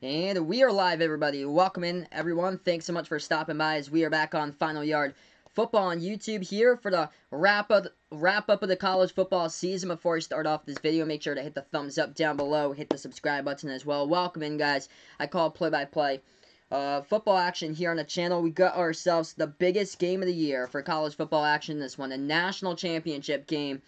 And we are live, everybody. Welcome in, everyone. Thanks so much for stopping by as we are back on Final Yard Football on YouTube here for the wrap up of the college football season. Before we start off this video, make sure to hit the thumbs up down below, hit the subscribe button as well. Welcome in, guys. I call play-by-play football action here on the channel. We got ourselves the biggest game of the year for college football action. This one, the national championship game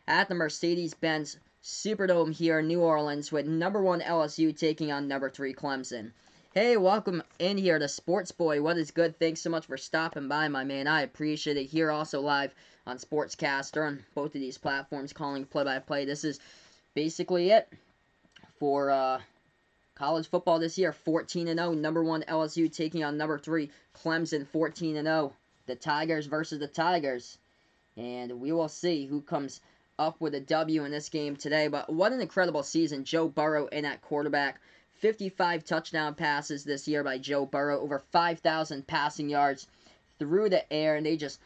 at the Mercedes-Benz Superdome here in New Orleans with number 1 LSU taking on number 3 Clemson. Hey, welcome in here to Sports Boy. What is good? Thanks so much for stopping by, my man. I appreciate it. Here also live on Sportscaster on both of these platforms calling play-by-play. This is basically it for college football this year. 14-0, number 1 LSU taking on number 3 Clemson. 14-0, the Tigers versus the Tigers. And we will see who comes up with a W in this game today. But what an incredible season. Joe Burrow in at quarterback. 55 touchdown passes this year by Joe Burrow. Over 5,000 passing yards through the air. And they just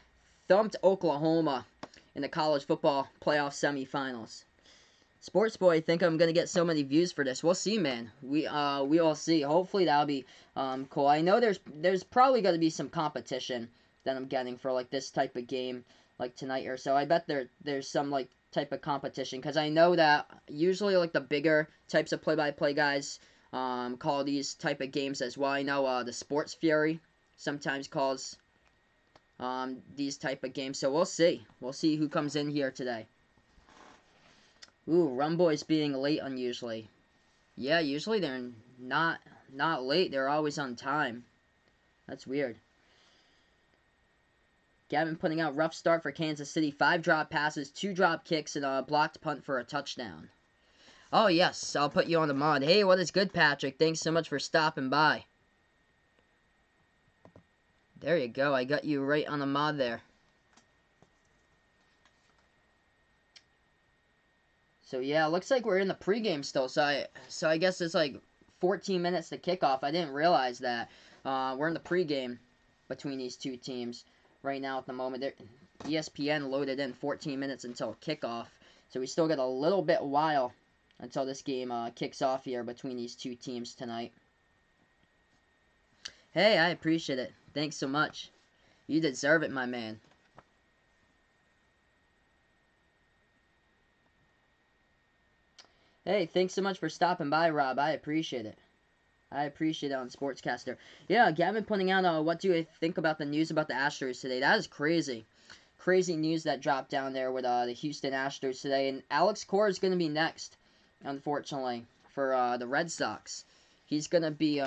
thumped Oklahoma in the college football playoff semifinals. Sports Boy, I think I'm going to get so many views for this. We'll see, man. We will see. Hopefully that'll be cool. I know there's probably going to be some competition that I'm getting for like this type of game like tonight or so. I bet there's some like type of competition because I know that usually like the bigger types of play-by-play guys call these type of games as well. I know the Sports Fury sometimes calls these type of games. So we'll see. We'll see who comes in here today. Ooh, Rum Boys being late unusually. Yeah, usually they're not late. They're always on time. That's weird. Gavin putting out rough start for Kansas City. 5 drop passes, 2 drop kicks, and a blocked punt for a touchdown. Oh, yes. I'll put you on the mod. Hey, what is good, Patrick? Thanks so much for stopping by. There you go. I got you right on the mod there. So, yeah, looks like we're in the pregame still. So I guess it's like 14 minutes to kickoff. I didn't realize that. We're in the pregame between these two teams right now at the moment. ESPN loaded in 14 minutes until kickoff. So we still got a little bit while until this game kicks off here between these two teams tonight. Hey, I appreciate it. Thanks so much. You deserve it, my man. Hey, thanks so much for stopping by, Rob. I appreciate it. I appreciate it on Sportscaster. Yeah, Gavin pointing out, what do you think about the news about the Astros today? That is crazy. Crazy news that dropped down there with the Houston Astros today. And Alex Cora is going to be next, unfortunately, for the Red Sox. He's going to be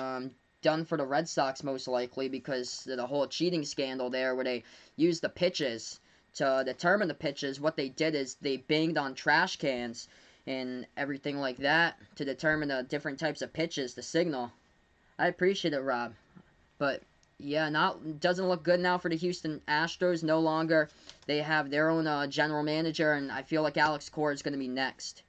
done for the Red Sox most likely because of the whole cheating scandal there where they used the pitches to determine the pitches. What they did is they banged on trash cans and everything like that to determine the different types of pitches to signal. I appreciate it, Rob. But yeah, doesn't look good now for the Houston Astros. No longer they have their own general manager, and I feel like Alex Cora is going to be next.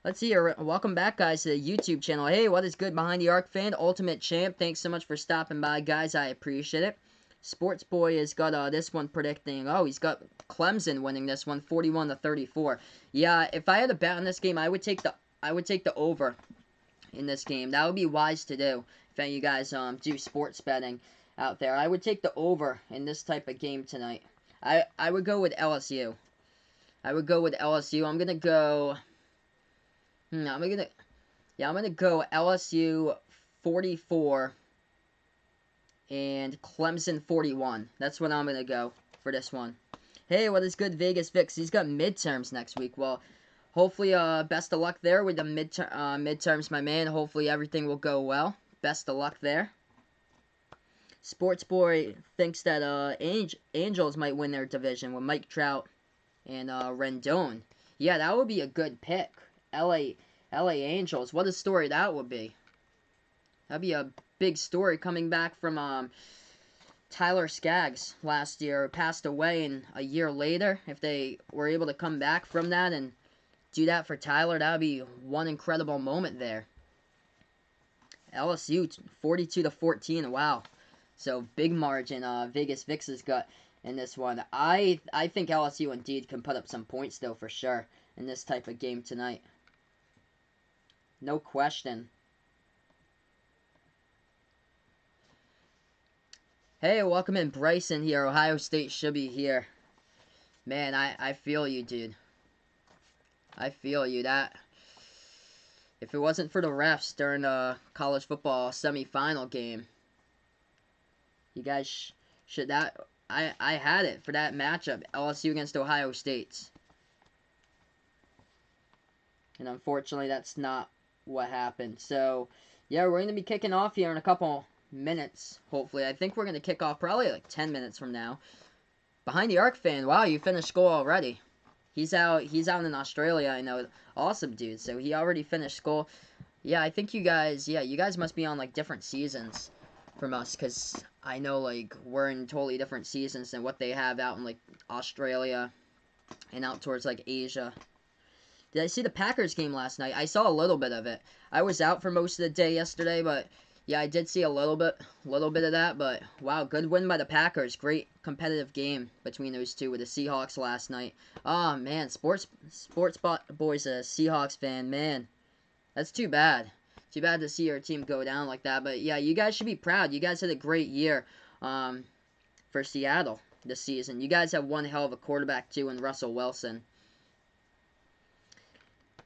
Let's see here. Welcome back, guys, to the YouTube channel. Hey, what is good? Behind the Arc fan, Ultimate Champ. Thanks so much for stopping by, guys. I appreciate it. Sports Boy has got this one predicting. Oh, he's got Clemson winning this one, 41-34. Yeah, if I had a bet on this game, I would take the over in this game. That would be wise to do. If any of you guys do sports betting out there, I would take the over in this type of game tonight. I would go with LSU. I would go with LSU. I'm gonna go. I'm gonna go LSU 44. And Clemson 41. That's what I'm going to go for this one. Hey, what is good, Vegas Vix? He's got midterms next week. Well, hopefully, best of luck there with the midterms, my man. Hopefully, everything will go well. Best of luck there. Sports Boy thinks that Angels might win their division with Mike Trout and Rendon. Yeah, that would be a good pick. LA Angels. What a story that would be. That'd be a big story coming back from Tyler Skaggs last year. Passed away, and a year later, if they were able to come back from that and do that for Tyler, that would be one incredible moment there. LSU 42-14. Wow. So big margin Vegas Vix has got in this one. I think LSU indeed can put up some points though for sure in this type of game tonight. No question. Hey, welcome in Bryson here. Ohio State should be here. Man, I feel you, dude. I feel you. That if it wasn't for the refs during the college football semifinal game, you guys should that I had it for that matchup, LSU against Ohio State. And unfortunately, that's not what happened. So, yeah, we're going to be kicking off here in a couple minutes, hopefully. I think we're going to kick off probably like 10 minutes from now. Behind the Arc fan, wow, you finished school already. He's out in Australia, I know. Awesome, dude. So he already finished school. Yeah, I think you guys must be on like different seasons from us, because I know like we're in totally different seasons than what they have out in like Australia and out towards like Asia. Did I see the Packers game last night? I saw a little bit of it. I was out for most of the day yesterday, but yeah, I did see a little bit of that. But wow, good win by the Packers. Great competitive game between those two with the Seahawks last night. Oh man, sports boy's a Seahawks fan. Man, that's too bad. Too bad to see your team go down like that. But yeah, you guys should be proud. You guys had a great year for Seattle this season. You guys have one hell of a quarterback too in Russell Wilson.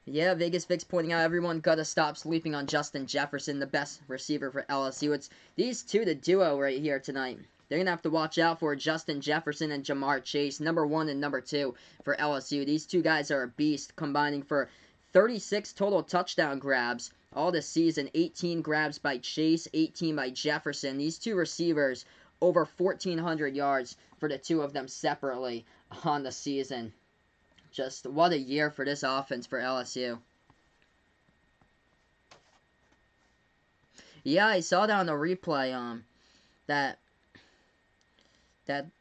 Yeah, Vegas Vic's pointing out everyone gotta stop sleeping on Justin Jefferson, the best receiver for LSU. It's these two, the duo right here tonight. They're gonna have to watch out for Justin Jefferson and Jamar Chase, number 1 and number 2 for LSU. These two guys are a beast, combining for 36 total touchdown grabs all this season. 18 grabs by Chase, 18 by Jefferson. These two receivers over 1,400 yards for the two of them separately on the season. Just what a year for this offense for LSU. Yeah, I saw that on the replay. That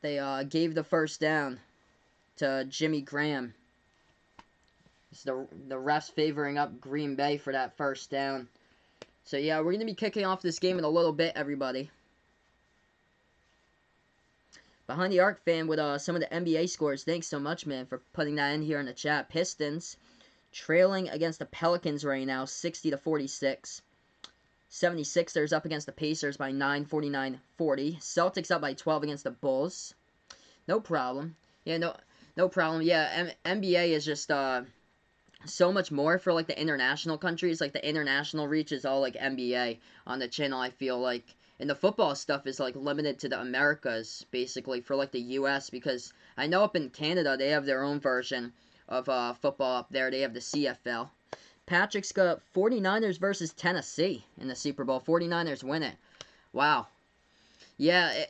they gave the first down to Jimmy Graham. It's the refs favoring up Green Bay for that first down. So yeah, we're gonna be kicking off this game in a little bit, everybody. Behind the Arc fan with some of the NBA scores. Thanks so much, man, for putting that in here in the chat. Pistons trailing against the Pelicans right now, 60-46. 76ers up against the Pacers by 9, 49-40. Celtics up by 12 against the Bulls. No problem. Yeah, no problem. Yeah, NBA is just so much more for like the international countries. Like the international reach is all like NBA on the channel, I feel like. And the football stuff is like limited to the Americas, basically, for like the US, because I know up in Canada they have their own version of football up there. They have the CFL. Patrick's got 49ers versus Tennessee in the Super Bowl. 49ers win it. Wow. Yeah,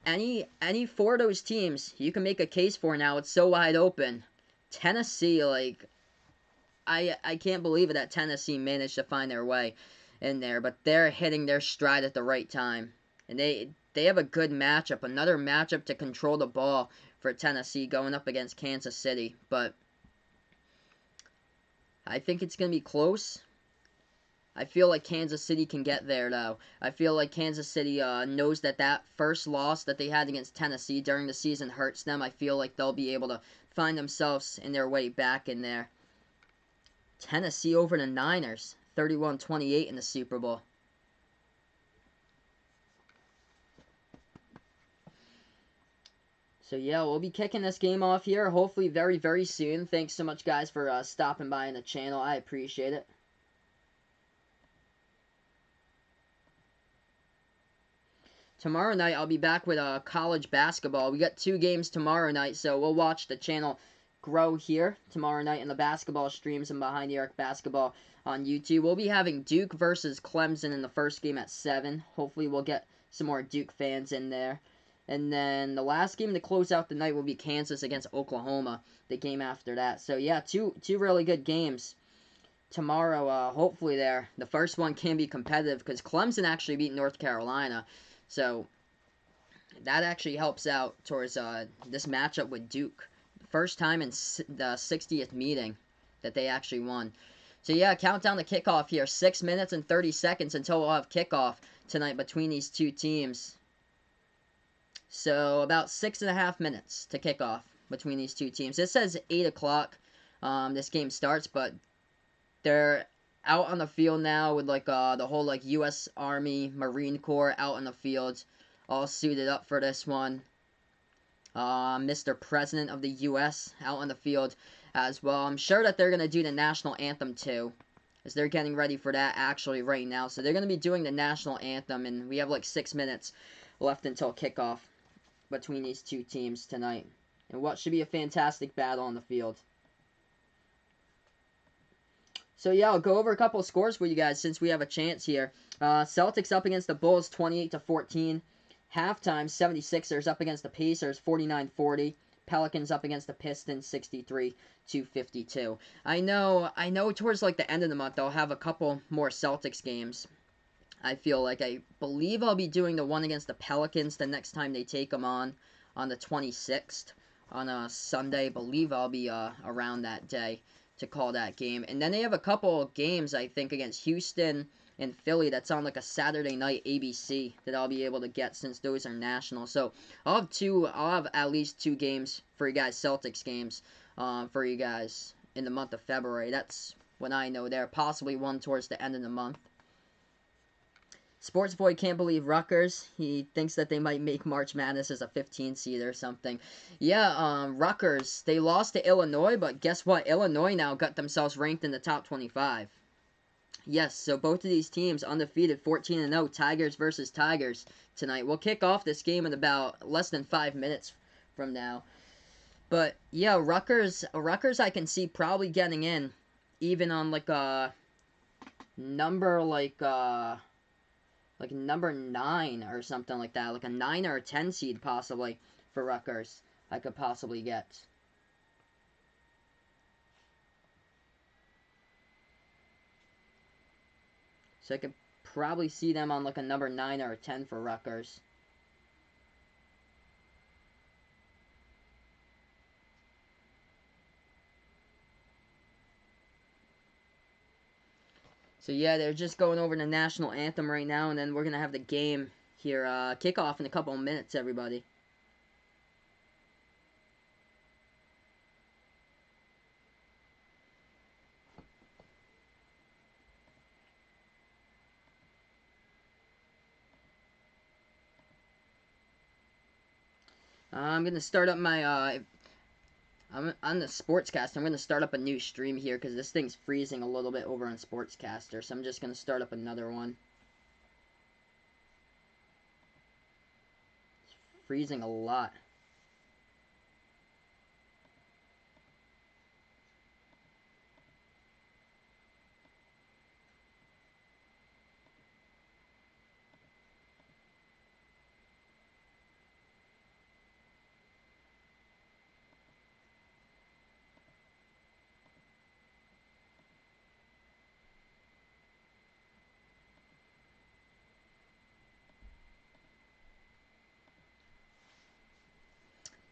any four of those teams you can make a case for now. It's so wide open. Tennessee, like, I can't believe it that Tennessee managed to find their way in there, but they're hitting their stride at the right time. And they have a good matchup, another matchup to control the ball for Tennessee going up against Kansas City. But I think it's going to be close. I feel like Kansas City can get there, though. I feel like Kansas City knows that first loss that they had against Tennessee during the season hurts them. I feel like they'll be able to find themselves in their way back in there. Tennessee over the Niners, 31-28 in the Super Bowl. So yeah, we'll be kicking this game off here, hopefully very, very soon. Thanks so much, guys, for stopping by in the channel. I appreciate it. Tomorrow night, I'll be back with college basketball. We got 2 games tomorrow night, so we'll watch the channel grow here tomorrow night in the basketball streams and Behind the Arc basketball on YouTube. We'll be having Duke versus Clemson in the first game at 7. Hopefully, we'll get some more Duke fans in there. And then the last game to close out the night will be Kansas against Oklahoma, the game after that. So, yeah, two really good games tomorrow, hopefully there. The first one can be competitive because Clemson actually beat North Carolina. So, that actually helps out towards this matchup with Duke. First time in the 60th meeting that they actually won. So, yeah, countdown to kickoff here. 6 minutes and 30 seconds until we'll have kickoff tonight between these two teams. So, about 6.5 minutes to kick off between these two teams. This says 8 o'clock this game starts, but they're out on the field now with, like, the whole, like, U.S. Army, Marine Corps out on the field all suited up for this one. Mr. President of the U.S. out on the field as well. I'm sure that they're going to do the national anthem too, as they're getting ready for that actually right now. So they're going to be doing the national anthem, and we have like 6 minutes left until kickoff between these two teams tonight. And what should be a fantastic battle on the field. So yeah, I'll go over a couple of scores for you guys since we have a chance here. Celtics up against the Bulls 28-14. Halftime, 76ers up against the Pacers 49-40. Pelicans up against the Pistons 63-52. I know towards like the end of the month I'll have a couple more Celtics games. I believe I'll be doing the one against the Pelicans the next time they take them on the 26th on a Sunday. I believe I'll be around that day to call that game. And then they have a couple games, I think, against Houston and Philly that's on like a Saturday night ABC that I'll be able to get since those are national. So I'll have at least 2 games for you guys, Celtics games, for you guys in the month of February. That's when I know there. Possibly one towards the end of the month. Sports Boy can't believe Rutgers. He thinks that they might make March Madness as a 15 seed or something. Yeah, Rutgers, they lost to Illinois, but guess what? Illinois now got themselves ranked in the top 25. Yes, so both of these teams undefeated, 14-0, Tigers versus Tigers tonight. We'll kick off this game in about less than 5 minutes from now. But yeah, Rutgers I can see probably getting in, even on like a number like number 9 or something like that, like a 9 or a 10 seed possibly for Rutgers. I could possibly get. So I could probably see them on like a number 9 or a 10 for Rutgers. So yeah, they're just going over the national anthem right now, and then we're going to have the game here, kickoff in a couple of minutes, everybody. I'm going to start up my, I'm on the Sportscaster. I'm going to start up a new stream here because this thing's freezing a little bit over on Sportscaster. So I'm just going to start up another one. It's freezing a lot.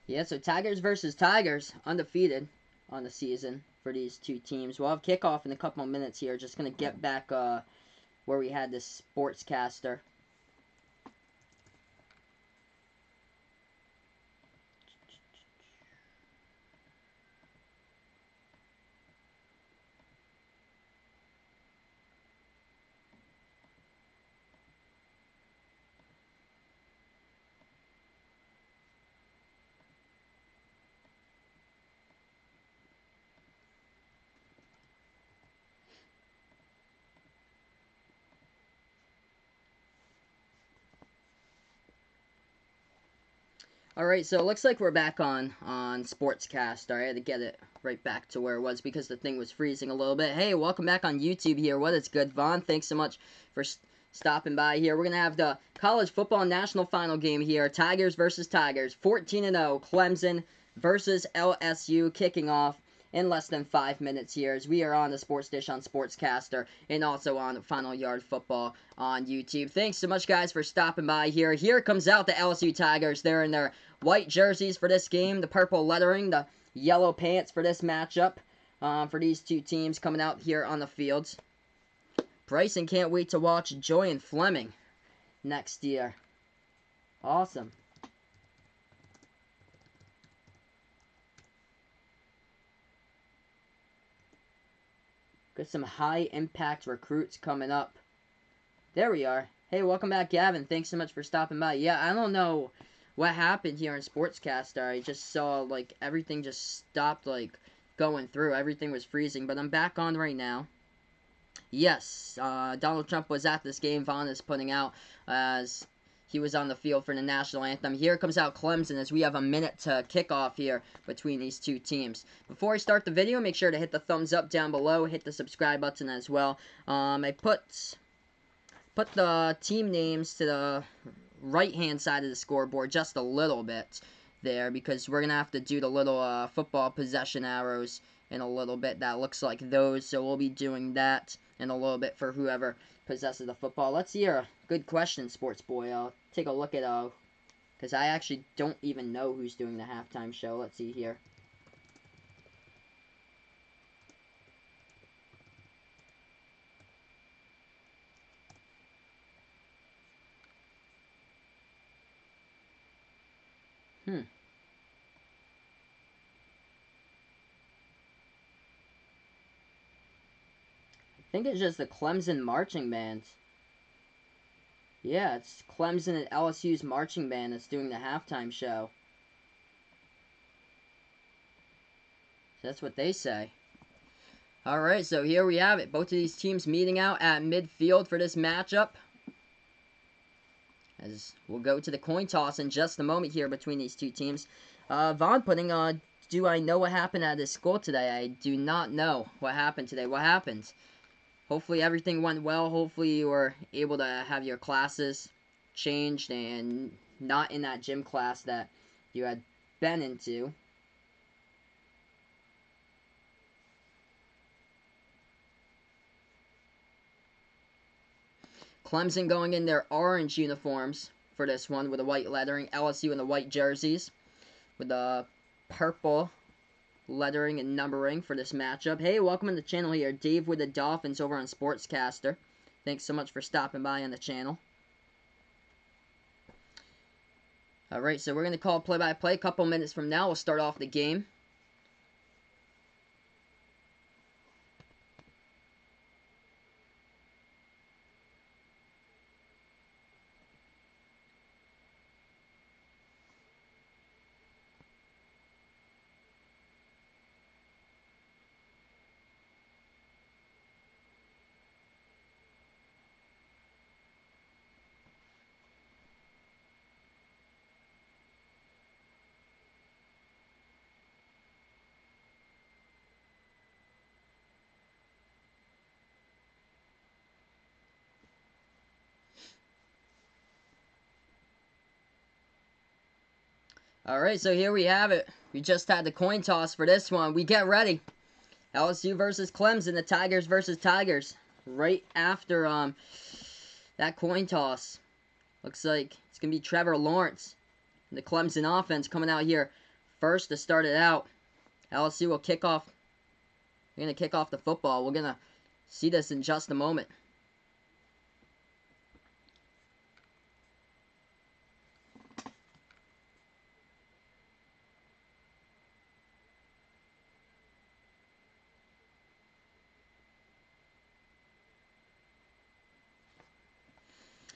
Yeah, so Tigers versus Tigers, undefeated on the season for these two teams. We'll have kickoff in a couple of minutes here. Just going to get back where we had this Sportscaster. Alright, so it looks like we're back on Sportscast. I had to get it right back to where it was because the thing was freezing a little bit. Hey, welcome back on YouTube here. What is good, Vaughn? Thanks so much for stopping by here. We're going to have the college football national final game here. Tigers versus Tigers. 14-0. Clemson versus LSU kicking off in less than 5 minutes here as we are on the Sports Dish on Sportscaster and also on Final Yard Football on YouTube. Thanks so much, guys, for stopping by here. Here comes out the LSU Tigers. They're in their white jerseys for this game, the purple lettering, the yellow pants for this matchup for these two teams coming out here on the fields. Bryson can't wait to watch Joy and Fleming next year. Awesome. Got some high-impact recruits coming up. There we are. Hey, welcome back, Gavin. Thanks so much for stopping by. Yeah, I don't know what happened here in Sportscaster. I just saw, like, everything just stopped, like, going through. Everything was freezing, but I'm back on right now. Yes, Donald Trump was at this game. Vaughn is putting out as he was on the field for the national anthem. Here comes out Clemson as we have a minute to kick off here between these two teams. Before I start the video, make sure to hit the thumbs up down below. Hit the subscribe button as well. I put the team names to the right-hand side of the scoreboard just a little bit there because we're going to have to do the little football possession arrows in a little bit. That looks like those, so we'll be doing that in a little bit for whoever possesses the football. Let's hear a good question, Sports Boy. I'll take a look at, because I actually don't even know who's doing the halftime show. Let's see here. I think it's just the Clemson marching band. Yeah, it's Clemson and LSU's marching band that's doing the halftime show. So that's what they say. Alright, so here we have it. Both of these teams meeting out at midfield for this matchup. As we'll go to the coin toss in just a moment here between these two teams. Vaughn putting on, do I know what happened at this school today? I do not know what happened today. What happened? Hopefully everything went well. Hopefully you were able to have your classes changed and not in that gym class that you had been into. Clemson going in their orange uniforms for this one with the white lettering. LSU in the white jerseys with the purple lettering and numbering for this matchup. Hey, welcome to the channel here. Dave with the Dolphins over on Sportscaster. Thanks so much for stopping by on the channel. Alright, so we're going to call play-by-play. A couple minutes from now, we'll start off the game. Alright, so here we have it. We just had the coin toss for this one. We get ready. LSU versus Clemson, the Tigers versus Tigers. Right after that coin toss. Looks like it's going to be Trevor Lawrence, the Clemson offense, coming out here first to start it out. LSU will kick off. They're going to kick off the football. We're going to see this in just a moment.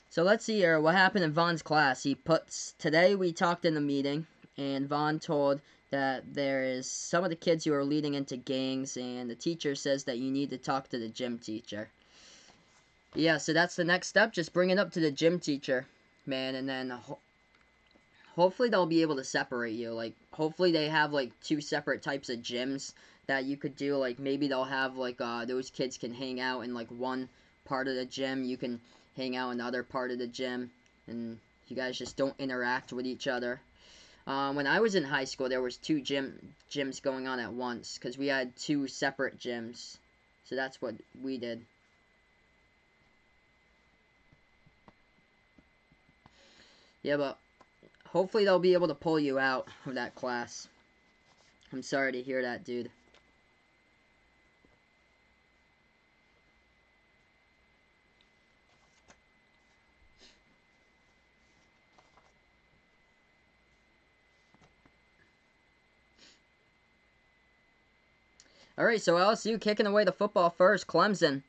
So let's see here what happened in Vaughn's class. Today we talked in the meeting, and Vaughn told that there is some of the kids who are leading into gangs, and the teacher says that you need to talk to the gym teacher. Yeah, so that's the next step. Just bring it up to the gym teacher, man, and then hopefully they'll be able to separate you. Like, hopefully they have, like, two separate types of gyms that you could do. Like, maybe they'll have, like, those kids can hang out in, like, one part of the gym. You can hang out in the other part of the gym, and you guys just don't interact with each other. When I was in high school, there was two gyms going on at once, because we had two separate gyms. So that's what we did. Yeah, but hopefully they'll be able to pull you out of that class. I'm sorry to hear that, dude. Alright, so LSU kicking away the football first. Clemson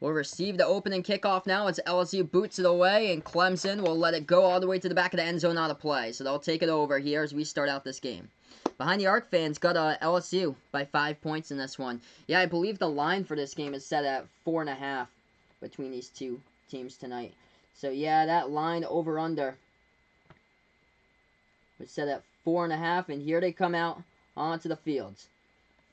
will receive the opening kickoff now as LSU boots it away, and Clemson will let it go all the way to the back of the end zone out of play. So they'll take it over here as we start out this game. Behind the arc fans got LSU by 5 points in this one. Yeah, I believe the line for this game is set at 4.5 between these two teams tonight. So yeah, that line over-under was set at 4.5, and here they come out onto the fields.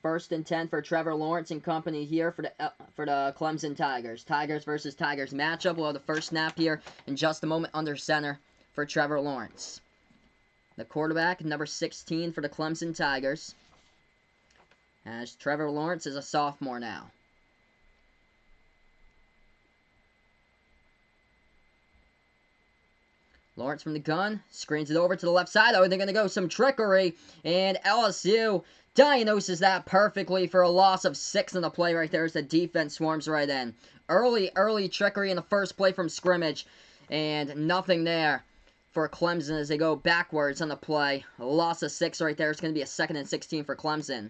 1st and 10 for Trevor Lawrence and company here for the Clemson Tigers. Tigers versus Tigers matchup. We'll have the first snap here in just a moment under center for Trevor Lawrence. The quarterback, number 16 for the Clemson Tigers, as Trevor Lawrence is a sophomore now. Lawrence from the gun, screens it over to the left side. Oh, they're going to go some trickery, and LSU diagnoses that perfectly for a loss of 6 in the play right there as the defense swarms right in. Early trickery in the first play from scrimmage, and nothing there for Clemson as they go backwards on the play. A loss of 6 right there. It's going to be a 2nd and 16 for Clemson.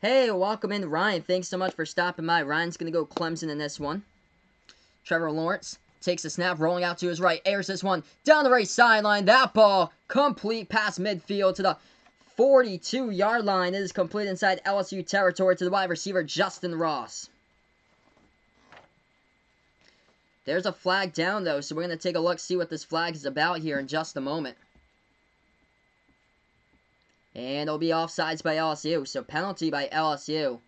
Hey, welcome in, Ryan. Thanks so much for stopping by. Ryan's going to go Clemson in this one. Trevor Lawrence takes the snap, rolling out to his right, airs this one down the right sideline. That ball complete past midfield to the 42-yard line. It is complete inside LSU territory to the wide receiver, Justin Ross. There's a flag down, though, so we're going to take a look, see what this flag is about here in just a moment. And it'll be offsides by LSU, so penalty by LSU.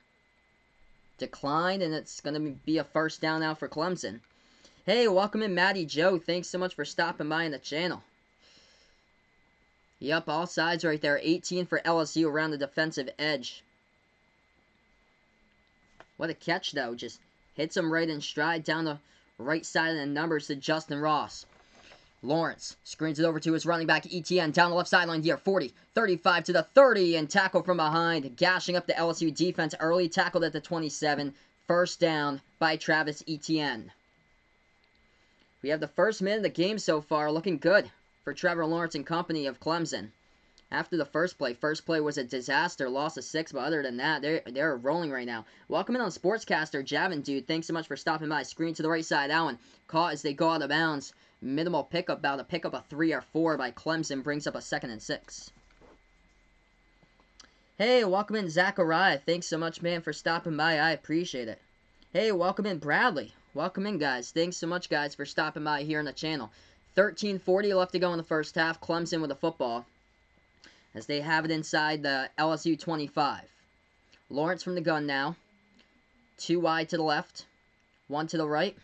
Declined, and it's going to be a first down now for Clemson. Hey, welcome in, Matty Joe. Thanks so much for stopping by on the channel. Yep, all sides right there. 18 for LSU around the defensive edge. What a catch, though. Just hits him right in stride down the right side of the numbers to Justin Ross. Lawrence screens it over to his running back, ETN, down the left sideline here. 40, 35 to the 30, and tackle from behind. Gashing up the LSU defense early. Tackled at the 27. First down by Travis Etienne. We have the first minute of the game so far looking good for Trevor Lawrence and company of Clemson. After the first play was a disaster, loss of 6, but other than that, they're rolling right now. Welcome in on Sportscaster, Javin Dude. Thanks so much for stopping by. Screen to the right side, Allen. Caught as they go out of bounds. Minimal pickup, about to pick up a 3 or 4 by Clemson, brings up a 2nd and 6. Hey, welcome in Zachariah. Thanks so much, man, for stopping by. I appreciate it. Hey, welcome in Bradley. Welcome in, guys. Thanks so much, guys, for stopping by here on the channel. 13:40 left to go in the first half. Clemson with the football as they have it inside the LSU 25. Lawrence from the gun now. 2 wide to the left. 1 to the right.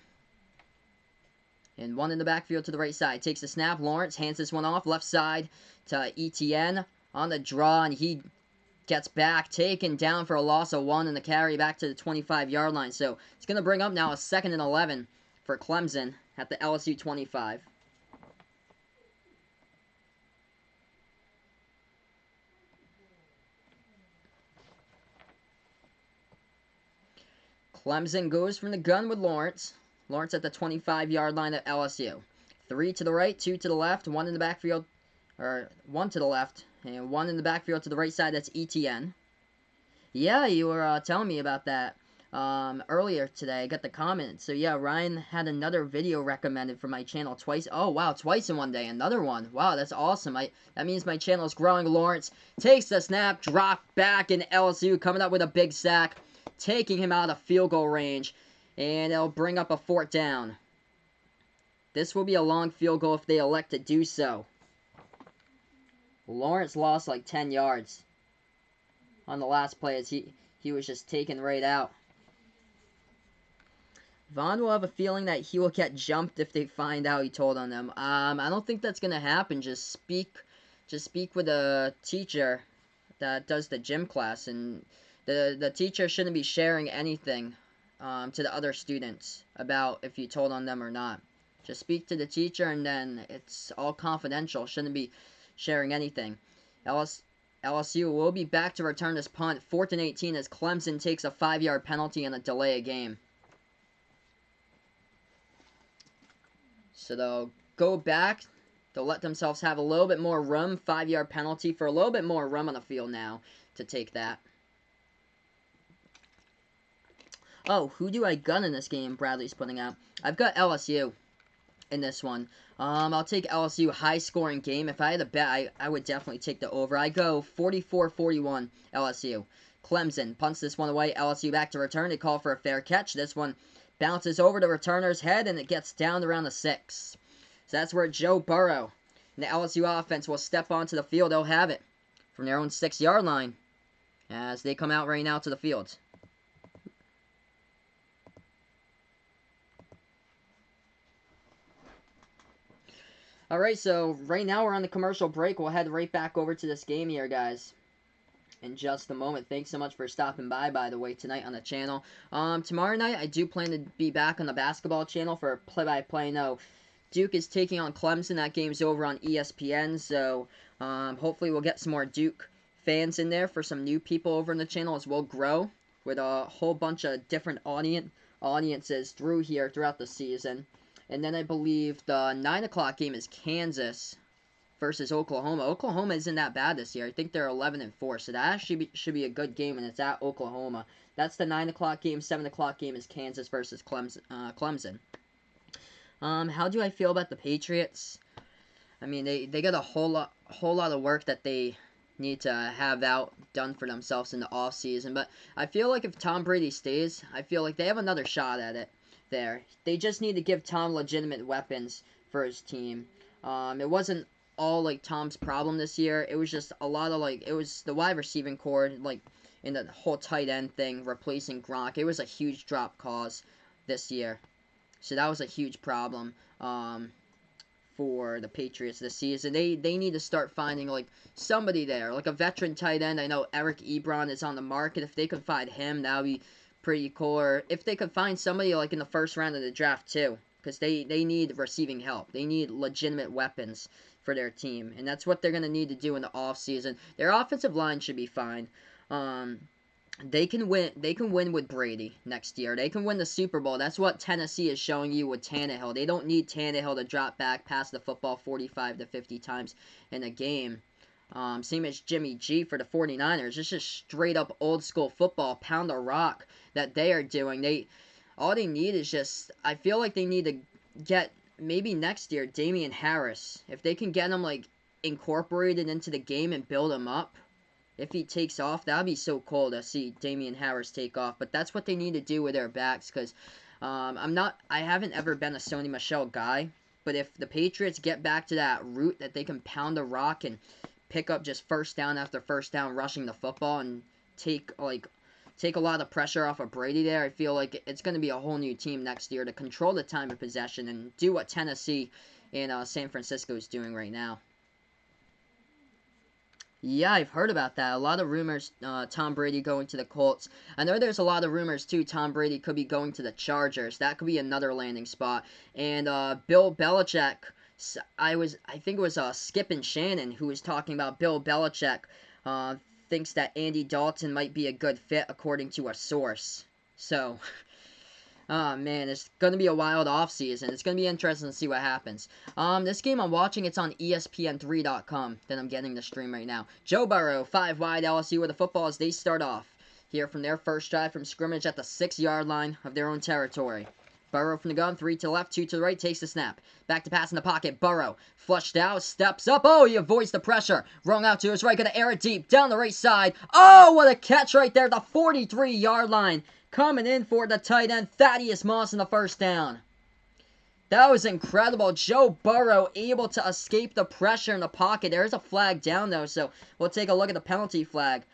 And 1 in the backfield to the right side. Takes the snap. Lawrence hands this one off. Left side to Etienne on the draw. And he gets back. Taken down for a loss of 1 and the carry back to the 25-yard line. So it's going to bring up now a 2nd and 11 for Clemson at the LSU 25. Clemson goes from the gun with Lawrence. Lawrence at the 25-yard line at LSU. 3 to the right, 2 to the left, 1 in the backfield, or 1 to the left, and 1 in the backfield to the right side. That's ETN. Yeah, you were telling me about that earlier today. I got the comment. So yeah, Ryan had another video recommended for my channel twice. Oh wow, twice in one day. Another one. Wow, that's awesome. That means my channel is growing. Lawrence takes the snap, drop back, and LSU coming up with a big sack, taking him out of field goal range, and it'll bring up a 4th down. This will be a long field goal if they elect to do so. Lawrence lost like 10 yards on the last play as he was just taken right out. Vaughn will have a feeling that he will get jumped if they find out he told on them. I don't think that's gonna happen. Just speak with a teacher that does the gym class, and the teacher shouldn't be sharing anything to the other students about if you told on them or not. Just speak to the teacher, and then it's all confidential. Shouldn't be sharing anything. LSU will be back to return this punt. 4th and 18 as Clemson takes a 5-yard penalty and a delay a game. So they'll go back. They'll let themselves have a little bit more room. 5-yard penalty for a little bit more room on the field now to take that. Oh, who do I gun in this game? Bradley's putting out. I've got LSU in this one. I'll take LSU high-scoring game. If I had a bet, I would definitely take the over. I go 44-41 LSU. Clemson punts this one away. LSU back to return. They call for a fair catch. This one bounces over the returner's head, and it gets down around the 6. So that's where Joe Burrow and the LSU offense will step onto the field. They'll have it from their own 6-yard line as they come out right now to the field. Alright, so right now we're on the commercial break. We'll head right back over to this game here, guys, in just a moment. Thanks so much for stopping by the way, tonight on the channel. Tomorrow night, I do plan to be back on the basketball channel for play-by-play. No, Duke is taking on Clemson. That game's over on ESPN, so hopefully we'll get some more Duke fans in there for some new people over in the channel as we'll grow with a whole bunch of different audiences throughout the season. And then I believe the 9 o'clock game is Kansas versus Oklahoma. Oklahoma isn't that bad this year. I think they're 11-4, so that actually should be a good game, and it's at Oklahoma. That's the 9 o'clock game. 7 o'clock game is Kansas versus Clemson. How do I feel about the Patriots? I mean, they got a whole lot of work that they need to have done for themselves in the offseason. But I feel like if Tom Brady stays, I feel like they have another shot at it there. They just need to give Tom legitimate weapons for his team. It wasn't all like Tom's problem this year. It was just a lot of it was the wide receiving core, like in the whole tight end thing, replacing Gronk. It was a huge drop cause this year. So that was a huge problem for the Patriots this season. They need to start finding somebody there, like a veteran tight end. I know Eric Ebron is on the market. If they could find him, that would be pretty cool. Or if they could find somebody in the first round of the draft too, because they need receiving help. They need legitimate weapons for their team, and that's what they're going to need to do in the offseason. Their offensive line should be fine. They can win with Brady next year. They can win the Super Bowl. That's what Tennessee is showing you with Tannehill. They don't need Tannehill to drop back, pass the football 45 to 50 times in a game. Same as Jimmy G for the 49ers. It's just straight up old school football, pound the rock that they are doing. All they need is just, I feel like they need to get, maybe next year, Damian Harris. If they can get him incorporated into the game and build him up, if he takes off, that would be so cool to see Damian Harris take off. But that's what they need to do with their backs, because I haven't ever been a Sony Michel guy, but if the Patriots get back to that route that they can pound the rock and pick up just first down after first down rushing the football and take a lot of pressure off of Brady there, I feel like it's going to be a whole new team next year to control the time of possession and do what Tennessee and San Francisco is doing right now. Yeah, I've heard about that. A lot of rumors, Tom Brady going to the Colts. I know there's a lot of rumors, too, Tom Brady could be going to the Chargers. That could be another landing spot. And Bill Belichick, I think it was Skip and Shannon who was talking about Bill Belichick thinks that Andy Dalton might be a good fit according to a source. So, oh man, it's going to be a wild offseason. It's going to be interesting to see what happens. This game I'm watching, it's on ESPN3.com that I'm getting the stream right now. Joe Burrow, 5 wide, LSU with the football as they start off here from their first drive from scrimmage at the 6-yard line of their own territory. Burrow from the gun, 3 to the left, 2 to the right, takes the snap. Back to pass in the pocket, Burrow, flushed out, steps up, oh, he avoids the pressure. Wrong out to his right, gonna air it deep, down the right side. Oh, what a catch right there, the 43-yard line. Coming in for the tight end, Thaddeus Moss in the first down. That was incredible. Joe Burrow able to escape the pressure in the pocket. There's a flag down, though, so we'll take a look at the penalty flag.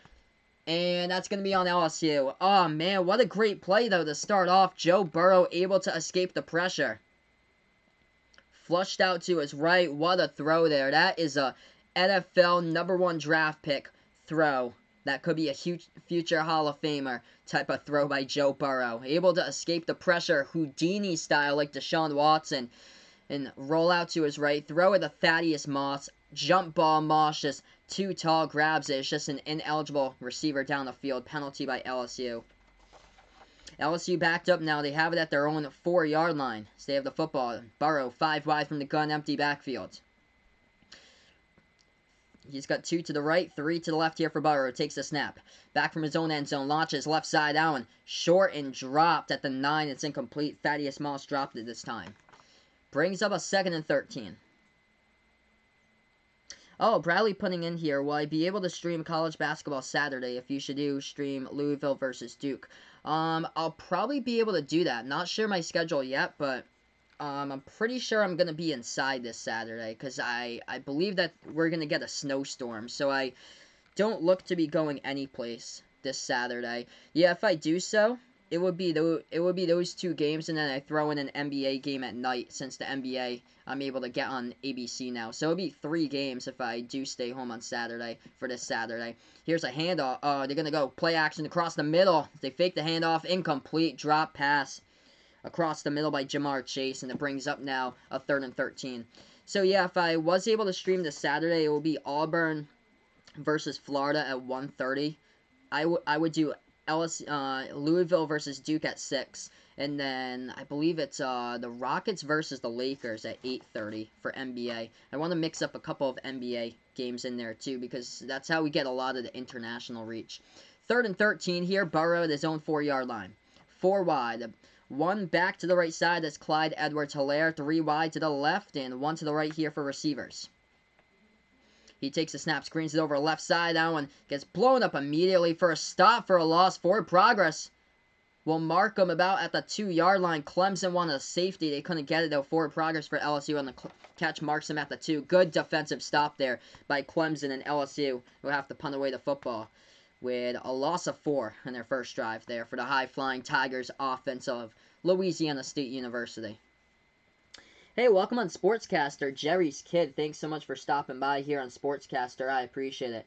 And that's going to be on LSU. Oh, man, what a great play, though, to start off. Joe Burrow able to escape the pressure. Flushed out to his right. What a throw there. That is a NFL #1 draft pick throw. That could be a huge future Hall of Famer type of throw by Joe Burrow. Able to escape the pressure, Houdini style like Deshaun Watson. And roll out to his right. Throw it to Thaddeus Moss. Jump ball, Moss just too tall, grabs it. It's just an ineligible receiver down the field. Penalty by LSU. LSU backed up now. They have it at their own 4-yard line. So they have the football. Burrow, 5 wide from the gun, empty backfield. He's got 2 to the right, 3 to the left here for Burrow. Takes the snap. Back from his own end zone. Launches left side out. Short and dropped at the 9. It's incomplete. Thaddeus Moss dropped it this time. Brings up a 2nd and 13. Oh, Bradley putting in here, will I be able to stream college basketball Saturday if you should stream Louisville versus Duke? I'll probably be able to do that. Not sure my schedule yet, but I'm pretty sure I'm going to be inside this Saturday because I believe that we're going to get a snowstorm. So I don't look to be going anyplace this Saturday. Yeah, if I do so, it would be those 2 games, and then I throw in an NBA game at night since the NBA I'm able to get on ABC now. So it'll be 3 games if I do stay home on Saturday for this Saturday. Here's a handoff. They're going to go play action across the middle. They fake the handoff. Incomplete. Drop pass across the middle by Jamar Chase, and it brings up now a 3rd and 13. So yeah, if I was able to stream this Saturday, it will be Auburn versus Florida at 1:30. I would do Louisville versus Duke at 6. And then I believe it's the Rockets versus the Lakers at 8:30 for NBA. I want to mix up a couple of NBA games in there too because that's how we get a lot of the international reach. 3rd and 13 here. Burrow at his own 4-yard line. 4 wide. 1 back to the right side. That's Clyde Edwards-Helaire. 3 wide to the left and 1 to the right here for receivers. He takes a snap, screens it over left side. That one gets blown up immediately for a stop for a loss. Forward progress. Will mark him about at the 2-yard line. Clemson wanted a safety. They couldn't get it, though. Forward progress for LSU on the catch marks him at the 2. Good defensive stop there by Clemson, and LSU will have to punt away the football with a loss of 4 in their first drive there for the high-flying Tigers offense of Louisiana State University. Hey, welcome on Sportscaster. Jerry's Kid, thanks so much for stopping by here on Sportscaster. I appreciate it.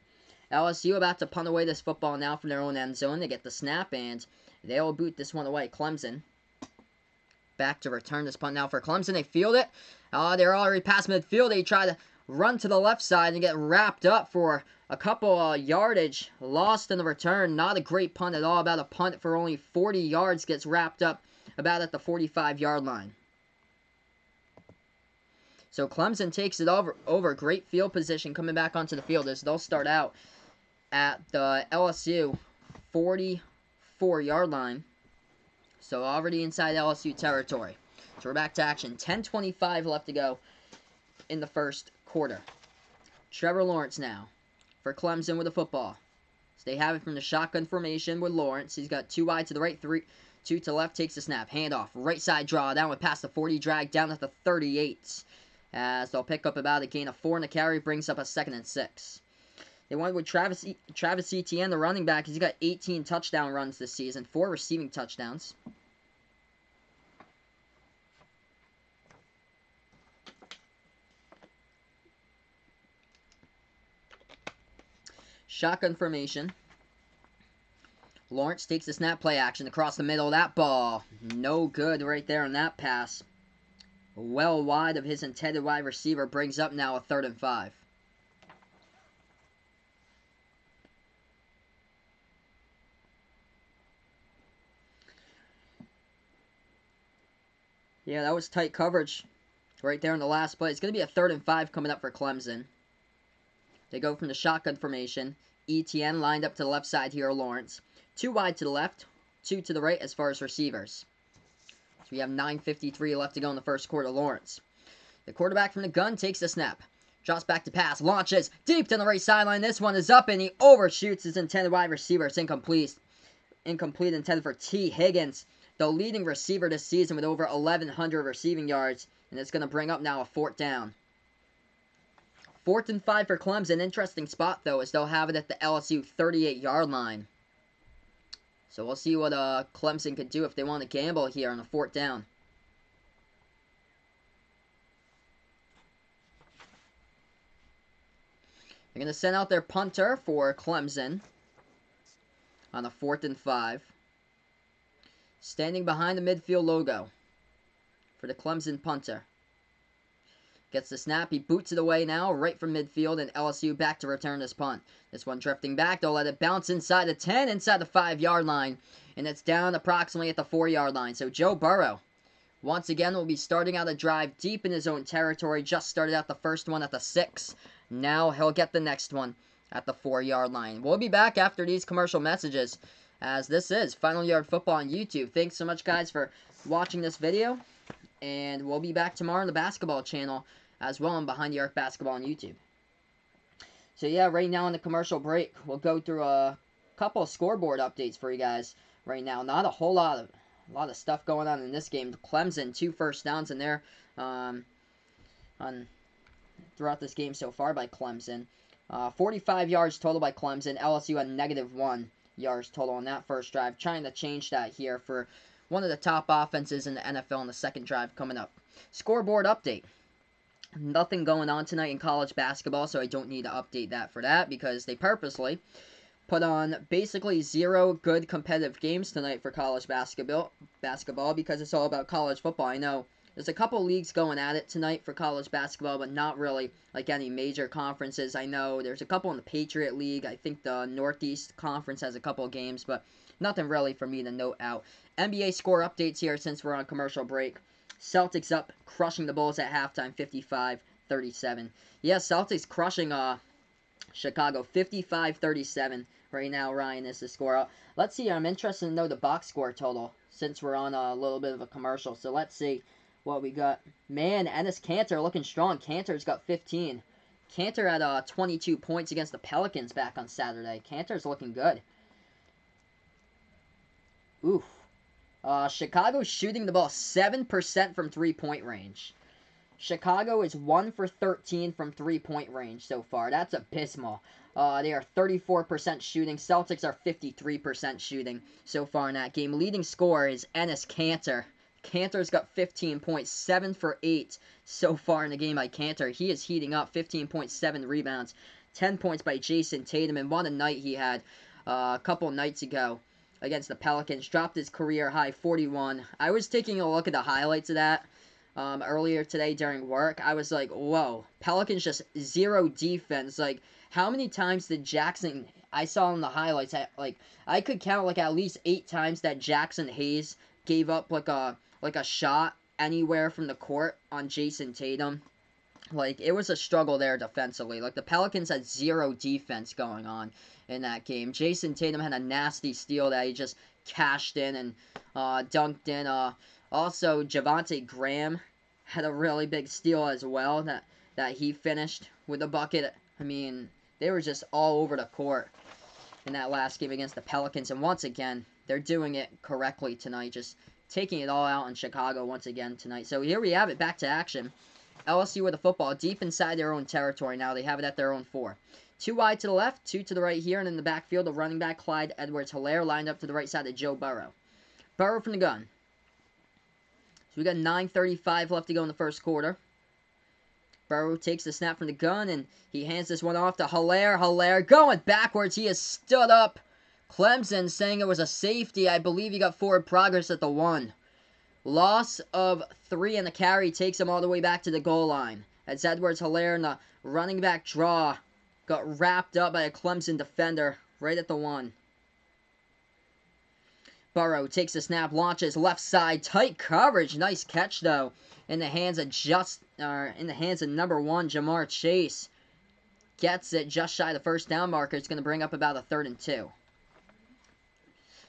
LSU about to punt away this football now from their own end zone. They get the snap, and they'll boot this one away. Clemson back to return this punt now for Clemson. They field it. They're already past midfield. They try to run to the left side and get wrapped up for a couple yardage. Lost in the return. Not a great punt at all. About a punt for only 40 yards. Gets wrapped up about at the 45-yard line. So Clemson takes it over. Great field position coming back onto the field as they'll start out at the LSU 44-yard line. So already inside LSU territory. So we're back to action. 10:25 left to go in the first quarter. Trevor Lawrence now for Clemson with the football. So they have it from the shotgun formation with Lawrence. He's got 2 wide to the right, 2 to the left. Takes the snap. Handoff. Right side draw. Down with past the 40. Drag down at the 38. As they'll pick up about a gain of 4 in the carry. Brings up a 2nd and 6. They went with Travis Etienne, the running back. He's got 18 touchdown runs this season, 4 receiving touchdowns. Shotgun formation. Lawrence takes the snap, play action across the middle. That ball, no good right there on that pass. Well wide of his intended wide receiver. Brings up now a 3rd and 5. Yeah, that was tight coverage right there in the last play. It's going to be a 3rd and 5 coming up for Clemson. They go from the shotgun formation. Etienne lined up to the left side here, Lawrence. 2 wide to the left, 2 to the right as far as receivers. So we have 9:53 left to go in the first quarter. Lawrence, the quarterback from the gun, takes the snap. Drops back to pass, launches deep to the right sideline. This one is up, and he overshoots his intended wide receiver. It's incomplete. Incomplete, intended for T. Higgins, the leading receiver this season with over 1,100 receiving yards. And it's going to bring up now a 4th down. 4th and 5 for Clemson. Interesting spot, though, as they'll have it at the LSU 38-yard line. So we'll see what Clemson could do if they want to gamble here on a 4th down. They're going to send out their punter for Clemson on a 4th and 5. Standing behind the midfield logo for the Clemson punter. Gets the snap. He boots it away now, right from midfield, and LSU back to return this punt. This one drifting back. They'll let it bounce inside the 10, inside the 5-yard line, and it's down approximately at the 4-yard line. So Joe Burrow, once again, will be starting out a drive deep in his own territory. Just started out the first one at the 6. Now he'll get the next one at the 4-yard line. We'll be back after these commercial messages, as this is Final Yard Football on YouTube. Thanks so much, guys, for watching this video, and we'll be back tomorrow on the basketball channel as well on Behind the Arc Basketball on YouTube. So yeah, right now in the commercial break, we'll go through a couple of scoreboard updates for you guys right now. Not a whole lot of stuff going on in this game. Clemson, 2 first downs in there throughout this game so far by Clemson. 45 yards total by Clemson. LSU had -1 yards total on that first drive. Trying to change that here for one of the top offenses in the NFL on the second drive coming up. Scoreboard update. Nothing going on tonight in college basketball, so I don't need to update that for that, because they purposely put on basically 0 good competitive games tonight for college basketball because it's all about college football. I know there's a couple leagues going at it tonight for college basketball, but not really like any major conferences. I know there's a couple in the Patriot League. I think the Northeast Conference has a couple of games, but nothing really for me to note out. NBA score updates here since we're on commercial break. Celtics up, crushing the Bulls at halftime, 55-37. Yeah, Celtics crushing Chicago, 55-37. Right now, Ryan, is the score. Let's see, I'm interested to know the box score total since we're on a little bit of a commercial. So let's see what we got. Man, Enes Kanter looking strong. Kanter's got 15. Kanter had 22 points against the Pelicans back on Saturday. Kanter's looking good. Oof. Chicago's shooting the ball 7% from three-point range. Chicago is 1 for 13 from three-point range so far. That's abysmal. They are 34% shooting. Celtics are 53% shooting so far in that game. Leading scorer is Enes Kanter. Kanter's got 15 points, 7 for 8 so far in the game by Kanter. He is heating up, 15.7 rebounds, 10 points by Jason Tatum, and what a night he had a couple nights ago against the Pelicans. Dropped his career high 41. I was taking a look at the highlights of that earlier today during work. I was like, whoa, Pelicans just 0 defense. Like, how many times did Jackson, I saw in the highlights, I could count like at least 8 times that Jackson Hayes gave up like a shot anywhere from the court on Jason Tatum. Like, it was a struggle there defensively. Like, the Pelicans had 0 defense going on in that game. Jason Tatum had a nasty steal that he just cashed in and dunked in. Also, Javonte Graham had a really big steal as well that he finished with a bucket. I mean, they were just all over the court in that last game against the Pelicans. And once again, they're doing it correctly tonight. Just taking it all out in Chicago once again tonight. So here we have it, back to action. LSU with the football deep inside their own territory now. They have it at their own 4. 2 wide to the left, 2 to the right here, and in the backfield, the running back Clyde Edwards-Helaire lined up to the right side of Joe Burrow. Burrow from the gun. So we got 9:35 left to go in the first quarter. Burrow takes the snap from the gun, and he hands this one off to Helaire. Helaire going backwards. He has stood up. Clemson saying it was a safety. I believe he got forward progress at the 1. Loss of 3, and the carry takes him all the way back to the goal line. As Edwards-Helaire in the running back draw got wrapped up by a Clemson defender right at the 1. Burrow takes the snap, launches left side, tight coverage. Nice catch though, in the hands of number 1 Jamar Chase. Gets it just shy of the first down marker. It's going to bring up about a 3rd and 2.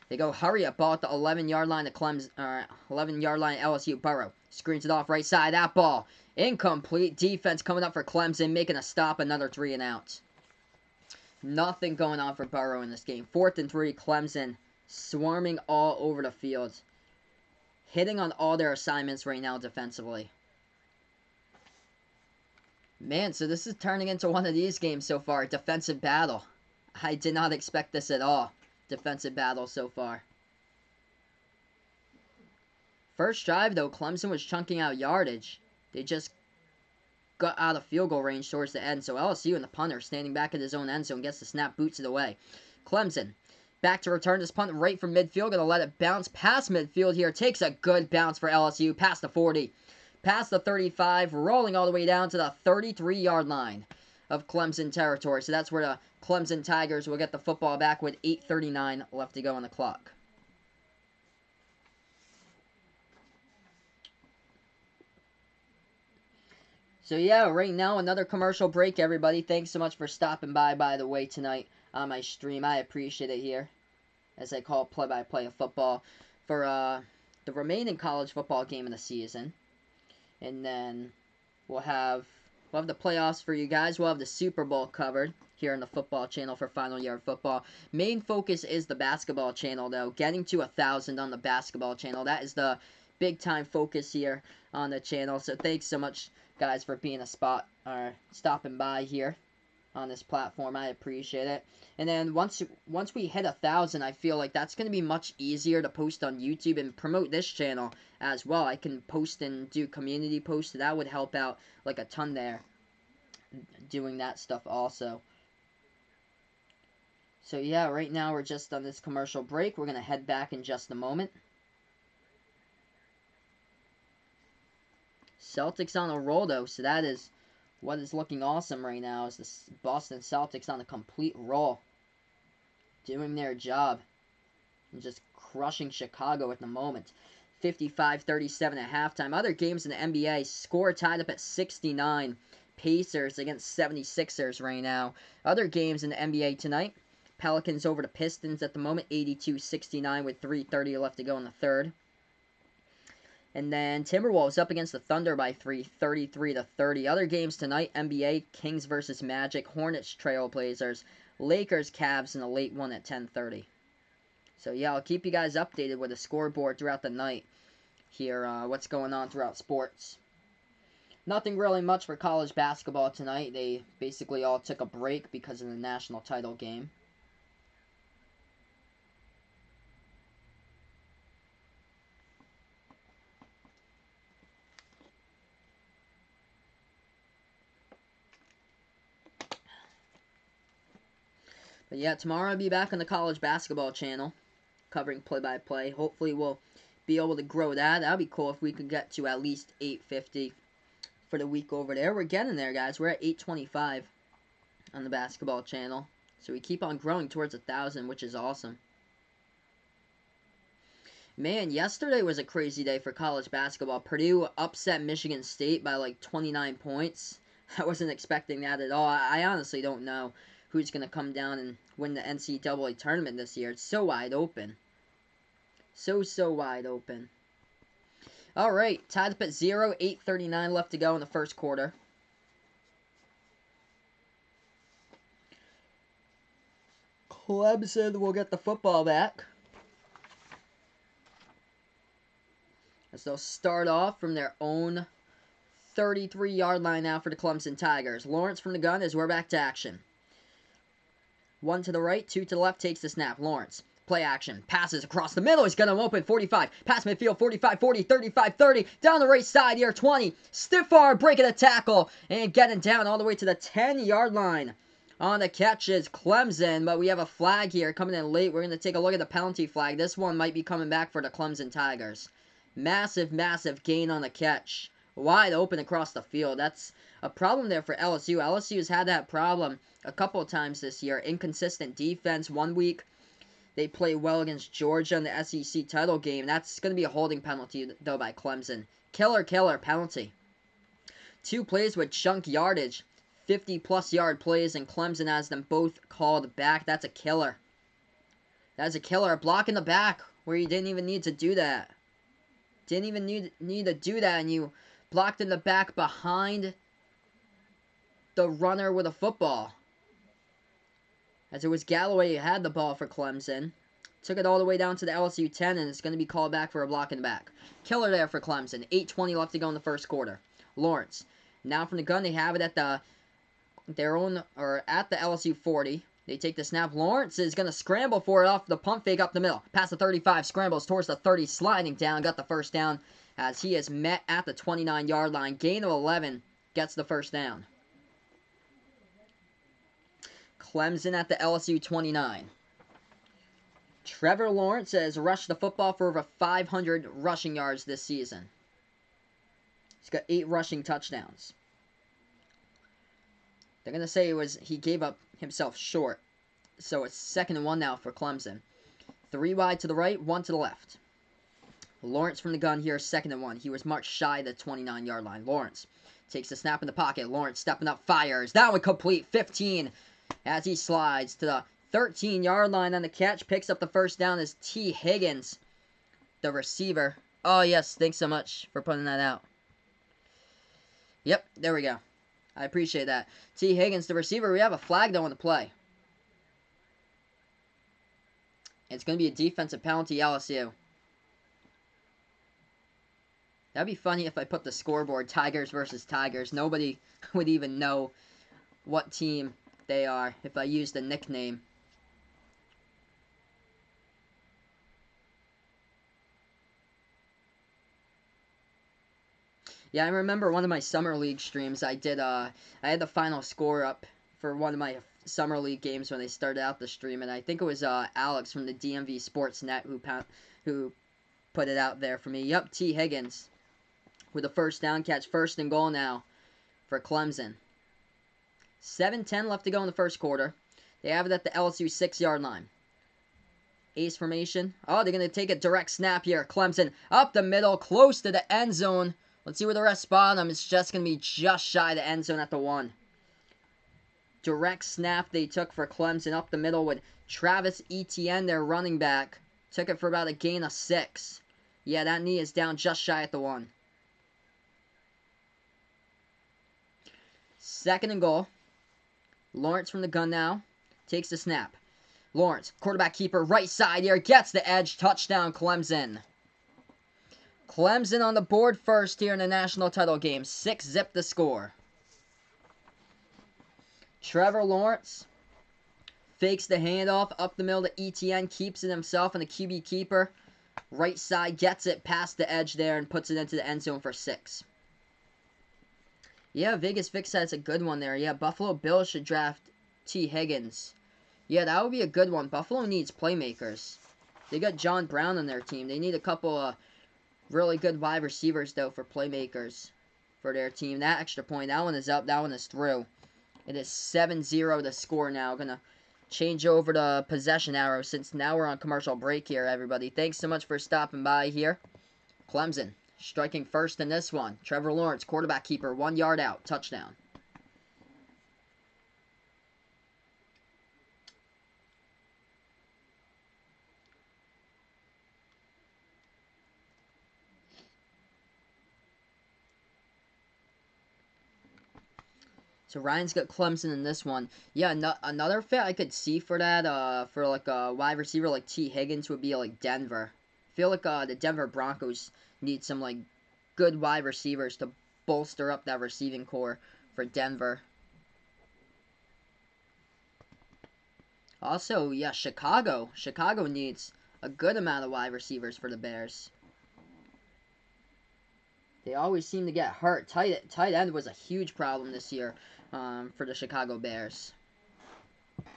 They go hurry up ball at the 11-yard line to Clemson, 11-yard line LSU. Burrow screens it off right side. That ball incomplete. Defense coming up for Clemson, making a stop. Another 3 and out. Nothing going on for Burrow in this game. 4th and 3. Clemson swarming all over the field, hitting on all their assignments right now defensively. Man, so this is turning into one of these games so far. Defensive battle. I did not expect this at all. Defensive battle so far. First drive, though, Clemson was chunking out yardage. They just got out of field goal range towards the end. So LSU and the punter standing back at his own end zone gets the snap, boots it away. Clemson back to return this punt right from midfield. Going to let it bounce past midfield here. Takes a good bounce for LSU. Past the 40. Past the 35. Rolling all the way down to the 33-yard line of Clemson territory. So that's where the Clemson Tigers will get the football back with 8:39 left to go on the clock. So yeah, right now another commercial break, everybody. Thanks so much for stopping by the way, tonight on my stream. I appreciate it here, as I call play-by-play of football for the remaining college football game of the season. And then we'll have the playoffs for you guys. We'll have the Super Bowl covered here on the football channel for Final Year of Football. Main focus is the basketball channel, though. Getting to 1,000 on the basketball channel. That is the big time focus here on the channel. So thanks so much, guys, for being stopping by here on this platform. I appreciate it. And then once we hit 1,000, I feel like that's going to be much easier to post on YouTube and promote this channel as well. I can post and do community posts. That would help out like a ton there, doing that stuff also. So yeah, right now we're just on this commercial break. We're going to head back in just a moment. Celtics on a roll, though, so that is what is looking awesome right now, is the Boston Celtics on a complete roll, doing their job and just crushing Chicago at the moment. 55-37 at halftime. Other games in the NBA, score tied up at 69. Pacers against 76ers right now. Other games in the NBA tonight, Pelicans over the Pistons at the moment, 82-69 with 3:30 left to go in the third. And then Timberwolves up against the Thunder by 3, 33-30. Other games tonight, NBA, Kings versus Magic, Hornets, Trailblazers, Lakers, Cavs in a late one at 10:30. So yeah, I'll keep you guys updated with the scoreboard throughout the night here, what's going on throughout sports. Nothing really much for college basketball tonight. They basically all took a break because of the national title game. But yeah, tomorrow I'll be back on the college basketball channel, covering play-by-play. Hopefully we'll be able to grow that. That'd be cool if we could get to at least 850 for the week over there. We're getting there, guys. We're at 825 on the basketball channel. So we keep on growing towards 1,000, which is awesome. Man, yesterday was a crazy day for college basketball. Purdue upset Michigan State by like 29 points. I wasn't expecting that at all. I honestly don't know who's going to come down and win the NCAA tournament this year. It's so wide open. So wide open. Alright, tied up at 0, 8:39 left to go in the first quarter. Clemson will get the football back, as they'll start off from their own 33-yard line now for the Clemson Tigers. Lawrence from the gun as we're back to action. 1 to the right, 2 to the left, takes the snap. Lawrence, play action, passes across the middle. He's got him open, 45. Pass midfield, 45, 40, 35, 30. Down the right side here, 20. Stiff arm, breaking a tackle, and getting down all the way to the 10-yard line. On the catch is Clemson, but we have a flag here coming in late. We're going to take a look at the penalty flag. This one might be coming back for the Clemson Tigers. Massive gain on the catch. Wide open across the field. That's a problem there for LSU. LSU has had that problem a couple of times this year. Inconsistent defense. 1 week they play well against Georgia in the SEC title game. That's going to be a holding penalty, though, by Clemson. Killer penalty. 2 plays with chunk yardage. 50-plus yard plays, and Clemson has them both called back. That's a killer. That's a killer. A block in the back where you didn't even need to do that. Didn't even need to do that, and you blocked in the back behind the runner with a football. As it was Galloway who had the ball for Clemson. Took it all the way down to the LSU 10, and it's going to be called back for a block in the back. Killer there for Clemson. 8:20 left to go in the first quarter. Lawrence. Now from the gun, they have it at the LSU 40. They take the snap. Lawrence is going to scramble for it off the pump fake up the middle. Past the 35, scrambles towards the 30, sliding down. Got the first down as he is met at the 29-yard line. Gain of 11, gets the first down. Clemson at the LSU 29. Trevor Lawrence has rushed the football for over 500 rushing yards this season. He's got 8 rushing touchdowns. They're going to say he gave up himself short. So it's 2nd and 1 now for Clemson. 3 wide to the right, 1 to the left. Lawrence from the gun here, 2nd and 1. He was marked shy of the 29-yard line. Lawrence Takes the snap in the pocket. Lawrence stepping up, fires. That one complete. 15 as he slides to the 13-yard line on the catch. Picks up the first down as T. Higgins, the receiver. Oh, yes. Thanks so much for putting that out. Yep, there we go. I appreciate that. T. Higgins, the receiver. We have a flag, though, on the play. It's going to be a defensive penalty, LSU. That'd be funny if I put the scoreboard, Tigers versus Tigers. Nobody would even know what team they are if I used a nickname. Yeah, I remember one of my summer league streams. I had the final score up for one of my summer league games when they started out the stream, and I think it was Alex from the DMV Sportsnet who put it out there for me. Yup, T. Higgins with a first down catch, 1st and goal now for Clemson. 7:10 left to go in the first quarter. They have it at the LSU 6-yard line. Ace formation. Oh, they're going to take a direct snap here. Clemson up the middle, close to the end zone. Let's see where the rest spot them. It's just going to be just shy of the end zone at the 1. Direct snap they took for Clemson up the middle with Travis Etienne, their running back. Took it for about a gain of 6. Yeah, that knee is down just shy at the 1. 2nd and goal. Lawrence from the gun now. Takes the snap. Lawrence, quarterback keeper, right side here. Gets the edge. Touchdown, Clemson. Clemson on the board first here in the national title game. 6-zip the score. Trevor Lawrence fakes the handoff up the middle to Etienne. Keeps it himself and the QB keeper. Right side gets it past the edge there and puts it into the end zone for 6. Yeah, Vegas Vic said it's a good one there. Yeah, Buffalo Bills should draft T. Higgins. Yeah, that would be a good one. Buffalo needs playmakers. They got John Brown on their team. They need a couple of really good wide receivers, though, for playmakers for their team. That extra point, that one is up. That one is through. It is 7-0 the score now. Going to change over to possession arrow since now we're on commercial break here, everybody. Thanks so much for stopping by here. Clemson striking first in this one. Trevor Lawrence, quarterback keeper, 1 yard out. Touchdown. So Ryan's got Clemson in this one. Yeah, another fit I could see for that, for like a wide receiver like T. Higgins would be like Denver. I feel like the Denver Broncos need some like good wide receivers to bolster up that receiving core for Denver. Also, yeah, Chicago. Chicago needs a good amount of wide receivers for the Bears. They always seem to get hurt. Tight end was a huge problem this year for the Chicago Bears.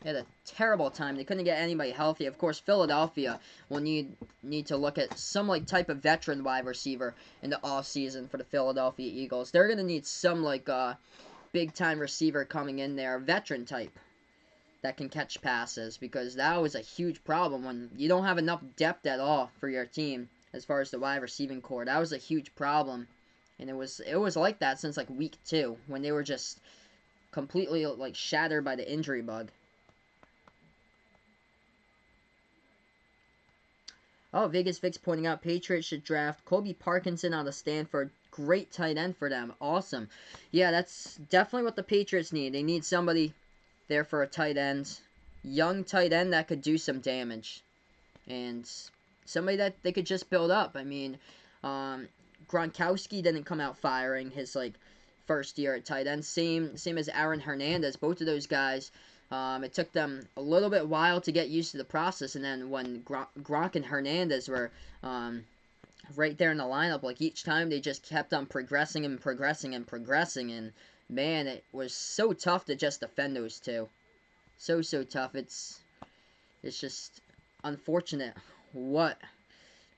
They had a terrible time. They couldn't get anybody healthy. Of course, Philadelphia will need to look at some like type of veteran wide receiver in the offseason for the Philadelphia Eagles. They're going to need some like big-time receiver coming in there, veteran type, that can catch passes, because that was a huge problem when you don't have enough depth at all for your team as far as the wide receiving core. That was a huge problem, and it was like that since like week 2 when they were just completely like shattered by the injury bug. Oh, Vegas Vic's pointing out Patriots should draft Colby Parkinson out of Stanford. Great tight end for them. Awesome. Yeah, that's definitely what the Patriots need. They need somebody there for a tight end. Young tight end that could do some damage. And somebody that they could just build up. I mean, Gronkowski didn't come out firing his like first year at tight end. Same as Aaron Hernandez. Both of those guys, it took them a little bit while to get used to the process, and then when Gronk and Hernandez were right there in the lineup, like each time they just kept on progressing, and man, it was so tough to just defend those two. So tough. It's just unfortunate what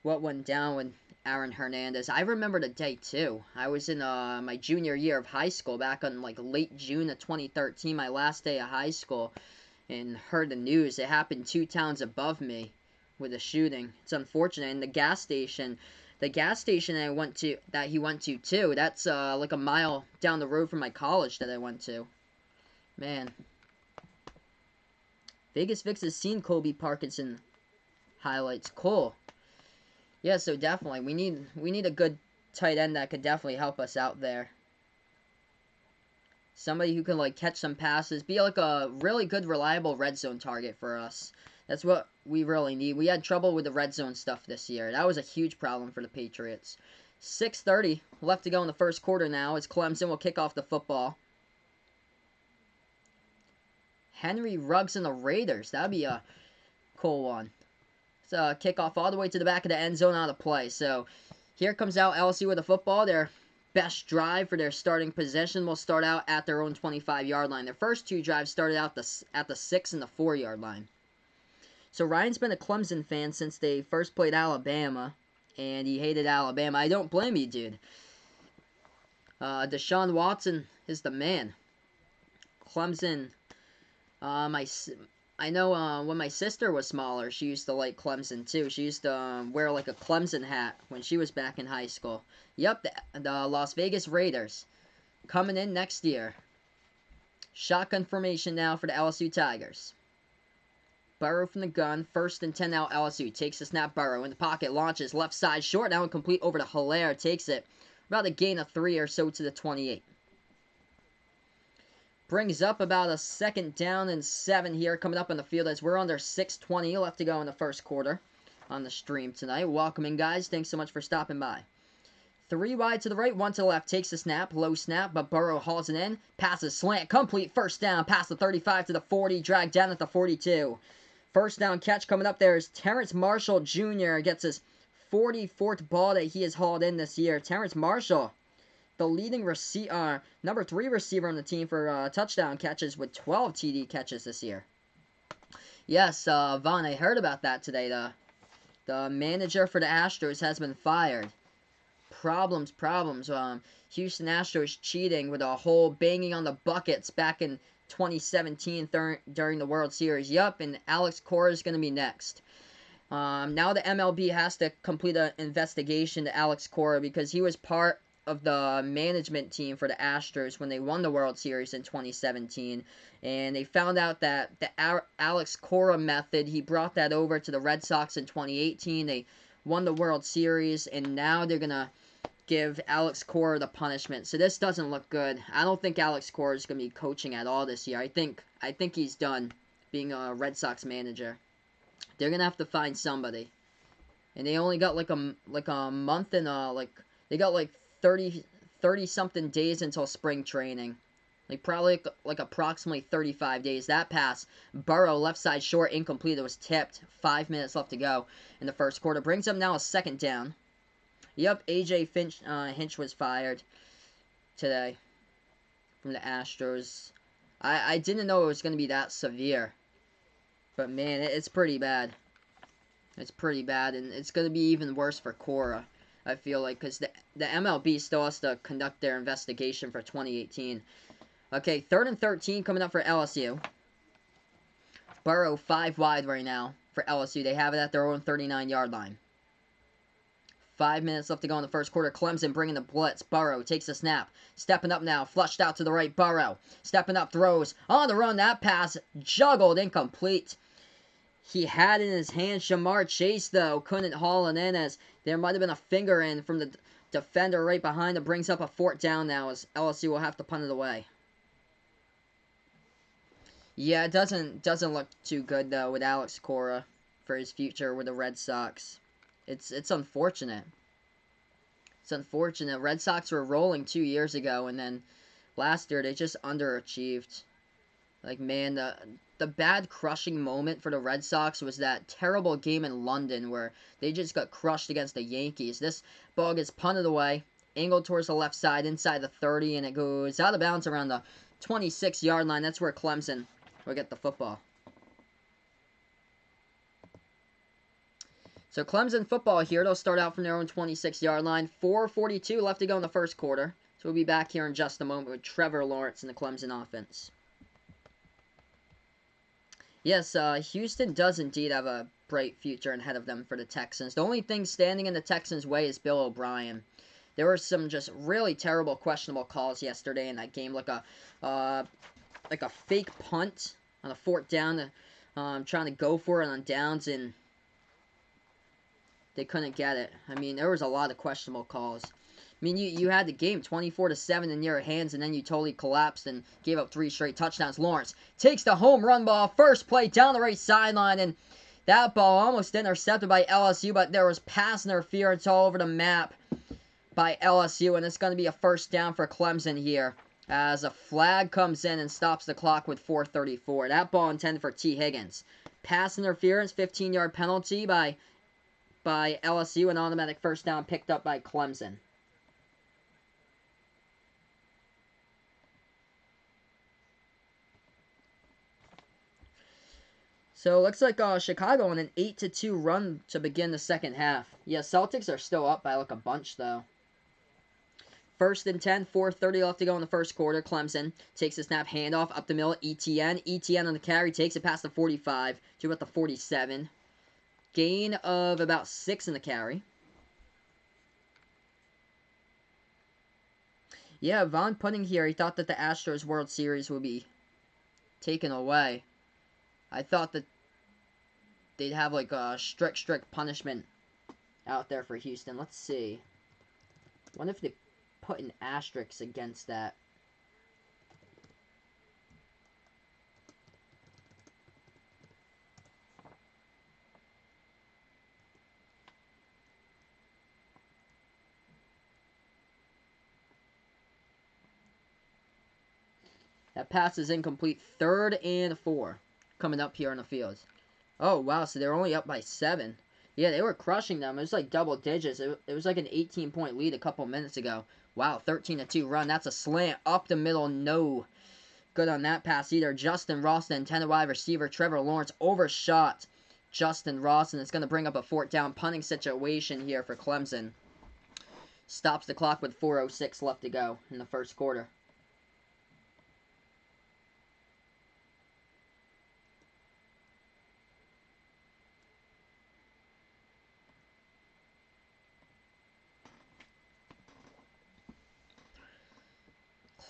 went down with Aaron Hernandez. I remember the day too. I was in my junior year of high school back on like late June of 2013, my last day of high school, and heard the news. It happened 2 towns above me with a shooting. It's unfortunate. In the gas station the gas station that he went to too. That's like a mile down the road from my college that I went to. Man, Vegas Vix has seen Kobe Parkinson highlights. Cool. Yeah, so definitely we need a good tight end that could definitely help us out there. Somebody who can like catch some passes, be like a really good, reliable red zone target for us. That's what we really need. We had trouble with the red zone stuff this year. That was a huge problem for the Patriots. 6:30 left to go in the first quarter now as Clemson will kick off the football. Henry Ruggs and the Raiders. That'd be a cool one. It's a kickoff all the way to the back of the end zone out of play. So here comes out LSU with the football. Their best drive for their starting possession will start out at their own 25-yard line. Their first two drives started out at the 6 and the 4-yard line. So Ryan's been a Clemson fan since they first played Alabama, and he hated Alabama. I don't blame you, dude. Deshaun Watson is the man. Clemson. I know when my sister was smaller, she used to like Clemson too. She used to wear like a Clemson hat when she was back in high school. Yep, the Las Vegas Raiders coming in next year. Shotgun formation now for the LSU Tigers. Burrow from the gun, 1st and 10 now LSU. Takes the snap, Burrow in the pocket, launches, left side, short, now incomplete over to Hilaire. Takes it, about a gain of 3 or so to the 28. Brings up about a 2nd down and 7 here coming up on the field as we're under 6:20 left to go in the first quarter on the stream tonight. Welcoming, guys. Thanks so much for stopping by. 3 wide to the right, 1 to the left. Takes the snap, low snap, but Burrow hauls it in. Passes slant, complete, 1st down, past the 35 to the 40, dragged down at the 42. 1st down catch coming up there is Terrence Marshall Jr. gets his 44th ball that he has hauled in this year. Terrence Marshall, the leading number 3 receiver on the team for touchdown catches with 12 TD catches this year. Yes, Vaughn, I heard about that today. The manager for the Astros has been fired. Problems. Houston Astros cheating with a whole banging on the buckets back in 2017 during the World Series. Yup, and Alex Cora is going to be next. Now the MLB has to complete an investigation to Alex Cora because he was part of the management team for the Astros when they won the World Series in 2017, and they found out that the Alex Cora method, he brought that over to the Red Sox in 2018. They won the World Series, and now they're gonna give Alex Cora the punishment. So this doesn't look good. I don't think Alex Cora is gonna be coaching at all this year. I think he's done being a Red Sox manager. They're gonna have to find somebody, and they only got like a month and they got like 30 something days until spring training. Probably approximately 35 days. That pass, Burrow, left side short, incomplete. It was tipped. 5 minutes left to go in the first quarter. Brings up now a 2nd down. Yep, AJ Hinch was fired today from the Astros. I didn't know it was going to be that severe. But man, it's pretty bad. It's pretty bad, and it's going to be even worse for Cora, I feel like, because the MLB still has to conduct their investigation for 2018. Okay, 3rd and 13 coming up for LSU. Burrow 5 wide right now for LSU. They have it at their own 39-yard line. 5 minutes left to go in the first quarter. Clemson bringing the blitz. Burrow takes a snap. Stepping up now. Flushed out to the right. Burrow stepping up. Throws. On the run. That pass juggled. Incomplete. He had in his hand Shamar Chase, though. Couldn't haul it in as there might have been a finger in from the defender right behind him. Brings up a 4th down now as LSU will have to punt it away. Yeah, it doesn't look too good, though, with Alex Cora for his future with the Red Sox. It's unfortunate. It's unfortunate. Red Sox were rolling 2 years ago, and then last year they just underachieved. Like, man, the bad crushing moment for the Red Sox was that terrible game in London where they just got crushed against the Yankees. This ball gets punted away, angled towards the left side, inside the 30, and it goes out of bounds around the 26-yard line. That's where Clemson will get the football. So Clemson football here. They'll start out from their own 26-yard line. 4:42 left to go in the first quarter. So we'll be back here in just a moment with Trevor Lawrence and the Clemson offense. Yes, Houston does indeed have a bright future ahead of them for the Texans. The only thing standing in the Texans' way is Bill O'Brien. There were some just really terrible, questionable calls yesterday in that game, like a fake punt on a 4th down, trying to go for it on downs, and they couldn't get it. I mean, there was a lot of questionable calls. I mean, you had the game 24-7 in your hands, and then you totally collapsed and gave up 3 straight touchdowns. Lawrence takes the home run ball, first play down the right sideline, and that ball almost intercepted by LSU, but there was pass interference all over the map by LSU, and it's going to be a 1st down for Clemson here as a flag comes in and stops the clock with 4:34. That ball intended for T. Higgins. Pass interference, 15-yard penalty by LSU, an automatic 1st down picked up by Clemson. So, looks like Chicago on an 8-2 run to begin the 2nd half. Yeah, Celtics are still up by like a bunch, though. 1st and 10, 4:30 left to go in the 1st quarter. Clemson takes the snap, handoff up the middle, Etienne. Etienne on the carry, takes it past the 45 to about the 47. Gain of about 6 in the carry. Yeah, Von Putting here, he thought that the Astros World Series would be taken away. I thought that they'd have like a strict punishment out there for Houston. Let's see. I wonder if they put an asterisk against that. That pass is incomplete. 3rd and 4 coming up here on the field. Oh, wow, so they're only up by 7. Yeah, they were crushing them. It was like double digits. It was like an 18-point lead a couple minutes ago. Wow, 13-2 run. That's a slant up the middle. No good on that pass either. Justin Ross, the intended wide receiver. Trevor Lawrence overshot Justin Ross, and it's going to bring up a 4th down punting situation here for Clemson. Stops the clock with 4:06 left to go in the 1st quarter.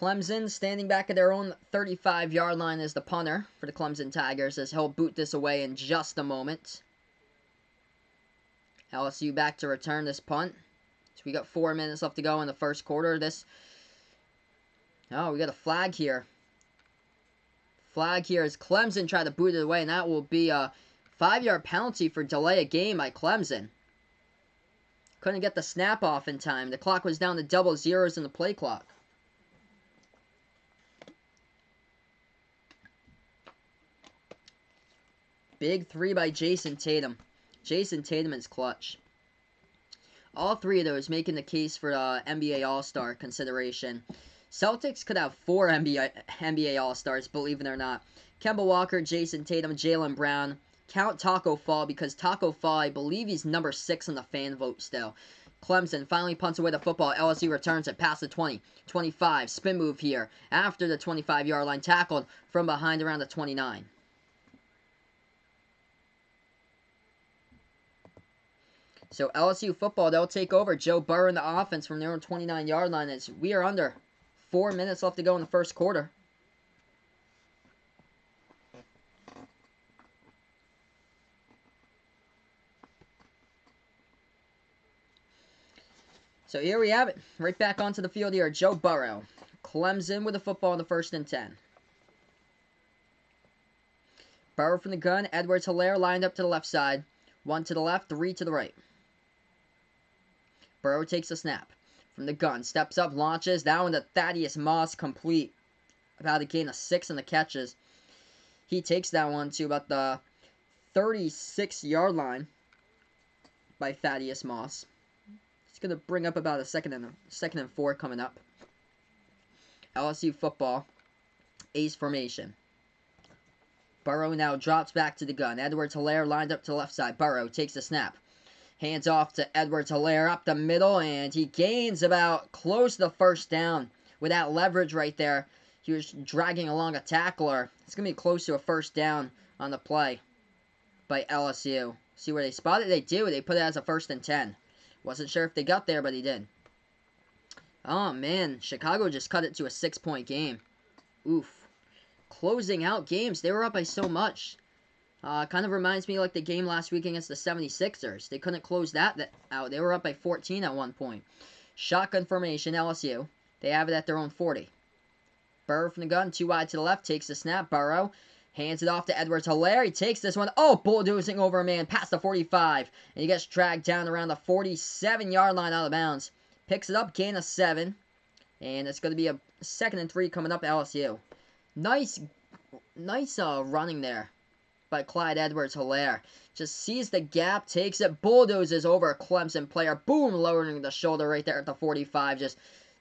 Clemson standing back at their own 35-yard line as the punter for the Clemson Tigers, as he'll boot this away in just a moment. LSU back to return this punt. So we got 4 minutes left to go in the 1st quarter. Oh, we got a flag here. Flag here as Clemson tried to boot it away, and that will be a 5-yard penalty for delay of game by Clemson. Couldn't get the snap off in time. The clock was down to double zeros in the play clock. Big 3 by Jason Tatum. Jason Tatum is clutch. All 3 of those making the case for NBA All-Star consideration. Celtics could have 4 NBA All-Stars, believe it or not. Kemba Walker, Jason Tatum, Jaylen Brown. Count Taco Fall, because Taco Fall, I believe he's number 6 on the fan vote still. Clemson finally punts away the football. LSU returns it past the 20. 25. Spin move here. After the 25-yard line. Tackled from behind around the 29. So LSU football, they'll take over. Joe Burrow in the offense from their own 29-yard line. As we are under 4 minutes left to go in the 1st quarter. So here we have it. Right back onto the field here. Joe Burrow. Clemson with the football in the 1st and 10. Burrow from the gun. Edwards-Helaire lined up to the left side. 1 to the left, 3 to the right. Burrow takes a snap from the gun. Steps up, launches. That one to Thaddeus Moss, complete. About a gain of 6 in the catches. He takes that one to about the 36-yard line by Thaddeus Moss. It's going to bring up about a second and 4 coming up. LSU football. Ace formation. Burrow now drops back to the gun. Edwards-Helaire lined up to the left side. Burrow takes the snap. Hands off to Edwards-Helaire up the middle, and he gains about close to the 1st down. With that leverage right there, he was dragging along a tackler. It's going to be close to a 1st down on the play by LSU. See where they spot it? They do. They put it as a 1st and 10. Wasn't sure if they got there, but he did. Oh, man. Chicago just cut it to a 6-point game. Oof. Closing out games. They were up by so much. Kind of reminds me like the game last week against the 76ers. They couldn't close that out. They were up by 14 at one point. Shotgun formation, LSU. They have it at their own 40. Burrow from the gun, 2 wide to the left, takes the snap. Burrow hands it off to Edwards-Helaire. He takes this one. Oh, bulldozing over a man past the 45. And he gets dragged down around the 47-yard line out of bounds. Picks it up, gain of 7. And it's going to be a 2nd and 3 coming up LSU. Nice running there by Clyde Edwards-Helaire. Just sees the gap, takes it, bulldozes over a Clemson player. Boom, lowering the shoulder right there at the 45. Just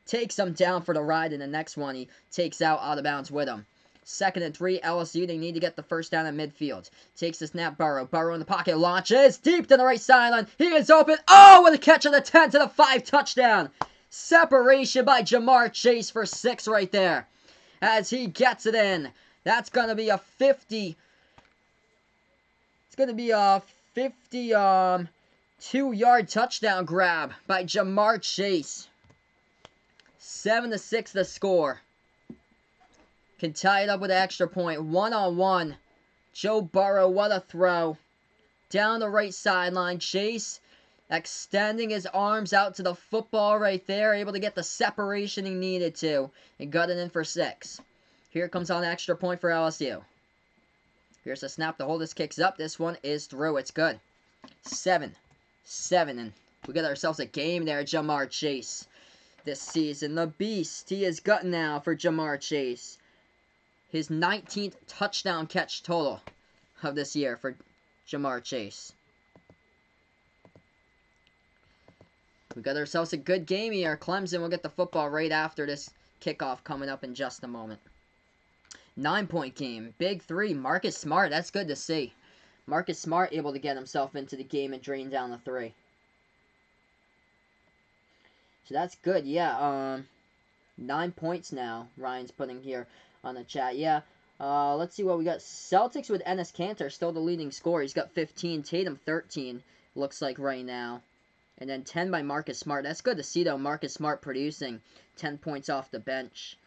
takes him down for the ride, and the next one he takes out of bounds with him. 2nd and 3, LSU. They need to get the first down at midfield. Takes the snap, Burrow. Burrow in the pocket, launches deep to the right sideline. He is open. Oh, with a catch of the 10 to the 5 touchdown. Separation by Jamar Chase for 6 right there. As he gets it in. That's going to be a 50. It's going to be a 52-yard touchdown grab by Jamar Chase. 7-6 the score. Can tie it up with an extra point. 1-on-1. Joe Burrow, what a throw. Down the right sideline. Chase extending his arms out to the football right there. Able to get the separation he needed to. And got it in for 6. Here comes on an extra point for LSU. Here's the snap. The holders kicks up. This one is through. It's good. 7. And we got ourselves a game there, Jamar Chase. This season, the beast. He is gutting now for Jamar Chase. His 19th touchdown catch total of this year for Jamar Chase. We got ourselves a good game here. Clemson will get the football right after this kickoff coming up in just a moment. 9-point game. Big 3. Marcus Smart. That's good to see. Marcus Smart able to get himself into the game and drain down the 3. So that's good. Yeah, 9 points now. Ryan's putting here on the chat. Yeah, let's see what we got. Celtics with Enes Kanter, still the leading scorer. He's got 15. Tatum, 13, looks like right now. And then 10 by Marcus Smart. That's good to see, though. Marcus Smart producing 10 points off the bench.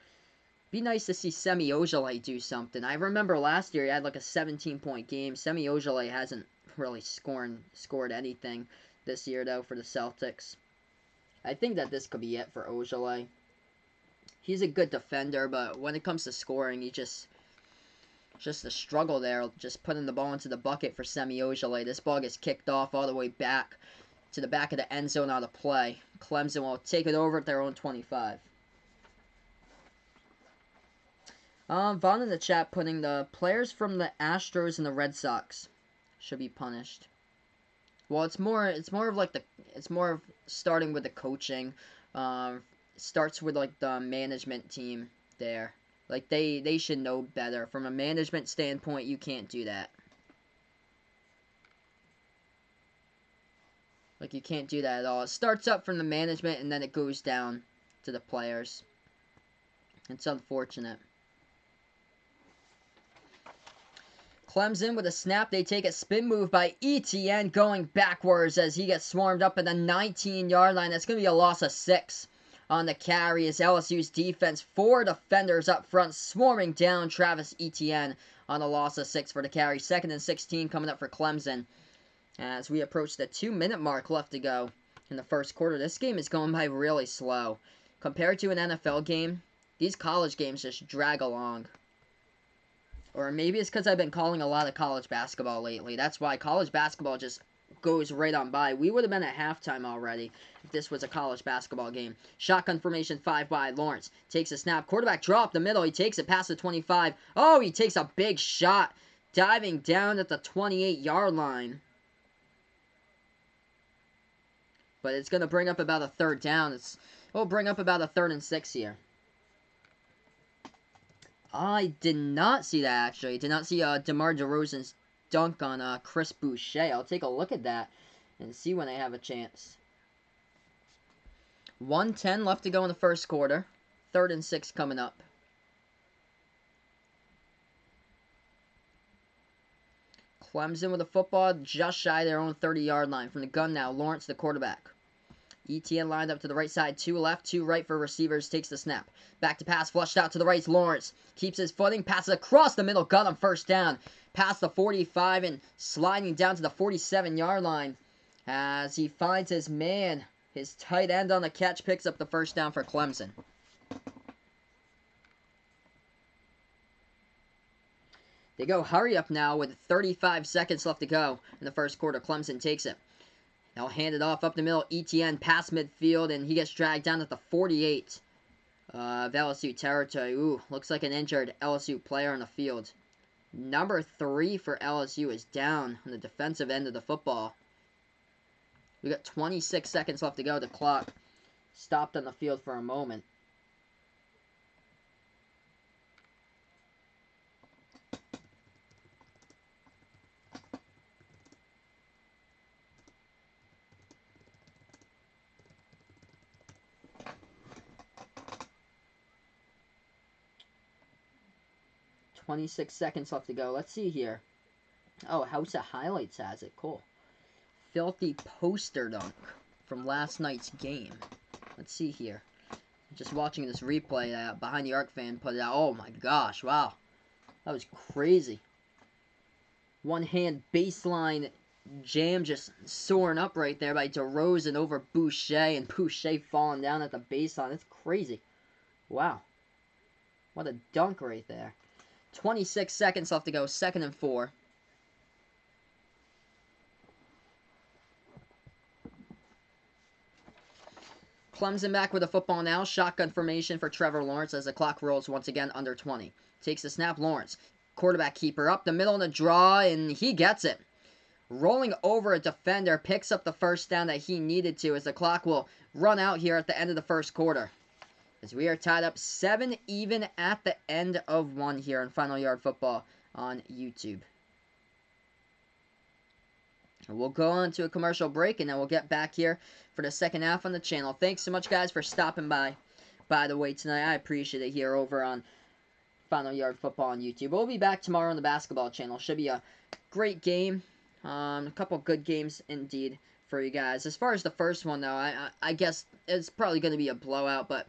Be nice to see Semi Ojeleye do something. I remember last year he had like a 17-point game. Semi Ojeleye hasn't really scored anything this year, though, for the Celtics. I think that this could be it for Ojeleye. He's a good defender, but when it comes to scoring, he just a struggle there, just putting the ball into the bucket for Semi Ojeleye. This ball gets kicked off all the way back to the back of the end zone out of play. Clemson will take it over at their own 25. Vaughn in the chat putting the players from the Astros and the Red Sox should be punished. Well, it's more of starting with the coaching. Starts with like the management team there. Like they should know better. From a management standpoint, you can't do that. Like you can't do that at all. It starts up from the management and then it goes down to the players. It's unfortunate. Clemson with a snap. They take a spin move by Etienne going backwards as he gets swarmed up at the 19-yard line. That's going to be a loss of 6 on the carry as LSU's defense. 4 defenders up front swarming down Travis Etienne on a loss of 6 for the carry. 2nd and 16 coming up for Clemson as we approach the 2-minute mark left to go in the first quarter. This game is going by really slow. Compared to an NFL game, these college games just drag along. Or maybe it's because I've been calling a lot of college basketball lately. That's why college basketball just goes right on by. We would have been at halftime already if this was a college basketball game. Shotgun formation, 5 wide. Lawrence takes a snap. Quarterback draw up the middle. He takes it past the 25. Oh, he takes a big shot. Diving down at the 28-yard line. But it's going to bring up about a 3rd down. It'll bring up about a 3rd and 6 here. I did not see that, actually. Did not see DeMar DeRozan's dunk on Chris Boucher. I'll take a look at that and see when I have a chance. 1:10 left to go in the first quarter. 3rd and 6 coming up. Clemson with the football just shy of their own 30-yard line. From the gun now, Lawrence, the quarterback. ETN lined up to the right side, 2 left, 2 right for receivers, takes the snap. Back to pass, flushed out to the right, Lawrence. Keeps his footing, passes across the middle, got him first down. Past the 45 and sliding down to the 47-yard line as he finds his man. His tight end on the catch picks up the first down for Clemson. They go hurry up now with 35 seconds left to go in the first quarter. Clemson takes it. They'll hand it off up the middle. ETN past midfield, and he gets dragged down at the 48 of LSU territory. Ooh, looks like an injured LSU player on the field. Number 3 for LSU is down on the defensive end of the football. We got 26 seconds left to go. The clock stopped on the field for a moment. .26 seconds left to go. Let's see here. Oh, House of Highlights has it. Cool. Filthy poster dunk from last night's game. Let's see here. Just watching this replay that Behind the Arc fan put it out. Oh my gosh, wow. That was crazy. One hand baseline jam just soaring up right there by DeRozan over Boucher, and Boucher falling down at the baseline. It's crazy. Wow. What a dunk right there. 26 seconds left to go. 2nd and 4. Clemson back with the football now. Shotgun formation for Trevor Lawrence as the clock rolls once again under 20. Takes the snap, Lawrence. Quarterback keeper up the middle in the draw, and he gets it. Rolling over a defender, picks up the first down that he needed to as the clock will run out here at the end of the first quarter. As we are tied up 7 even at the end of 1 here on Final Yard Football on YouTube. We'll go on to a commercial break, and then we'll get back here for the second half on the channel. Thanks so much, guys, for stopping by the way, tonight. I appreciate it here over on Final Yard Football on YouTube. We'll be back tomorrow on the basketball channel. Should be a great game. A couple good games, indeed, for you guys. As far as the first one, though, I guess it's probably going to be a blowout, but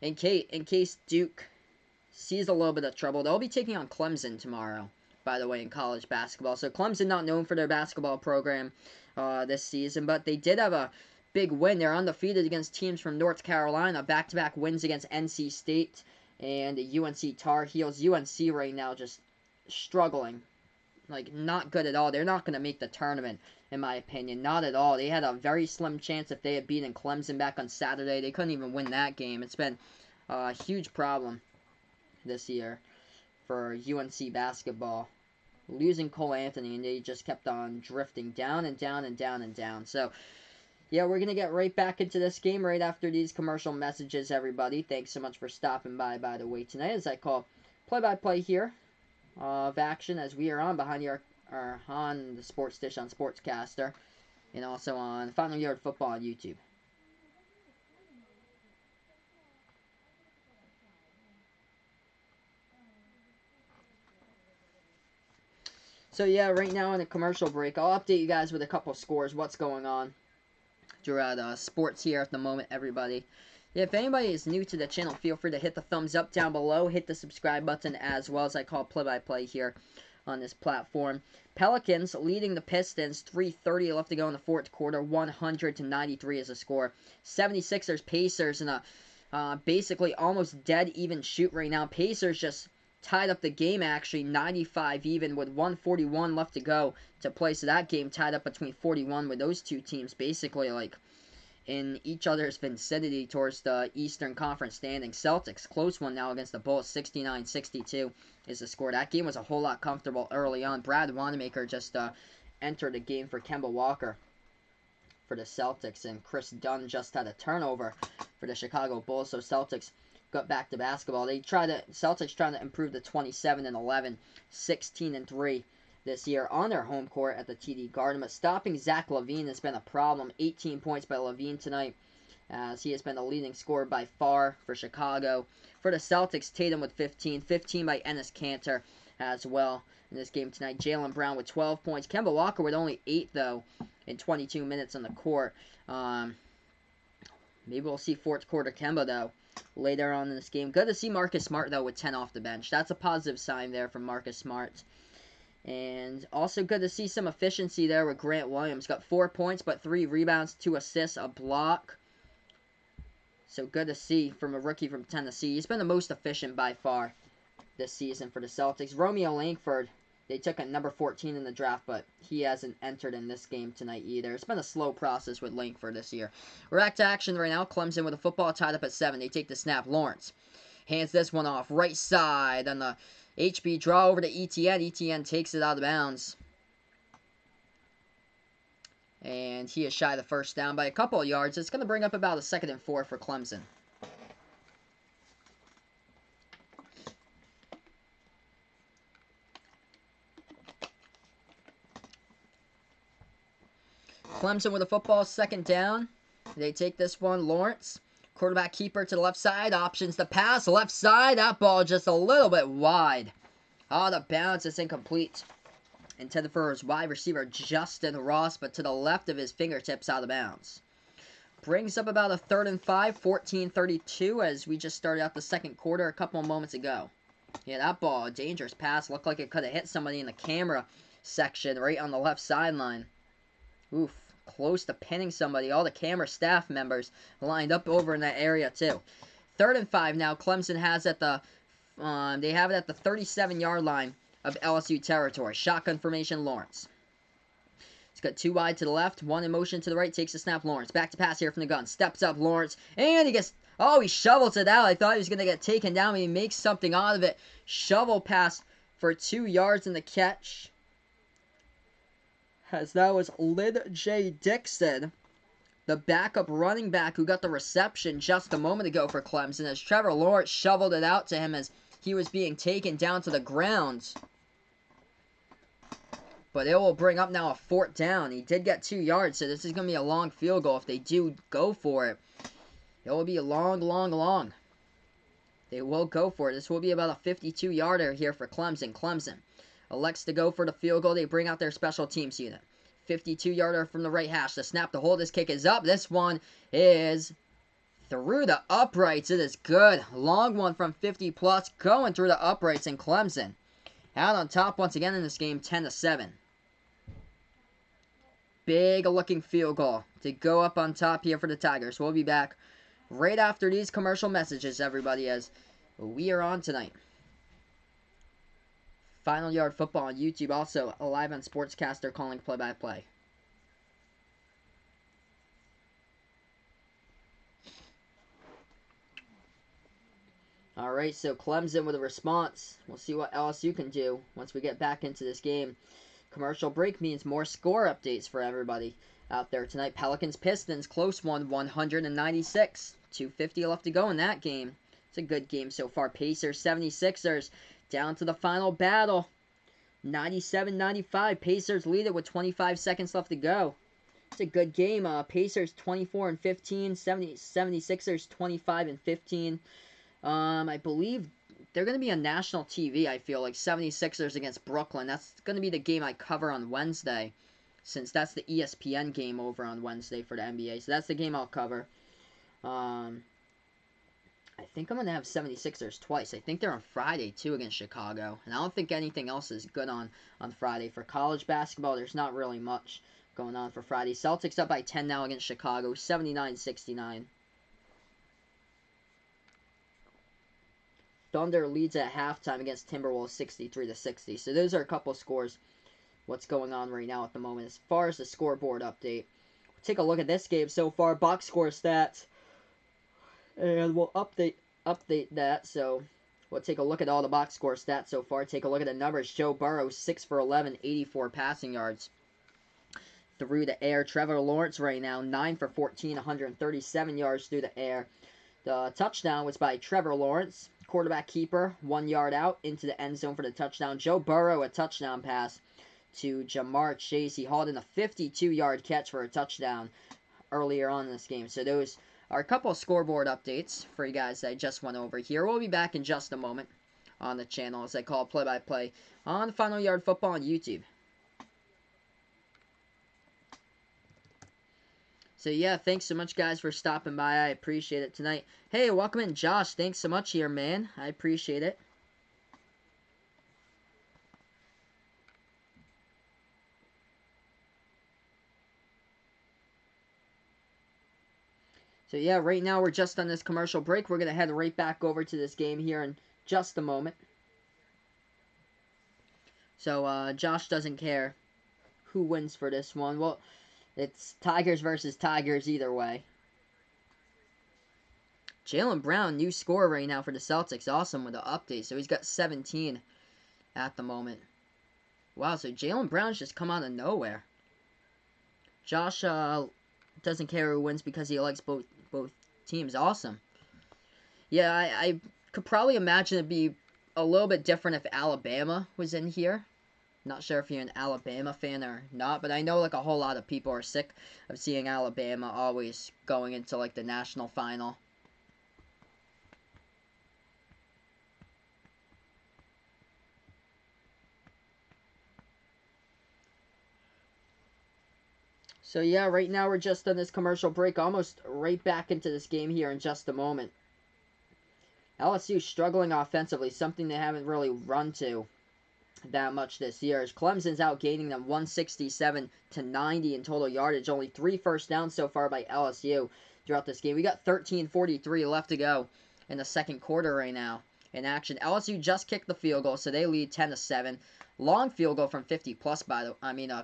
in case Duke sees a little bit of trouble, they'll be taking on Clemson tomorrow, by the way, in college basketball. So Clemson not known for their basketball program this season, but they did have a big win. They're undefeated against teams from North Carolina. Back-to-back wins against NC State and UNC Tar Heels. UNC right now just struggling. Like, not good at all. They're not going to make the tournament, in my opinion. Not at all. They had a very slim chance if they had beaten Clemson back on Saturday. They couldn't even win that game. It's been a huge problem this year for UNC basketball. Losing Cole Anthony, and they just kept on drifting down and down and down and down. So, yeah, we're going to get right back into this game right after these commercial messages, everybody. Thanks so much for stopping by the way, tonight, as I call play-by-play here of action as we are on on the Sports Dish on Sportscaster, and also on Final Yard Football on YouTube. So yeah, right now in a commercial break, I'll update you guys with a couple scores, what's going on throughout sports here at the moment, everybody. Yeah, if anybody is new to the channel, feel free to hit the thumbs up down below, hit the subscribe button as well, as I call play-by-play here on this platform. Pelicans leading the Pistons, 3:30 left to go in the fourth quarter, 100-93 is the score. 76ers, Pacers in a basically almost dead even shoot right now. Pacers just tied up the game, actually, 95 even with 1:41 left to go to play. So that game tied up between 41 with those two teams basically like in each other's vicinity towards the Eastern Conference standings. Celtics, close one now against the Bulls, 69-62 is the score. That game was a whole lot comfortable early on. Brad Wanamaker just entered the game for Kemba Walker for the Celtics, and Chris Dunn just had a turnover for the Chicago Bulls, so Celtics got back to basketball. Celtics trying to improve to 27-11, 16-3 this year on their home court at the TD Garden. But stopping Zach LaVine has been a problem. 18 points by LaVine tonight, as he has been the leading scorer by far for Chicago. For the Celtics, Tatum with 15 by Enes Kanter as well. in this game tonight. Jaylen Brown with 12 points. Kemba Walker with only 8, though, in 22 minutes on the court. Maybe we'll see fourth quarter Kemba, though, later on in this game. Good to see Marcus Smart, though, with 10 off the bench. That's a positive sign there from Marcus Smart. And also good to see some efficiency there with Grant Williams. Got 4 points, but 3 rebounds, 2 assists, a block. So good to see from a rookie from Tennessee. He's been the most efficient by far this season for the Celtics. Romeo Langford, they took at number 14 in the draft, but he hasn't entered in this game tonight either. It's been a slow process with Langford this year. We're back to action right now. Clemson with a football tied up at 7. They take the snap. Lawrence hands this one off. Right side on the HB draw over to Etienne. Etienne takes it out of bounds. And he is shy of the first down by a couple of yards. It's going to bring up about a 2nd and 4 for Clemson. Clemson with a football, 2nd down. They take this one. Lawrence, quarterback keeper to the left side. Options to pass. Left side. That ball just a little bit wide. Out of bounds. It's incomplete. Intended for his wide receiver, Justin Ross, but to the left of his fingertips, out of bounds. Brings up about a 3rd and 5, 14-32, as we just started out the second quarter a couple of moments ago. Yeah, that ball, a dangerous pass. Looked like it could have hit somebody in the camera section right on the left sideline. Oof, close to pinning somebody. All the camera staff members lined up over in that area, too. 3rd and 5 now. Clemson has at the, they have it at the 37-yard line of LSU territory. Shotgun formation, Lawrence. He's got 2 wide to the left, 1 in motion to the right, takes the snap, Lawrence. Back to pass here from the gun. Steps up, Lawrence, and he gets, he shovels it out. I thought he was going to get taken down, but he makes something out of it. Shovel pass for 2 yards in the catch. As that was Lyd J. Dixon, the backup running back who got the reception just a moment ago for Clemson, as Trevor Lawrence shoveled it out to him as he was being taken down to the ground. But it will bring up now a 4th down. He did get 2 yards, so this is going to be a long field goal if they do go for it. It will be a long. They will go for it. This will be about a 52-yarder here for Clemson. Clemson elects to go for the field goal. They bring out their special teams unit. 52-yarder from the right hash. The snap to hold this kick is up. This one is through the uprights. It is good. Long one from 50-plus, going through the uprights, in Clemson out on top once again in this game, 10-7. Big looking field goal to go up on top here for the Tigers. We'll be back right after these commercial messages, everybody, as we are on tonight. Final Yard Football on YouTube, also live on Sportscaster, calling play-by-play. Alright, so Clemson with a response. We'll see what LSU can do once we get back into this game. Commercial break means more score updates for everybody out there tonight. Pelicans-Pistons, close one, 196. 2:50 left to go in that game. It's a good game so far. Pacers, 76ers, down to the final battle. 97-95. Pacers lead it with 25 seconds left to go. It's a good game. Pacers 24-15. 76ers 25-15. I believe they're going to be on national TV, I feel like. 76ers against Brooklyn. That's going to be the game I cover on Wednesday, since that's the ESPN game over on Wednesday for the NBA. So that's the game I'll cover. I think I'm going to have 76ers twice. I think they're on Friday, too, against Chicago. And I don't think anything else is good on Friday. For college basketball, there's not really much going on for Friday. Celtics up by 10 now against Chicago, 79-69. Thunder leads at halftime against Timberwolves, 63-60. So those are a couple scores. What's going on right now at the moment as far as the scoreboard update. We'll take a look at this game so far. Box score stats. And we'll update that. So we'll take a look at all the box score stats so far. Take a look at the numbers. Joe Burrow, 6 for 11, 84 passing yards through the air. Trevor Lawrence right now, 9 for 14, 137 yards through the air. The touchdown was by Trevor Lawrence. Quarterback keeper, 1 yard out into the end zone for the touchdown. Joe Burrow, a touchdown pass to Jamar Chase. He hauled in a 52-yard catch for a touchdown earlier on in this game. So those are a couple of scoreboard updates for you guys that I just went over here. We'll be back in just a moment. on the channel as I call play-by-play on Final Yard Football on YouTube. So yeah, thanks so much guys for stopping by. I appreciate it tonight. Hey, welcome in Josh. Thanks so much here, man. I appreciate it. So yeah, right now we're just on this commercial break. We're going to head right back over to this game here in just a moment. So Josh doesn't care who wins for this one. Well, it's Tigers versus Tigers either way. Jaylen Brown, new scorer right now for the Celtics. Awesome with the update. So he's got 17 at the moment. Wow, so Jaylen Brown's just come out of nowhere. Josh doesn't care who wins because he likes both teams. Awesome. Yeah, I could probably imagine it'd be a little bit different if Alabama was in here. Not sure if you're an Alabama fan or not, but I know like a whole lot of people are sick of seeing Alabama always going into like the national final. So yeah, right now we're just on this commercial break, almost right back into this game here in just a moment. LSU struggling offensively, something they haven't really run to that much this year. As Clemson's outgaining them 167 to 90 in total yardage. Only 3 first downs so far by LSU throughout this game. We got 13:43 left to go in the second quarter right now in action. LSU just kicked the field goal, so they lead 10-7. Long field goal from 50 plus by the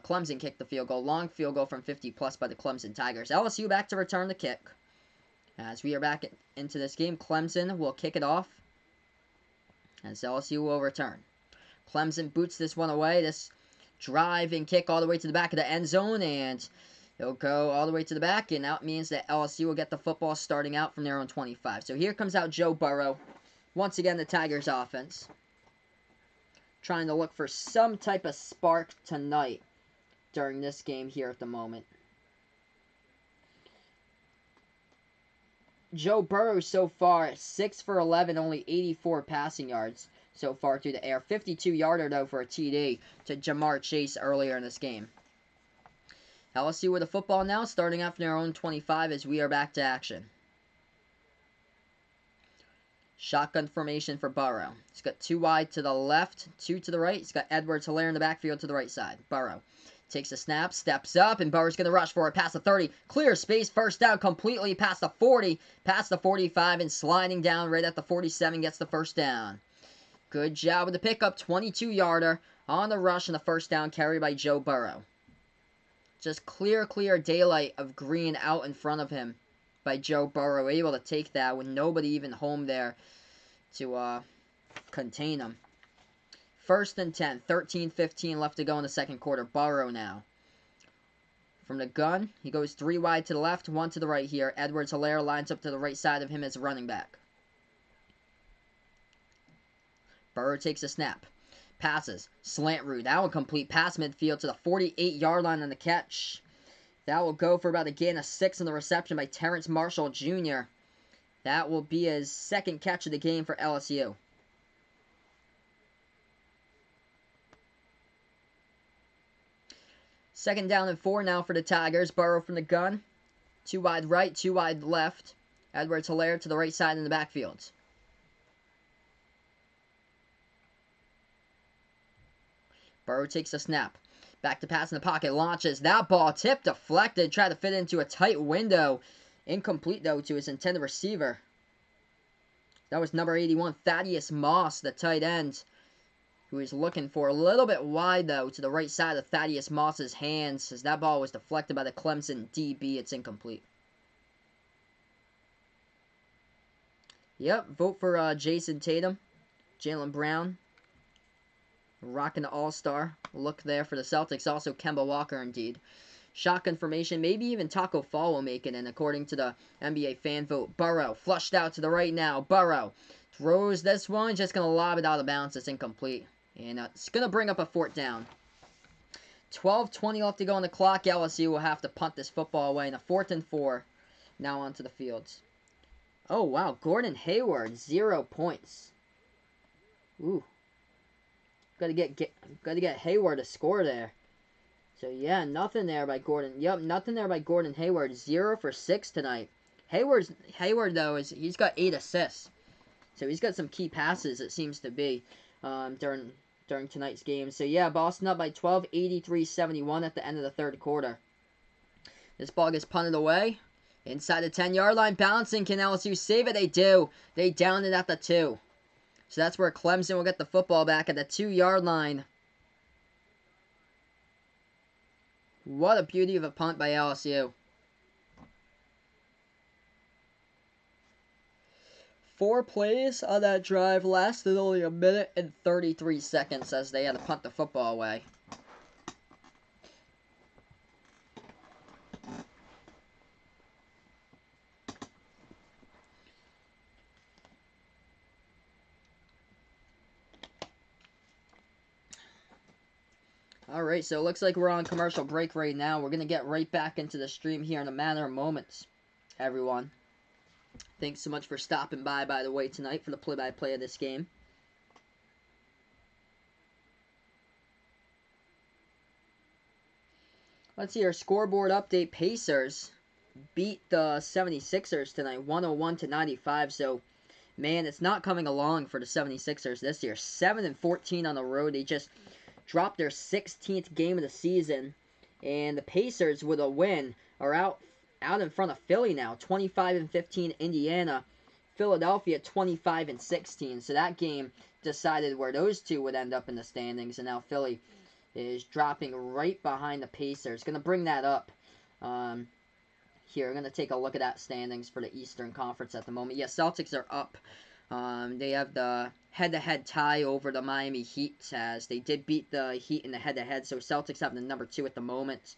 Clemson kicked the field goal. Long field goal from 50 plus by the Clemson Tigers. LSU back to return the kick. As we are back into this game, Clemson will kick it off as LSU will return. Clemson boots this one away. This drive and kick all the way to the back of the end zone, and it'll go all the way to the back, and that means that LSU will get the football starting out from their own 25. So here comes out Joe Burrow. Once again, the Tigers offense trying to look for some type of spark tonight during this game here at the moment. Joe Burrow so far 6 for 11, only 84 passing yards so far through the air. 52-yarder though for a TD to Jamar Chase earlier in this game. LSU with the football now, starting off from their own 25 as we are back to action. Shotgun formation for Burrow. He's got 2 wide to the left, 2 to the right. He's got Edwards-Helaire in the backfield to the right side. Burrow takes a snap, steps up, and Burrow's going to rush for it past the 30. Clear space, first down completely past the 40, past the 45, and sliding down right at the 47, gets the first down. Good job with the pickup, 22-yarder on the rush and the first down carry by Joe Burrow. Just clear daylight of green out in front of him by Joe Burrow, able to take that with nobody even home there to contain him. 1st and 10, 13-15 left to go in the second quarter. Burrow now. From the gun, he goes 3 wide to the left, 1 to the right here. Edwards-Helaire lines up to the right side of him as a running back. Burrow takes a snap. Passes. Slant route. That one complete pass midfield to the 48-yard line on the catch. That will go for about a gain of 6 in the reception by Terrence Marshall Jr. That will be his second catch of the game for LSU. Second down and 4 now for the Tigers. Burrow from the gun. 2 wide right, 2 wide left. Edwards-Helaire to the right side in the backfield. Burrow takes a snap. Back to pass in the pocket, launches. That ball tipped, deflected, tried to fit into a tight window. Incomplete, though, to his intended receiver. That was number 81, Thaddeus Moss, the tight end, who is looking for a little bit wide, though, to the right side of Thaddeus Moss's hands, as that ball was deflected by the Clemson DB. It's incomplete. Yep, vote for Jason Tatum, Jaylen Brown. Rocking the all-star look there for the Celtics. Also, Kemba Walker, indeed. Shotgun formation. Maybe even Taco Fall will make it in, according to the NBA fan vote. Burrow, flushed out to the right now. Burrow throws this one. Just going to lob it out of bounds. It's incomplete. And it's going to bring up a 4th down. 12:20 left to go on the clock. LSU will have to punt this football away. And a 4th and 4 now onto the fields. Oh, wow. Gordon Hayward, 0 points. Ooh. Gotta get Hayward to score there. So yeah, nothing there by Gordon. Yep, nothing there by Gordon Hayward. 0 for 6 tonight. Hayward though he's got 8 assists. So he's got some key passes, it seems to be, during tonight's game. So yeah, Boston up by 12, 83-71 at the end of the third quarter. This ball gets punted away. Inside the 10-yard line, bouncing. Can LSU save it? They do. They down it at the 2. So that's where Clemson will get the football back at the 2-yard line. What a beauty of a punt by LSU. 4 plays on that drive lasted only a minute and 33 seconds as they had to punt the football away. Alright, so it looks like we're on commercial break right now. We're going to get right back into the stream here in a matter of moments, everyone. Thanks so much for stopping by the way, tonight for the play-by-play of this game. Let's see our scoreboard update. Pacers beat the 76ers tonight, 101-95. So, man, it's not coming along for the 76ers this year. 7-14 on the road. They just dropped their 16th game of the season. And the Pacers, with a win, are out in front of Philly now. 25-15 Indiana. Philadelphia 25-16. So that game decided where those two would end up in the standings. And now Philly is dropping right behind the Pacers. Going to bring that up here. We're going to take a look at that standings for the Eastern Conference at the moment. Yeah, Celtics are up. They have the head-to-head tie over the Miami Heat, as they did beat the Heat in the head-to-head. So Celtics have the number 2 at the moment,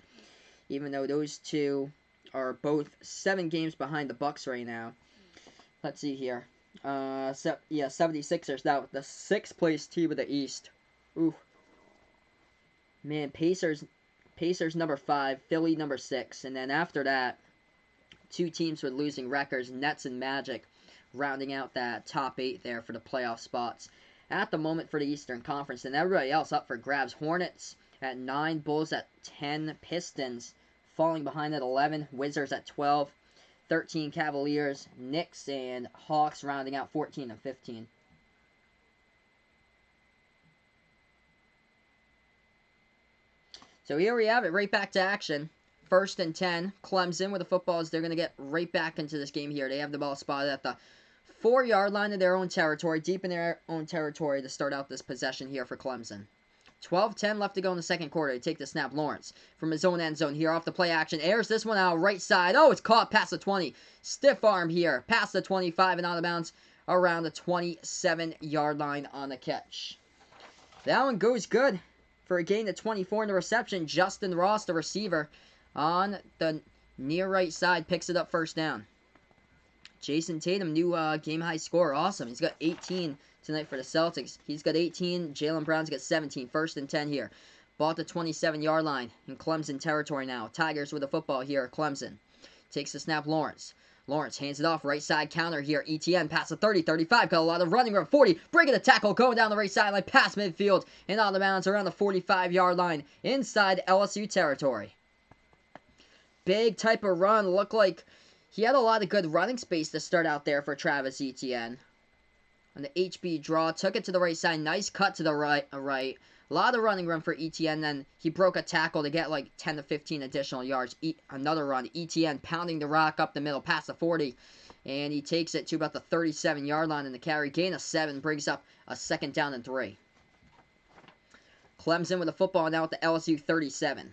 even though those two are both 7 games behind the Bucks right now. Let's see here. 76ers now the 6th place team of the East. Ooh. Man, Pacers number 5, Philly number 6, and then after that, 2 teams with losing records, Nets and Magic, rounding out that top 8 there for the playoff spots at the moment for the Eastern Conference. And everybody else up for grabs. Hornets at 9, Bulls at 10, Pistons falling behind at 11, Wizards at 12, 13 Cavaliers, Knicks and Hawks rounding out 14 and 15. So here we have it, right back to action. 1st and 10, Clemson with the football as they're going to get right back into this game here. They have the ball spotted at the 4-yard line of their own territory, deep in their own territory to start out this possession here for Clemson. 12-10 left to go in the second quarter. They take the snap. Lawrence from his own end zone here off the play action. Airs this one out right side. Oh, it's caught past the 20. Stiff arm here. Past the 25 and out of bounds around the 27-yard line on the catch. That one goes good for a gain of 24 in the reception. Justin Ross, the receiver, on the near right side, picks it up 1st down. Jason Tatum, new game-high scorer. Awesome. He's got 18 tonight for the Celtics. He's got 18. Jaylen Brown's got 17. 1st and 10 here. Ball at the 27-yard line in Clemson territory now. Tigers with the football here at Clemson. Takes the snap, Lawrence. Lawrence hands it off, right side counter here. ETN past the 30, 35, got a lot of running room. 40, breaking the tackle, going down the right sideline, past midfield, and out of bounds around the 45-yard line, inside LSU territory. Big type of run, looked like he had a lot of good running space to start out there for Travis Etienne. On the HB draw, took it to the right side, nice cut to the right. A lot of running room for Etienne, then he broke a tackle to get like 10 to 15 additional yards. Another run, Etienne pounding the rock up the middle, past the 40, and he takes it to about the 37-yard line in the carry. Gain of 7, brings up a 2nd down and 3. Clemson with the football now at the LSU 37.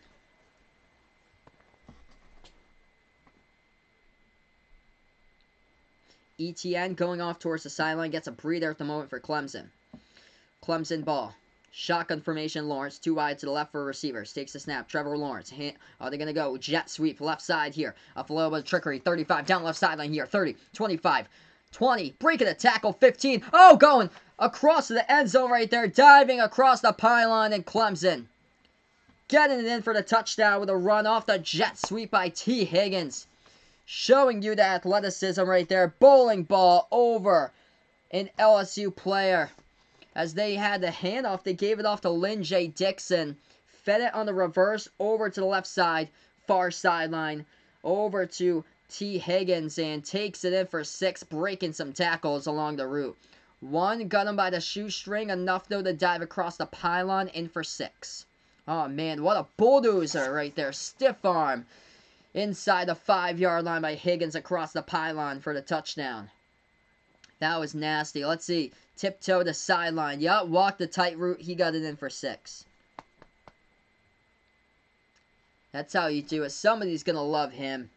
Etienne going off towards the sideline, gets a breather at the moment for Clemson. Clemson ball. Shotgun formation, Lawrence, 2 wide to the left for receivers. Takes the snap, Trevor Lawrence. Are they going to go? Jet sweep, left side here. Up a little bit of trickery, 35, down left sideline here, 30, 25, 20, breaking the tackle, 15. Oh, going across to the end zone right there, diving across the pylon, and Clemson getting it in for the touchdown with a run off the jet sweep by T. Higgins. Showing you the athleticism right there. Bowling ball over an LSU player as they had the handoff. They gave it off to Lynn J. Dixon. Fed it on the reverse over to the left side, far sideline, over to T. Higgins, and takes it in for 6, breaking some tackles along the route. 1 got him by the shoestring, enough though to dive across the pylon, in for 6. Oh man, what a bulldozer right there. Stiff arm inside the 5-yard line by Higgins across the pylon for the touchdown. That was nasty. Let's see. Tiptoe the sideline. Yup, walked the tight route. He got it in for 6. That's how you do it. Somebody's going to love him.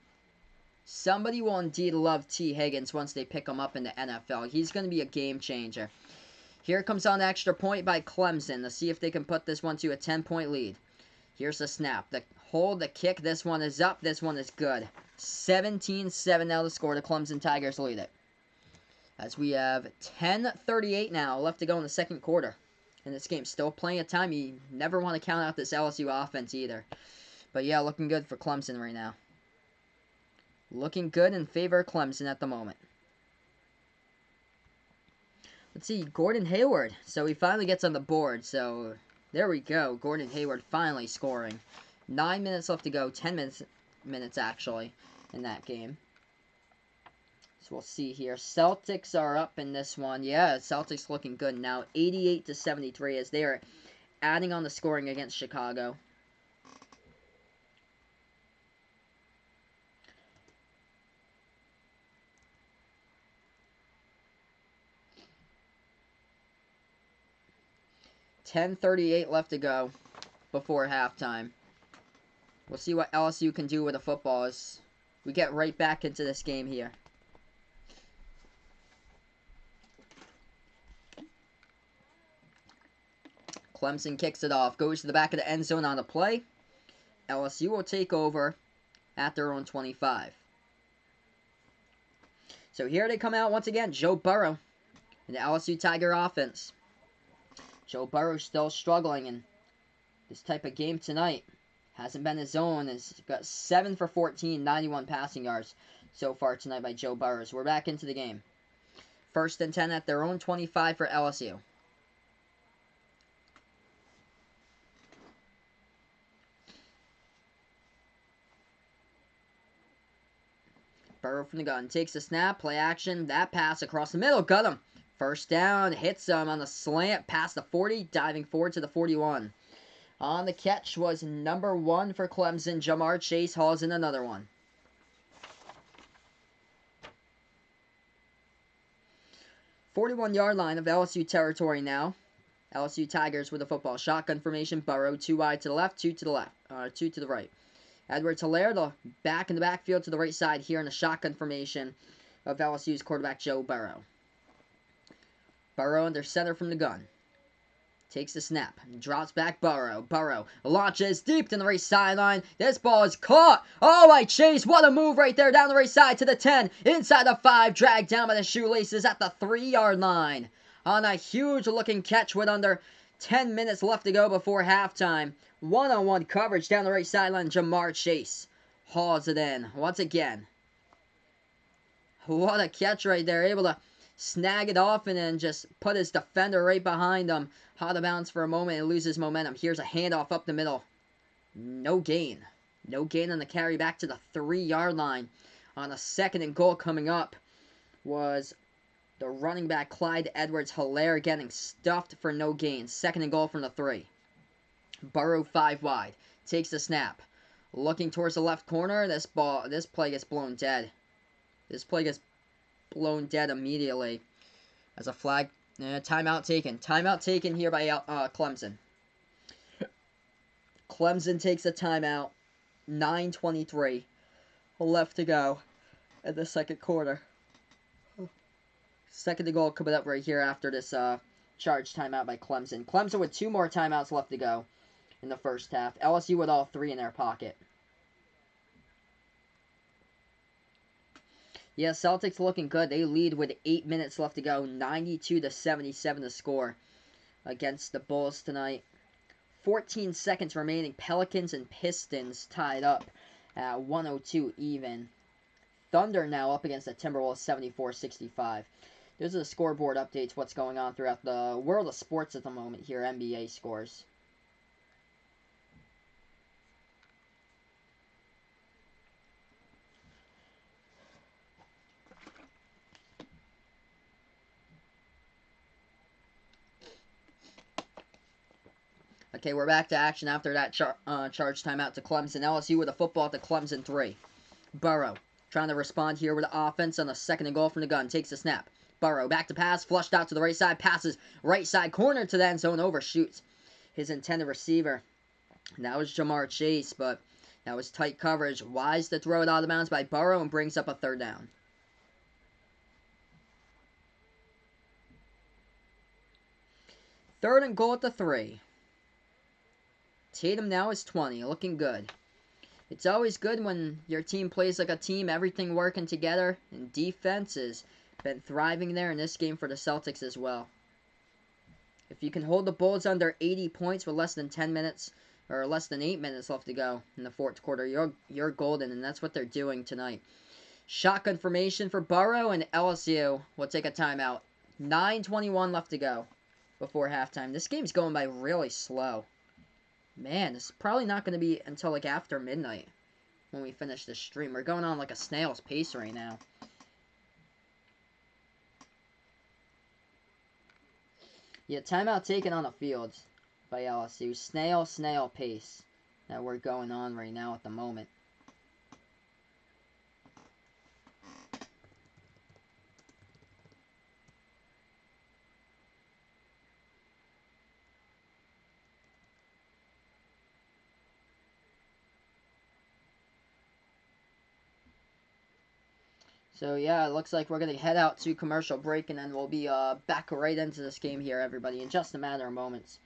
Somebody will indeed love T. Higgins once they pick him up in the NFL. He's going to be a game changer. Here comes on the extra point by Clemson. Let's see if they can put this one to a 10-point lead. Here's the snap. The hold, the kick. This one is up. This one is good. 17-7 now the score. The Clemson Tigers lead it. As we have 10:38 now left to go in the second quarter. In this game, still plenty of time. You never want to count out this LSU offense either. But yeah, looking good for Clemson right now. Looking good in favor of Clemson at the moment. Let's see, Gordon Hayward. So he finally gets on the board. So there we go. Gordon Hayward finally scoring. 9 minutes left to go. 10 minutes actually in that game. So we'll see here. Celtics are up in this one. Yeah, Celtics looking good now. 88-73 as they are adding on the scoring against Chicago. $10:38 left to go before halftime. We'll see what LSU can do with the football as we get right back into this game here. Clemson kicks it off, goes to the back of the end zone on the play. LSU will take over at their own 25. So here they come out once again, Joe Burrow and the LSU Tiger offense. Joe Burrow still struggling in this type of game tonight. Hasn't been his own. Has got 7 for 14, 91 passing yards so far tonight by Joe Burrow. So we're back into the game. 1st and 10 at their own 25 for LSU. Burrow from the gun. Takes the snap. Play action. That pass across the middle. Got him. 1st down. Hits him on the slant. Past the 40. Diving forward to the 41. On the catch was number 1 for Clemson. Jamar Chase hauls in another one. "41-yard line of LSU territory now. LSU Tigers with the football. Shotgun formation. Burrow 2 wide to the left, 2 to the left, 2 to the right. Edwards-Helaire, the back in the backfield to the right side here in the shotgun formation of LSU's quarterback Joe Burrow. Burrow under center from the gun. Takes the snap. Drops back Burrow. Burrow launches deep to the right sideline. This ball is caught. Oh, my Chase. What a move right there down the right side to the 10. Inside the 5. Dragged down by the shoelaces at the 3-yard line. On a huge looking catch with under 10 minutes left to go before halftime. One-on-one coverage down the right sideline. Jamar Chase hauls it in once again. What a catch right there. Able to snag it off and then just put his defender right behind him. Out of bounds for a moment and loses momentum. Here's a handoff up the middle. No gain. No gain on the carry back to the 3-yard line. On a 2nd and goal coming up was the running back Clyde Edwards-Helaire getting stuffed for no gain. 2nd and goal from the 3. Burrow 5 wide. Takes the snap. Looking towards the left corner. This play gets blown dead. This play gets blown dead immediately. As a flag. Timeout taken. Timeout taken here by Clemson. Clemson takes a timeout. 9:23 left to go in the second quarter. 2nd and goal coming up right here after this charge timeout by Clemson. Clemson with 2 more timeouts left to go in the first half. LSU with all 3 in their pocket. Yeah, Celtics looking good. They lead with 8 minutes left to go. 92-77 the score against the Bulls tonight. 14 seconds remaining. Pelicans and Pistons tied up at 102 even. Thunder now up against the Timberwolves 74-65. Those are the scoreboard updates, what's going on throughout the world of sports at the moment here, NBA scores. Okay, we're back to action after that charge timeout to Clemson. LSU with a football at the Clemson 3. Burrow trying to respond here with the offense on a 2nd and goal from the gun. Takes the snap. Burrow back to pass, flushed out to the right side, passes right side corner to the end zone, overshoots his intended receiver. And that was Jamar Chase, but that was tight coverage. Wise to throw it out of bounds by Burrow and brings up a 3rd down. 3rd and goal at the 3. Tatum now is 20, looking good. It's always good when your team plays like a team, everything working together, and defense has been thriving there in this game for the Celtics as well. If you can hold the Bulls under 80 points with less than 10 minutes, or less than 8 minutes left to go in the 4th quarter, you're golden, and that's what they're doing tonight. Shotgun formation for Burrow, and LSU will take a timeout. 9:21 left to go before halftime. This game's going by really slow. Man, it's probably not going to be until like after midnight when we finish this stream. We're going on like a snail's pace right now. Yeah, timeout taken on the field by LSU. Snail pace that we're going on right now at the moment. So yeah, it looks like we're going to head out to commercial break, and then we'll be back right into this game here, everybody, in just a matter of moments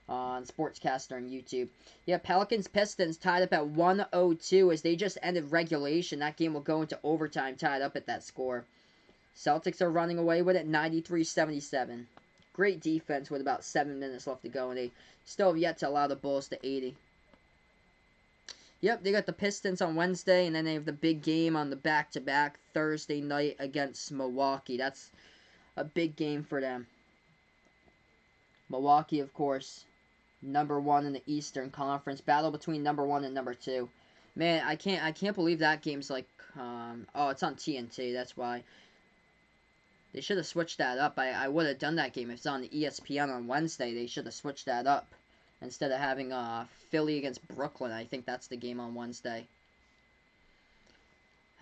on Sportscaster and YouTube. Yeah, Pelicans-Pistons tied up at 102 as they just ended regulation. That game will go into overtime tied up at that score. Celtics are running away with it, 93-77. Great defense with about 7 minutes left to go, and they still have yet to allow the Bulls to 80. Yep, they got the Pistons on Wednesday, and then they have the big game on the back-to-back Thursday night against Milwaukee. That's a big game for them. Milwaukee, of course, number 1 in the Eastern Conference. Battle between number 1 and number 2. Man, I can't believe that game's like, oh, it's on TNT, that's why. They should have switched that up. I would have done that game if it's on the ESPN on Wednesday. They should have switched that up. Instead of having Philly against Brooklyn. I think that's the game on Wednesday.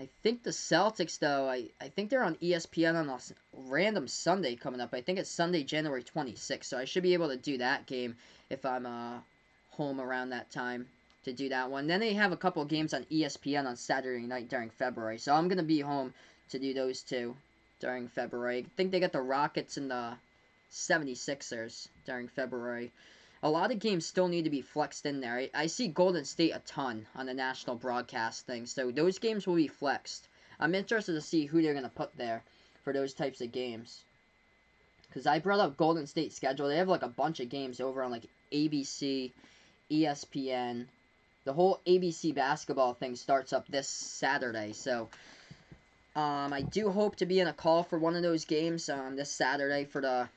I think the Celtics, though, I think they're on ESPN on a random Sunday coming up. I think it's Sunday, January 26th. So I should be able to do that game if I'm home around that time to do that one. Then they have a couple games on ESPN on Saturday night during February. So I'm going to be home to do those two during February. I think they got the Rockets and the 76ers during February. A lot of games still need to be flexed in there. I see Golden State a ton on the national broadcast thing, so those games will be flexed. I'm interested to see who they're going to put there for those types of games. Because I brought up Golden State's schedule. They have like a bunch of games over on like ABC, ESPN. The whole ABC basketball thing starts up this Saturday, so I do hope to be in a call for one of those games this Saturday for the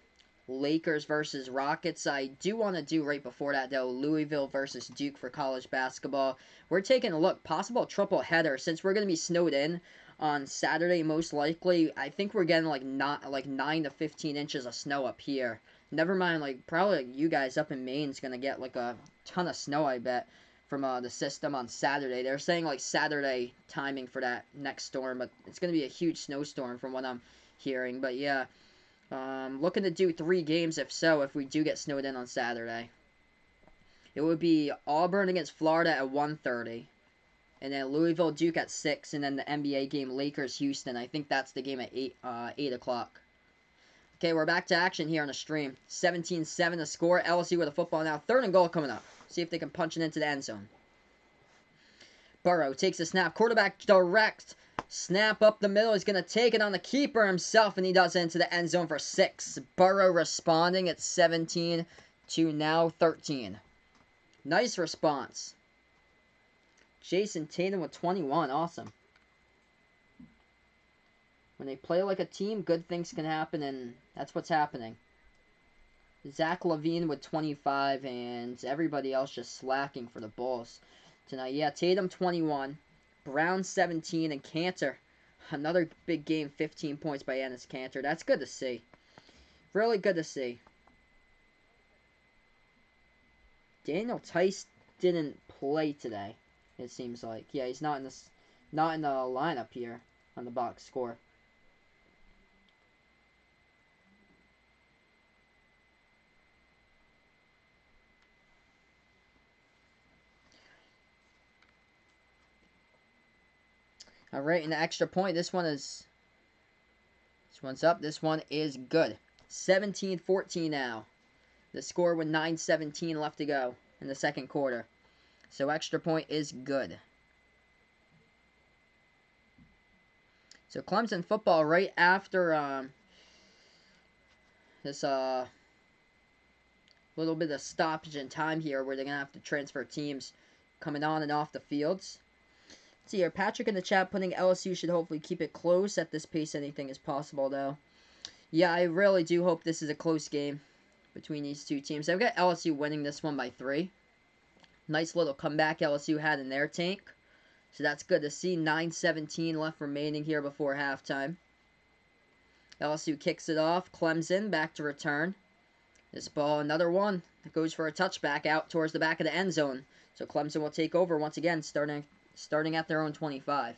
Lakers versus Rockets. I do want to do right before that, though, Louisville versus Duke for college basketball. We're taking a look, possible triple header, since we're going to be snowed in on Saturday, most likely. I think we're getting like 9 to 15 inches of snow up here. Never mind, like, probably like you guys up in Maine's going to get like a ton of snow, I bet, from the system on Saturday. They're saying like Saturday timing for that next storm, but it's going to be a huge snowstorm from what I'm hearing. But yeah, looking to do 3 games if we do get snowed in on Saturday. It would be Auburn against Florida at 1:30. And then Louisville Duke at 6. And then the NBA game Lakers Houston. I think that's the game at 8 o'clock. Okay, we're back to action here on the stream. 17-7 the score. LSU with a football now. 3rd and goal coming up. See if they can punch it into the end zone. Burrow takes the snap. Quarterback direct. Snap up the middle. He's going to take it on the keeper himself, and he does it into the end zone for 6. Burrow responding at 17 to now 13. Nice response. Jason Tatum with 21. Awesome. When they play like a team, good things can happen, and that's what's happening. Zach LaVine with 25, and everybody else just slacking for the Bulls tonight. Yeah, Tatum 21, Brown 17, and Cantor. Another big game, 15 points by Enes Cantor. That's good to see. Really good to see. Daniel Tice didn't play today, it seems like. Yeah, he's not in the lineup here on the box score. All right, and the extra point. This one's up. This one is good. 17-14 now. The score with 9:17 left to go in the second quarter. So extra point is good. So Clemson football right after this little bit of stoppage in time here where they're going to have to transfer teams coming on and off the fields. Let's see here. Patrick in the chat putting LSU should hopefully keep it close. At this pace, anything is possible, though. Yeah, I really do hope this is a close game between these two teams. I've got LSU winning this one by 3. Nice little comeback LSU had in their tank. So that's good to see. 9:17 left remaining here before halftime. LSU kicks it off. Clemson back to return. This ball, another one. It goes for a touchback out towards the back of the end zone. So Clemson will take over once again, starting at their own 25.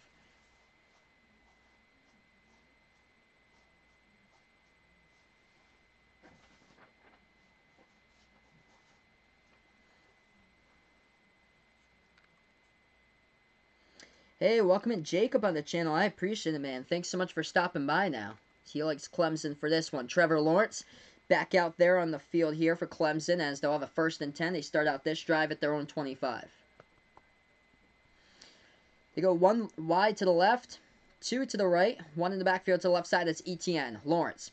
Hey, welcome in Jacob on the channel. I appreciate it, man. Thanks so much for stopping by now. He likes Clemson for this one. Trevor Lawrence back out there on the field here for Clemson as they'll have a 1st and 10. They start out this drive at their own 25. They go 1 wide to the left, 2 to the right, 1 in the backfield to the left side. That's Etienne. Lawrence.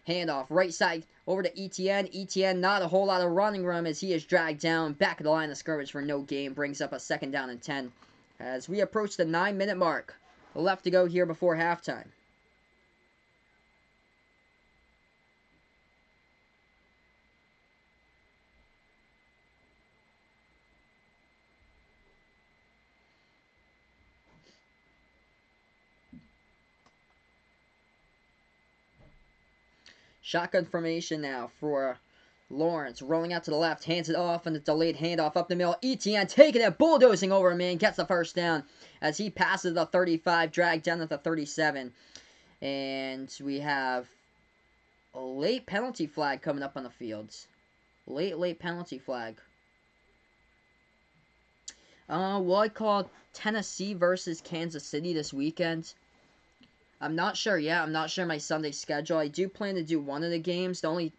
Handoff right side over to Etienne. Etienne, not a whole lot of running room as he is dragged down back of the line of scrimmage for no gain. Brings up a 2nd down and 10 as we approach the 9-minute mark. Left to go here before halftime. Shotgun formation now for Lawrence. Rolling out to the left. Hands it off and the delayed handoff up the middle. Etienne taking it. Bulldozing over a man. Gets the 1st down as he passes the 35. Dragged down at the 37. And we have a late penalty flag coming up on the fields. Late penalty flag. Well, I call Tennessee versus Kansas City this weekend. I'm not sure yet. I'm not sure my Sunday schedule. I do plan to do one of the games. The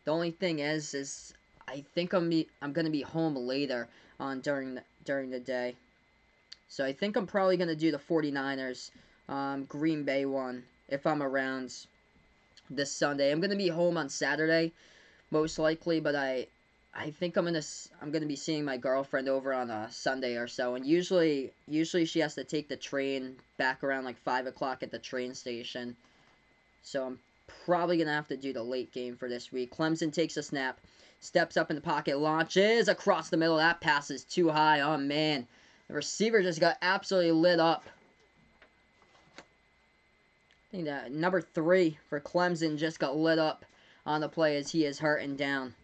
only thing is I think I'm gonna be home later on during the day. So I think I'm probably gonna do the 49ers Green Bay one if I'm around this Sunday. I'm gonna be home on Saturday, most likely, but I think I'm gonna be seeing my girlfriend over on a Sunday or so, and usually she has to take the train back around like 5 o'clock at the train station. So I'm probably gonna have to do the late game for this week. Clemson takes a snap, steps up in the pocket, launches across the middle. That pass is too high. Oh man, the receiver just got absolutely lit up. I think that number 3 for Clemson just got lit up on the play as he is hurt and down.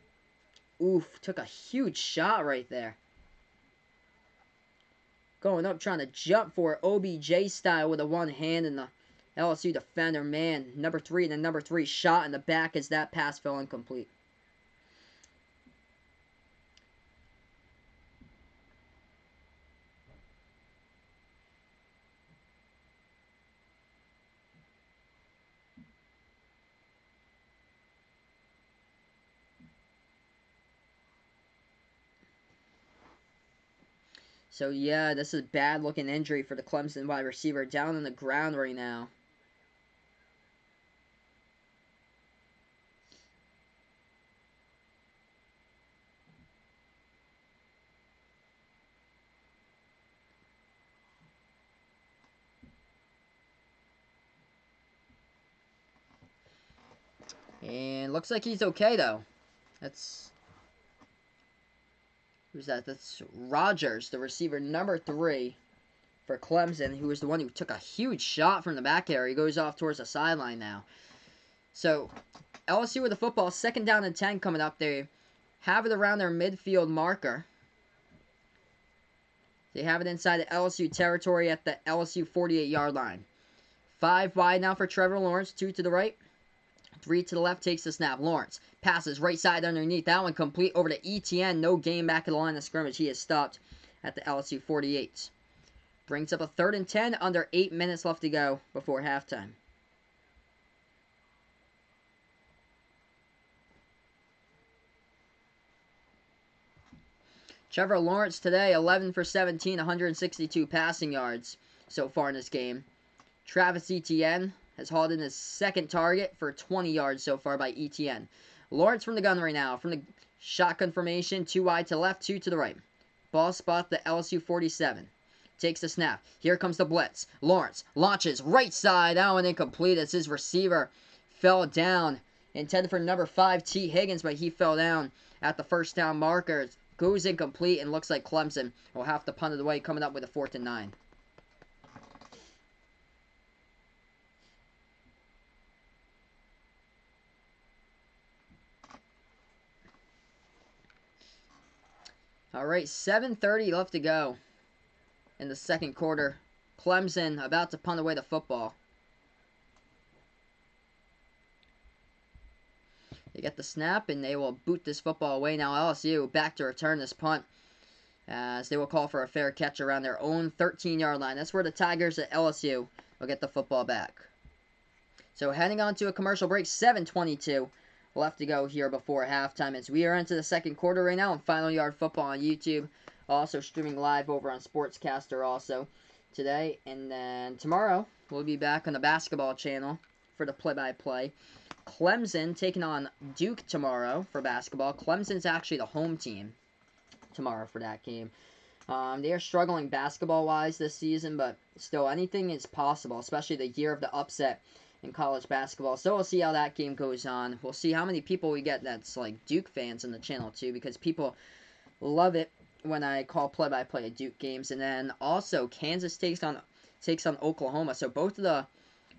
Oof, took a huge shot right there. Going up, trying to jump for it, OBJ style with a one hand and the LSU defender, man. Number 3 and the number 3 shot in the back as that pass fell incomplete. So, yeah, this is a bad-looking injury for the Clemson wide receiver. Down on the ground right now. And looks like he's okay, though. Who's that? That's Rogers, the receiver number 3 for Clemson, who was the one who took a huge shot from the back area. He goes off towards the sideline now. So, LSU with the football, 2nd down and 10 coming up. They have it around their midfield marker. They have it inside the LSU territory at the LSU 48-yard line. 5 wide now for Trevor Lawrence, 2 to the right. 3 to the left, takes the snap. Lawrence passes right side underneath. That one complete over to ETN. No gain back at the line of scrimmage. He is stopped at the LSU 48. Brings up a 3rd and 10. Under 8 minutes left to go before halftime. Trevor Lawrence today, 11 for 17, 162 passing yards so far in this game. Travis Etienne has hauled in his 2nd target for 20 yards so far by Etienne. Lawrence from the gun right now. From the shotgun formation, 2 wide to left, 2 to the right. Ball spot the LSU 47. Takes the snap. Here comes the blitz. Lawrence launches right side. That one incomplete as his receiver fell down. Intended for number 5, T. Higgins, but he fell down at the 1st down marker. Goes incomplete and looks like Clemson will have to punt it away, coming up with a 4th and 9. Alright, 7:30 left to go in the 2nd quarter. Clemson about to punt away the football. They get the snap and they will boot this football away. Now LSU back to return this punt as they will call for a fair catch around their own 13-yard line. That's where the Tigers at LSU will get the football back. So heading on to a commercial break, 7:22 left to go here before halftime as we are into the 2nd quarter right now on Final Yard Football on YouTube. Also streaming live over on Sportscaster also today. And then tomorrow we'll be back on the basketball channel for the play-by-play. Clemson taking on Duke tomorrow for basketball. Clemson's actually the home team tomorrow for that game. They are struggling basketball-wise this season, but still anything is possible, especially the year of the upset in college basketball. So we'll see how that game goes on. We'll see how many people we get that's like Duke fans on the channel too, because people love it when I call play-by-play of Duke games. And then also Kansas takes on Oklahoma. So both of the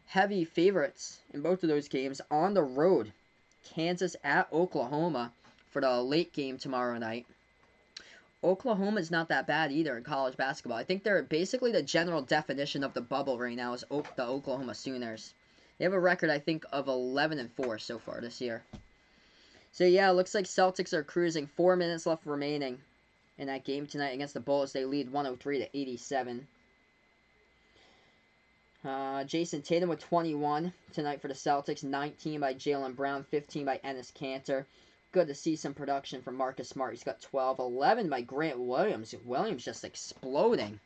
heavy favorites in both of those games on the road. Kansas at Oklahoma for the late game tomorrow night. Oklahoma's not that bad either in college basketball. I think they're basically the general definition of the bubble right now is the Oklahoma Sooners. They have a record, I think, of 11-4 so far this year. So yeah, it looks like Celtics are cruising. 4 minutes left remaining in that game tonight against the Bulls. They lead 103-87. Jason Tatum with 21 tonight for the Celtics. 19 by Jaylen Brown. 15 by Enes Kanter. Good to see some production from Marcus Smart. He's got 12. 11 by Grant Williams. Williams just exploding.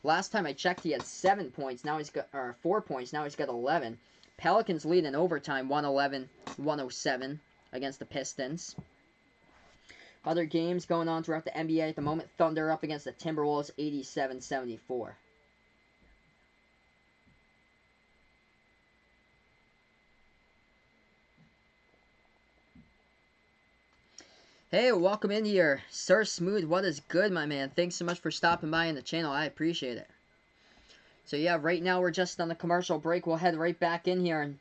Last time I checked, he had 7 points. Now he's got 4 points. Now he's got 11. Pelicans lead in overtime, 111-107 against the Pistons. Other games going on throughout the NBA at the moment. Thunder up against the Timberwolves, 87-74. Hey, welcome in here. Sir Smooth, what is good, my man? Thanks so much for stopping by in the channel. I appreciate it. So, yeah, right now we're just on the commercial break. We'll head right back in here in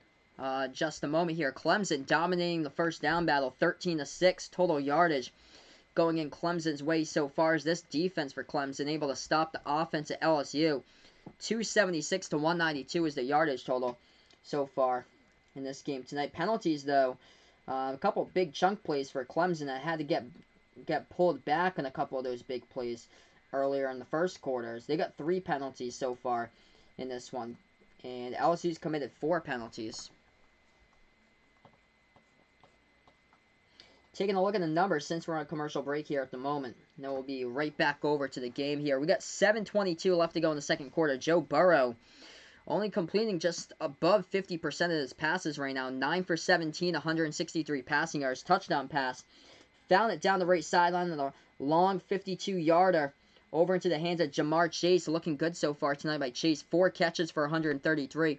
just a moment here. Clemson dominating the first down battle, 13-6 total yardage going in Clemson's way so far as this defense for Clemson able to stop the offense at LSU. 276-192 is the yardage total so far in this game tonight. Penalties, though. A couple big chunk plays for Clemson that had to get pulled back on a couple of those big plays earlier in the first quarters. They got 3 penalties so far in this one. And LSU's committed 4 penalties. Taking a look at the numbers since we're on a commercial break here at the moment. And then we'll be right back over to the game here. We got 7:22 left to go in the second quarter. Joe Burrow only completing just above 50% of his passes right now. 9 for 17, 163 passing yards. Touchdown pass. Found it down the right sideline on a long 52-yarder over into the hands of Jamar Chase. Looking good so far tonight by Chase. 4 catches for 133.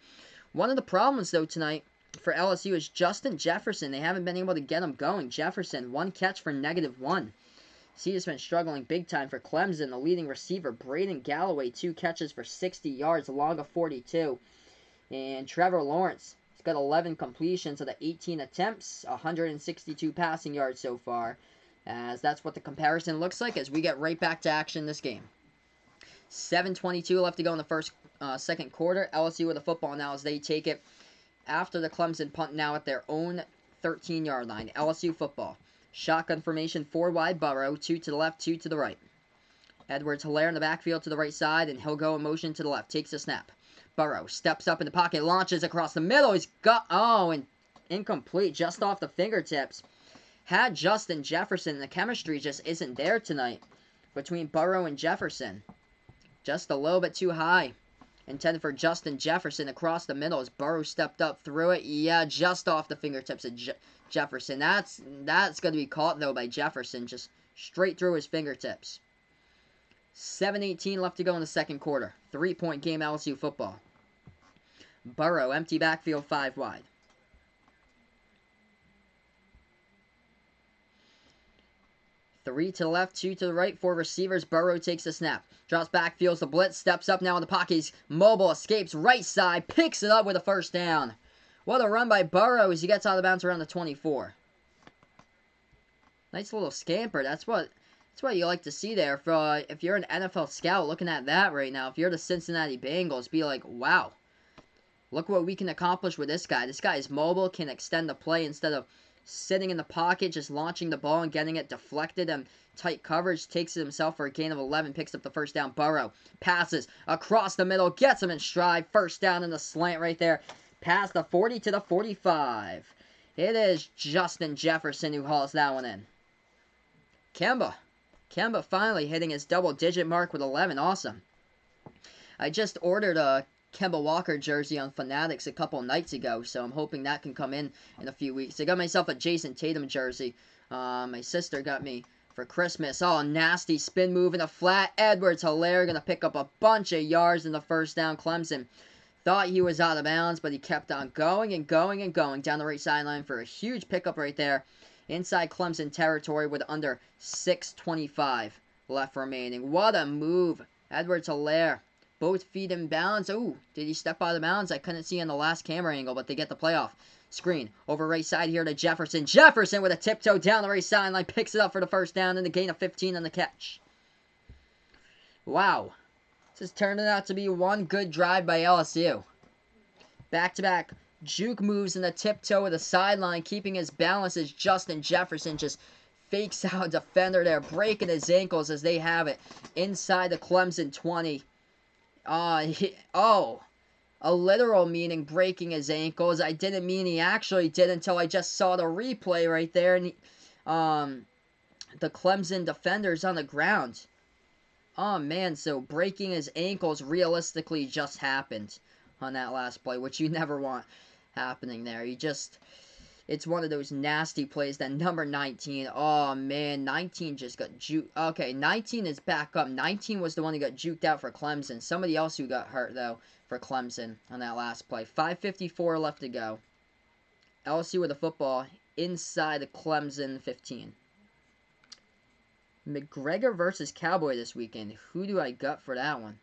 One of the problems, though, tonight for LSU is Justin Jefferson. They haven't been able to get him going. Jefferson, 1 catch for -1. He has been struggling big time for Clemson. The leading receiver, Braden Galloway, 2 catches for 60 yards, along of 42. And Trevor Lawrence, he's got 11 completions of the 18 attempts, 162 passing yards so far. As that's what the comparison looks like as we get right back to action this game. 7:22 left to go in the second quarter. LSU with the football now as they take it after the Clemson punt now at their own 13-yard line. LSU football. Shotgun formation, 4 wide, Burrow, 2 to the left, 2 to the right. Edwards-Helaire in the backfield to the right side, and he'll go in motion to the left. Takes a snap. Burrow steps up in the pocket, launches across the middle. He's got, and incomplete, just off the fingertips. Had Justin Jefferson, the chemistry just isn't there tonight between Burrow and Jefferson. Just a little bit too high. Intended for Justin Jefferson across the middle as Burrow stepped up through it. Yeah, just off the fingertips of Jefferson. That's going to be caught, though, by Jefferson. Just straight through his fingertips. 7:18 left to go in the second quarter. 3-point game, LSU football. Burrow, empty backfield, 5 wide. Three to the left, 2 to the right, 4 receivers. Burrow takes the snap. Drops back, feels the blitz, steps up now in the pocket. He's mobile, escapes right side, picks it up with a first down. What a run by Burrow as he gets out of bounds around the 24. Nice little scamper. That's what you like to see there. If you're an NFL scout looking at that right now, if you're the Cincinnati Bengals, be like, wow, look what we can accomplish with this guy. This guy is mobile, can extend the play instead of sitting in the pocket, just launching the ball and getting it deflected and tight coverage. Takes it himself for a gain of 11, picks up the first down. Burrow passes across the middle, gets him in stride. First down in the slant right there. Past the 40 to the 45. It is Justin Jefferson who hauls that one in. Kemba finally hitting his double-digit mark with 11. Awesome. I just ordered a Kemba Walker jersey on Fanatics a couple nights ago, so I'm hoping that can come in a few weeks. I got myself a Jason Tatum jersey. My sister got me for Christmas. Oh, nasty spin move in the flat. Edwards-Helaire going to pick up a bunch of yards in the first down. Clemson thought he was out of bounds, but he kept on going and going and going down the right sideline for a huge pickup right there inside Clemson territory with under 6:25 left remaining. What a move. Edwards-Helaire. Both feet in bounds. Ooh, did he step out of bounds? I couldn't see on the last camera angle, but they get the playoff. Screen over right side here to Jefferson. Jefferson with a tiptoe down the right sideline. Picks it up for the first down and the gain of 15 on the catch. Wow. This is turning out to be one good drive by LSU. Back-to-back juke moves in the tiptoe of the sideline, keeping his balance as Justin Jefferson just fakes out a defender there, breaking his ankles as they have it inside the Clemson 20. A literal meaning breaking his ankles. I didn't mean he actually did until I just saw the replay right there. And the Clemson defender's on the ground. Oh, man, so breaking his ankles realistically just happened on that last play, which you never want happening there. It's one of those nasty plays that number 19, oh man, 19 just got juked. Okay, 19 is back up. 19 was the one who got juked out for Clemson. Somebody else who got hurt, though, for Clemson on that last play. 5:54 left to go. LSU with the football inside the Clemson 15. McGregor versus Cowboy this weekend. Who do I gut for that one?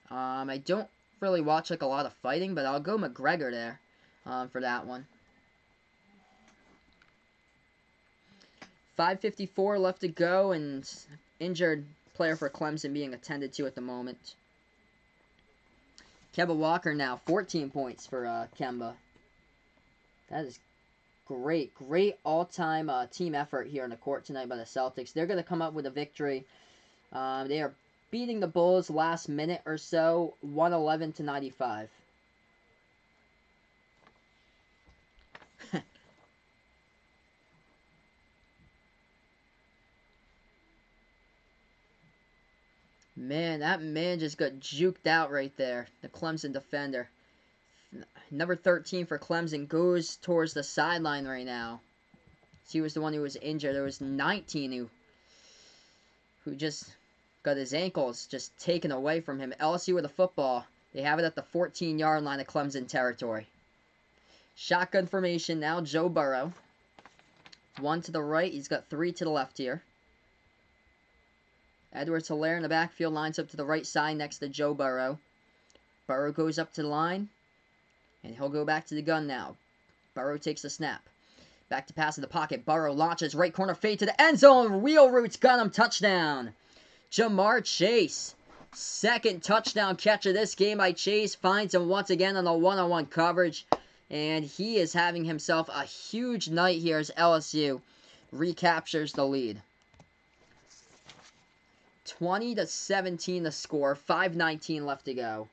I don't really watch like a lot of fighting, but I'll go McGregor there for that one. 5:54 left to go, and injured player for Clemson being attended to at the moment. Kemba Walker now, 14 points for Kemba. That is great. Great all-time team effort here on the court tonight by the Celtics. They're going to come up with a victory. They are beating the Bulls last minute or so, 111-95. Man, that man just got juked out right there. The Clemson defender. Number 13 for Clemson goes towards the sideline right now. He was the one who was injured. There was 19 who just got his ankles just taken away from him. LSU with the football. They have it at the 14-yard line of Clemson territory. Shotgun formation now, Joe Burrow. 1 to the right. He's got 3 to the left here. Edwards-Helaire in the backfield lines up to the right side next to Joe Burrow. Burrow goes up to the line, and he'll go back to the gun now. Burrow takes the snap. Back to pass in the pocket. Burrow launches. Right corner fade to the end zone. Wheel routes got him. Touchdown. Jamar Chase. Second touchdown catch of this game by Chase. Finds him once again on the one-on-one coverage. And he is having himself a huge night here as LSU recaptures the lead. 20-17 the score. 5:19 left to go.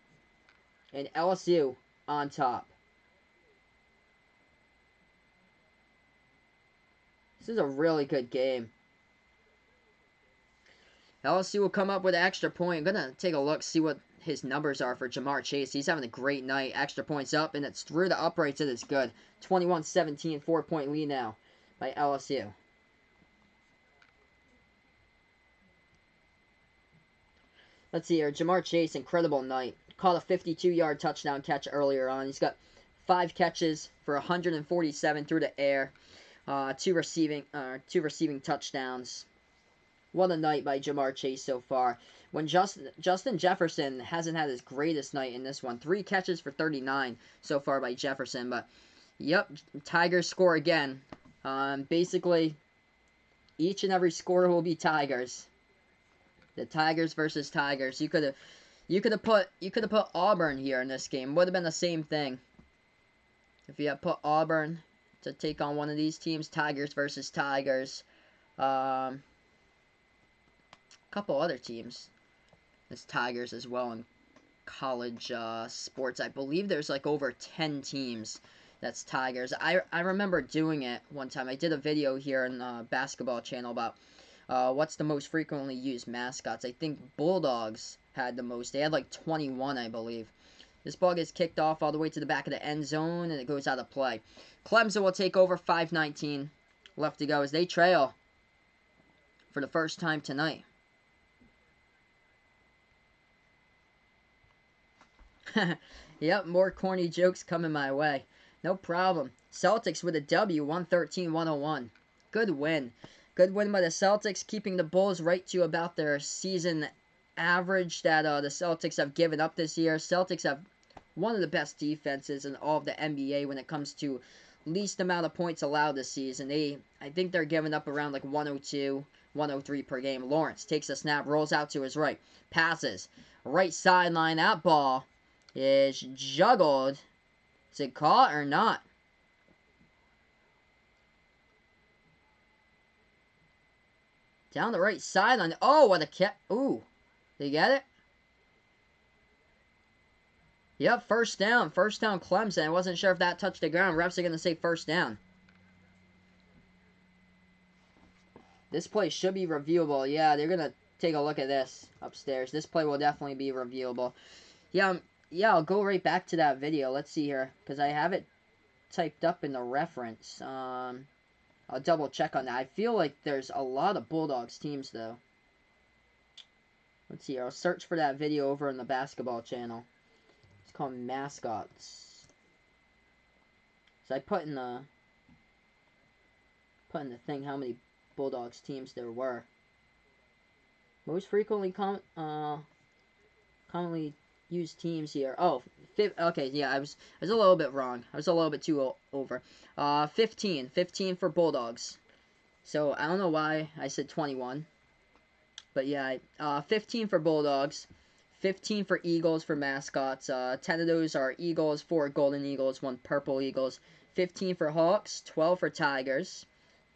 And LSU on top. This is a really good game. LSU will come up with an extra point. I'm going to take a look, see what his numbers are for Jamar Chase. He's having a great night. Extra points up, and it's through the uprights. It is good. 21-17, 4-point lead now by LSU. Let's see here. Jamar Chase, incredible night. Caught a 52-yard touchdown catch earlier on. He's got 5 catches for 147 through the air. 2 receiving touchdowns. What a night by Jamar Chase so far. When Justin Jefferson hasn't had his greatest night in this one. 3 catches for 39 so far by Jefferson. But, yep, Tigers score again. Basically, each and every score will be Tigers. The Tigers versus Tigers. You could have put Auburn here in this game. Would have been the same thing. If you had put Auburn to take on one of these teams, Tigers versus Tigers. Couple other teams. There's Tigers as well in college sports. I believe there's like over 10 teams that's Tigers. I remember doing it one time. I did a video here on the basketball channel about what's the most frequently used mascots. I think Bulldogs had the most. They had like 21, I believe. This ball gets kicked off all the way to the back of the end zone, and it goes out of play. Clemson will take over. 5:19 left to go as they trail for the first time tonight. Yep, more corny jokes coming my way. No problem. Celtics with a W, 113-101. Good win. Good win by the Celtics, keeping the Bulls right to about their season average that the Celtics have given up this year. Celtics have one of the best defenses in all of the NBA when it comes to least amount of points allowed this season. I think they're giving up around like 102, 103 per game. Lawrence takes a snap, rolls out to his right, passes. Right sideline, that ball is juggled. Is it caught or not? Down the right sideline. Oh, what a catch. Ooh. Did you get it? Yep, first down. First down, Clemson. I wasn't sure if that touched the ground. Refs are going to say first down. This play should be reviewable. Yeah, they're going to take a look at this upstairs. This play will definitely be reviewable. Yeah, I'll go right back to that video. Let's see here, because I have it typed up in the reference. I'll double check on that. I feel like there's a lot of Bulldogs teams, though. Let's see here. I'll search for that video over on the basketball channel. It's called Mascots. So I put in the thing how many Bulldogs teams there were. Most frequently commonly used teams here. Oh, okay, yeah, I was a little bit wrong. I was a little bit too over. 15 for Bulldogs. So I don't know why I said 21. But yeah, 15 for Bulldogs, 15 for Eagles for mascots. 10 of those are Eagles, 4 Golden Eagles, 1 Purple Eagles. 15 for Hawks, 12 for Tigers.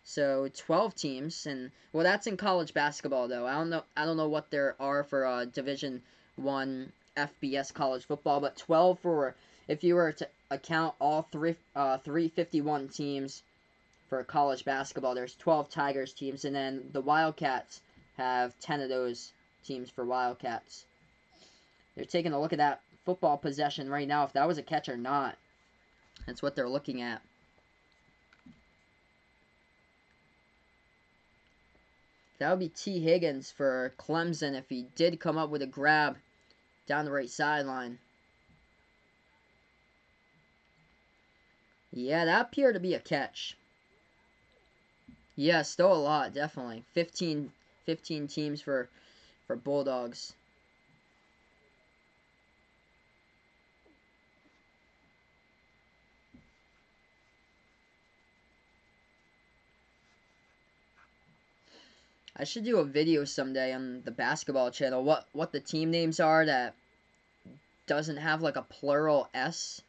So 12 teams, and well, that's in college basketball though. I don't know what there are for Division I FBS college football, but 12 for if you were to account all 351 teams for college basketball. There's 12 Tigers teams, and then the Wildcats have 10 of those teams for Wildcats. They're taking a look at that football possession right now, if that was a catch or not. That's what they're looking at. That would be T. Higgins for Clemson if he did come up with a grab down the right sideline. Yeah, that appeared to be a catch. Yeah, still a lot, definitely. 15 teams for Bulldogs. I should do a video someday on the basketball channel. What the team names are that doesn't have like a plural S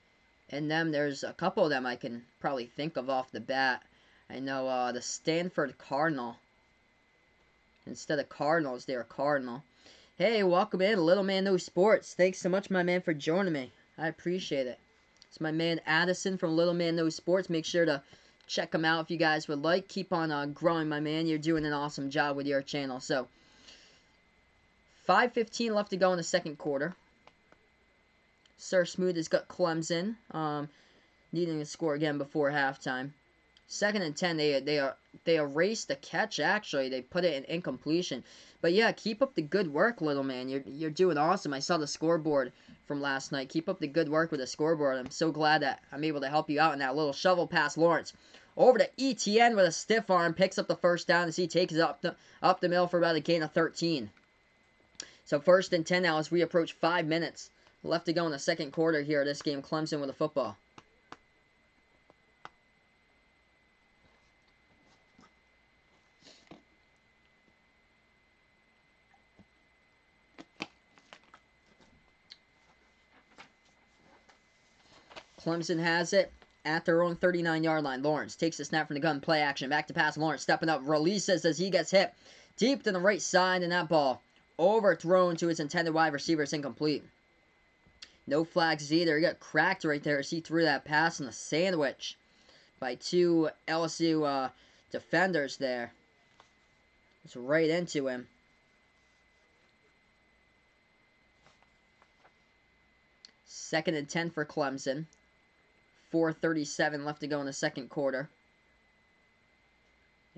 in them. There's a couple of them I can probably think of off the bat. I know the Stanford Cardinal. Instead of Cardinals, they're Cardinal. Hey, welcome in, Little Man No Sports. Thanks so much, my man, for joining me. I appreciate it. It's my man Addison from Little Man No Sports. Make sure to check him out if you guys would like. Keep on growing, my man. You're doing an awesome job with your channel. So, 5:15 left to go in the second quarter. Sir Smooth has got Clemson, needing to score again before halftime. 2nd and 10, they erased the catch. Actually, they put it in incompletion. But yeah, keep up the good work, little man. You're doing awesome. I saw the scoreboard from last night. Keep up the good work with the scoreboard. I'm so glad that I'm able to help you out in that little shovel pass, Lawrence. Over to ETN with a stiff arm, picks up the first down as he takes it up the middle for about a gain of 13. So 1st and 10 now as we approach 5 minutes left to go in the second quarter here of this game. Clemson with the football. Clemson has it at their own 39-yard line. Lawrence takes the snap from the gun. Play action. Back to pass. Lawrence stepping up. Releases as he gets hit deep to the right side. And that ball overthrown to its intended wide receiver. It's incomplete. No flags either. He got cracked right there as he threw that pass in the sandwich by two LSU defenders there. It's right into him. 2nd and 10 for Clemson. 4:37 left to go in the second quarter.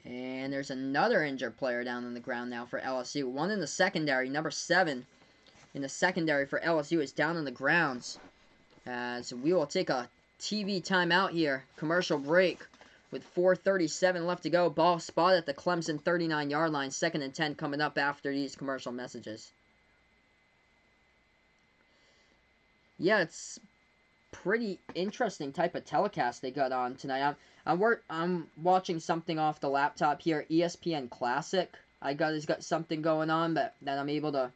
And there's another injured player down on the ground now for LSU. One in the secondary, number 7 in the secondary for LSU is down on the grounds. So we will take a TV timeout here. Commercial break with 4:37 left to go. Ball spotted at the Clemson 39-yard line. 2nd and 10 coming up after these commercial messages. Yeah, it's pretty interesting type of telecast they got on tonight. I'm watching something off the laptop here, ESPN Classic. It's got something going on that I'm able to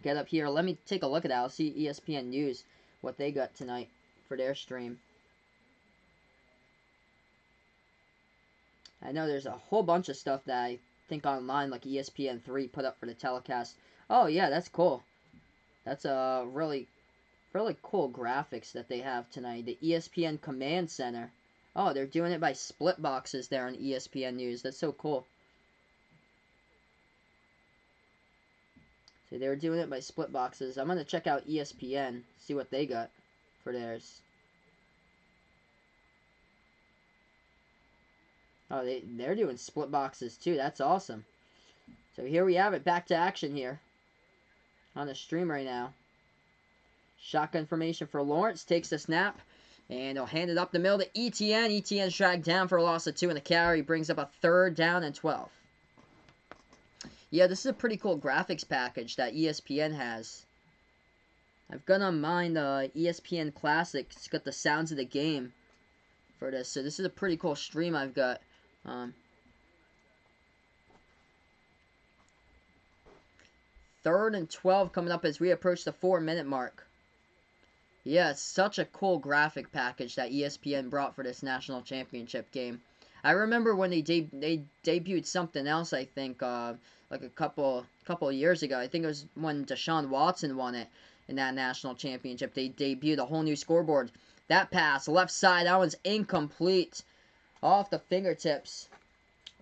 get up here. Let me take a look at that. I'll see ESPN News, what they got tonight for their stream. I know there's a whole bunch of stuff that I think online, like ESPN3 put up for the telecast. Oh yeah, that's cool. That's a really cool graphics that they have tonight. The ESPN Command Center. Oh, they're doing it by split boxes there on ESPN News. That's so cool. So they're doing it by split boxes. I'm going to check out ESPN, see what they got for theirs. Oh, they're doing split boxes too. That's awesome. So here we have it. Back to action here on the stream right now. Shotgun formation for Lawrence. Takes the snap. And he'll hand it up the middle to ETN. ETN's dragged down for a loss of 2 in the carry. Brings up a 3rd down and 12. Yeah, this is a pretty cool graphics package that ESPN has. I've got on mine the ESPN Classic. It's got the sounds of the game for this. So this is a pretty cool stream I've got. 3rd and 12 coming up as we approach the 4-minute mark. Yeah, it's such a cool graphic package that ESPN brought for this national championship game. I remember when they debuted something else, I think, like a couple years ago. I think it was when Deshaun Watson won it in that national championship. They debuted a whole new scoreboard. That pass, left side, that one's incomplete. Off the fingertips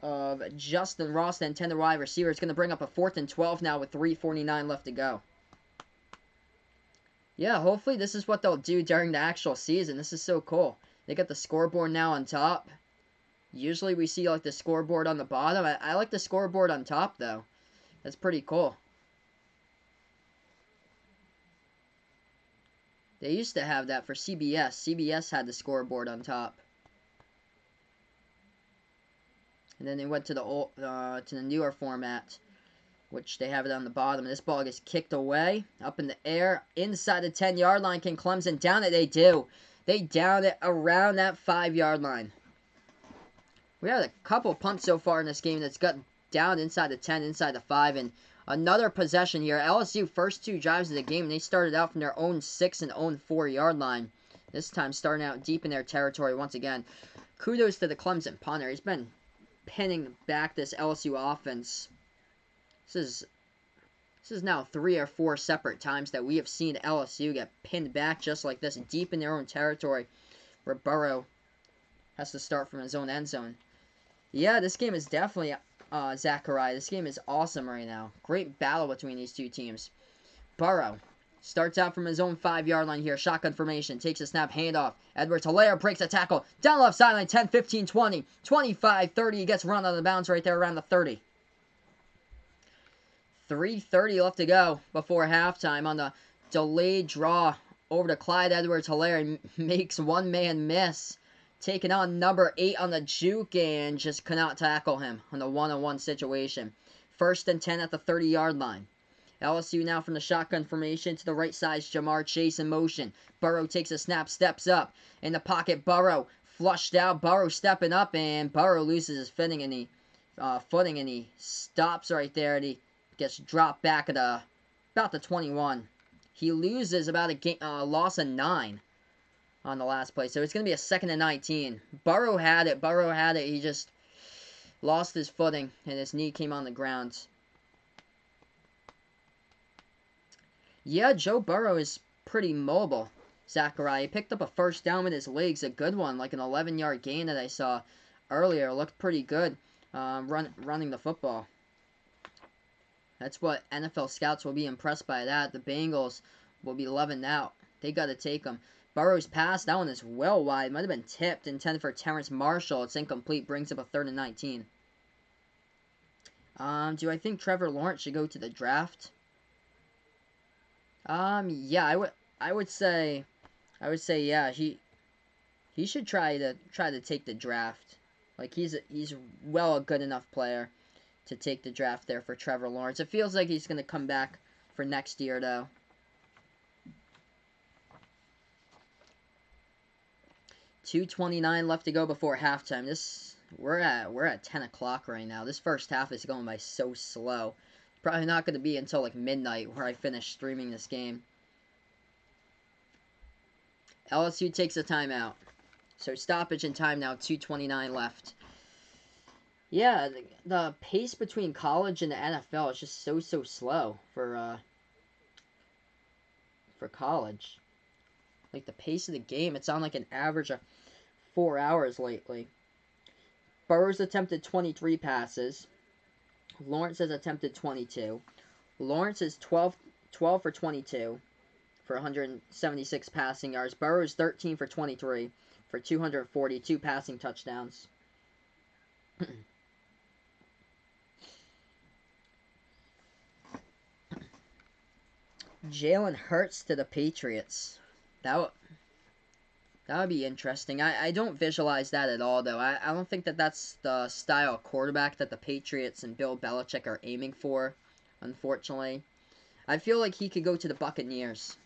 of Justin Ross, the intended wide receiver. It's going to bring up a 4th and 12 now with 3:49 left to go. Yeah, hopefully this is what they'll do during the actual season. This is so cool. They got the scoreboard now on top. Usually we see like the scoreboard on the bottom. I like the scoreboard on top though. That's pretty cool. They used to have that for CBS. CBS had the scoreboard on top. And then they went to the newer format, which they have it on the bottom. This ball gets kicked away, up in the air, inside the 10-yard line. Can Clemson down it? They do. They down it around that 5-yard line. We had a couple punts so far in this game that's got down inside the 10, inside the 5, and another possession here. LSU first 2 drives of the game, and they started out from their own 6 and own 4-yard line. This time starting out deep in their territory once again. Kudos to the Clemson punter. He's been pinning back this LSU offense. This is now 3 or 4 separate times that we have seen LSU get pinned back just like this, deep in their own territory, where Burrow has to start from his own end zone. Yeah, this game is definitely Zachariah. This game is awesome right now. Great battle between these two teams. Burrow starts out from his own 5-yard line here. Shotgun formation. Takes a snap. Handoff. Edwards-Helaire breaks a tackle. Down left sideline. 10, 15, 20. 25, 30. He gets run out of bounds right there around the 30. 3:30 left to go before halftime on the delayed draw over to Clyde Edwards-Helaire. Makes one man miss. Taking on number 8 on the juke and just cannot tackle him on the one-on-one situation. 1st and 10 at the 30-yard line. LSU now from the shotgun formation to the right side. Jamar Chase in motion. Burrow takes a snap, steps up. In the pocket, Burrow flushed out. Burrow stepping up, and Burrow loses his footing, and he stops right there, and he gets dropped back at about the 21. He loses about a loss of 9 on the last play, so it's going to be a 2nd and 19. Burrow had it. He just lost his footing, and his knee came on the ground. Yeah, Joe Burrow is pretty mobile, Zachariah. He picked up a first down with his legs, a good one, like an 11-yard gain that I saw earlier. Looked pretty good running the football. That's what NFL scouts will be impressed by that. The Bengals will be loving that. They got to take them. Burrow's pass, that one is well wide. Might have been tipped, intended for Terrence Marshall. It's incomplete, brings up a 3rd and 19. Do I think Trevor Lawrence should go to the draft? Yeah, I would say yeah, he should try to take the draft. Like he's a good enough player to take the draft there for Trevor Lawrence. It feels like he's going to come back for next year though. $2:29 left to go before halftime. We're at 10 o'clock right now. This first half is going by so slow. Probably not going to be until like midnight where I finish streaming this game. LSU takes a timeout. So stoppage in time now, 2:29 left. Yeah, the pace between college and the NFL is just so slow for college. Like the pace of the game, it's on like an average of 4 hours lately. Burrow's attempted 23 passes. Lawrence has attempted 22. Lawrence is 12 for 22 for 176 passing yards. Burrow's 13 for 23 for 242 passing touchdowns. Jalen Hurts to the Patriots. That would be interesting. I don't visualize that at all, though. I don't think that's the style of quarterback that the Patriots and Bill Belichick are aiming for, unfortunately. I feel like he could go to the Buccaneers.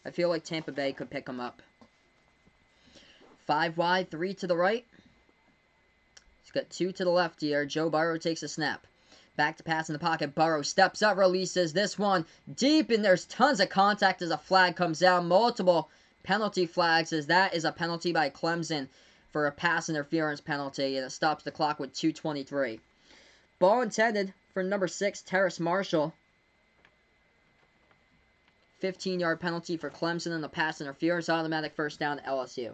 I feel like Tampa Bay could pick him up. 5 wide, 3 to the right. He's got 2 to the left here. Joe Burrow takes a snap. Back to pass in the pocket. Burrow steps up, releases this one deep, and there's tons of contact as a flag comes down. Multiple penalty flags, as that is a penalty by Clemson for a pass interference penalty, and it stops the clock with 2:23. Ball intended for number 6, Terrace Marshall. 15-yard penalty for Clemson, and the pass interference, automatic first down to LSU.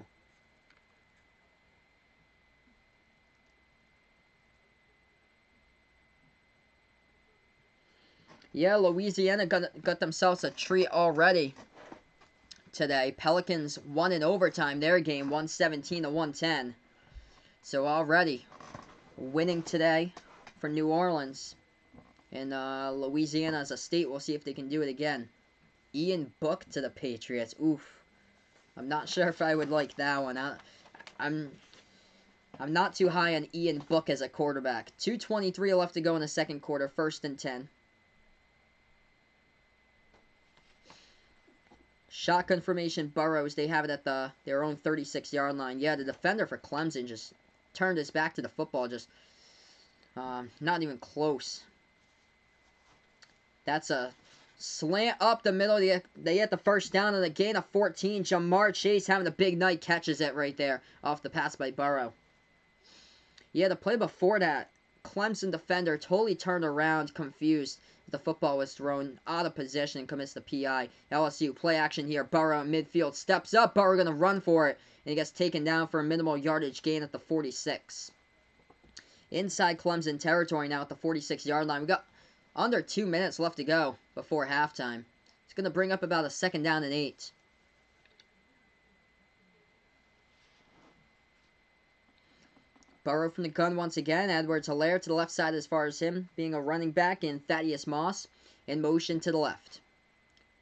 Yeah, Louisiana got themselves a treat already today. Pelicans won in overtime their game, 117-110. So already winning today for New Orleans. And Louisiana as a state, we'll see if they can do it again. Ian Book to the Patriots. Oof. I'm not sure if I would like that one. I'm not too high on Ian Book as a quarterback. 2:23 left to go in the second quarter. 1st and 10. Shotgun formation, Burrows. They have it at their own 36-yard line. Yeah, the defender for Clemson just turned his back to the football. Just not even close. That's a slant up the middle. They get the first down and a gain of 14. Jamar Chase having a big night. Catches it right there off the pass by Burrow. Yeah, the play before that, Clemson defender totally turned around, confused. The football was thrown out of position and commits the PI. LSU play action here. Burrow in midfield steps up. Burrow going to run for it. And he gets taken down for a minimal yardage gain at the 46. Inside Clemson territory now at the 46-yard line. We got under 2 minutes left to go before halftime. It's going to bring up about a 2nd down and 8. Burrow from the gun once again. Edwards-Helaire to the left side as far as him being a running back, and Thaddeus Moss in motion to the left.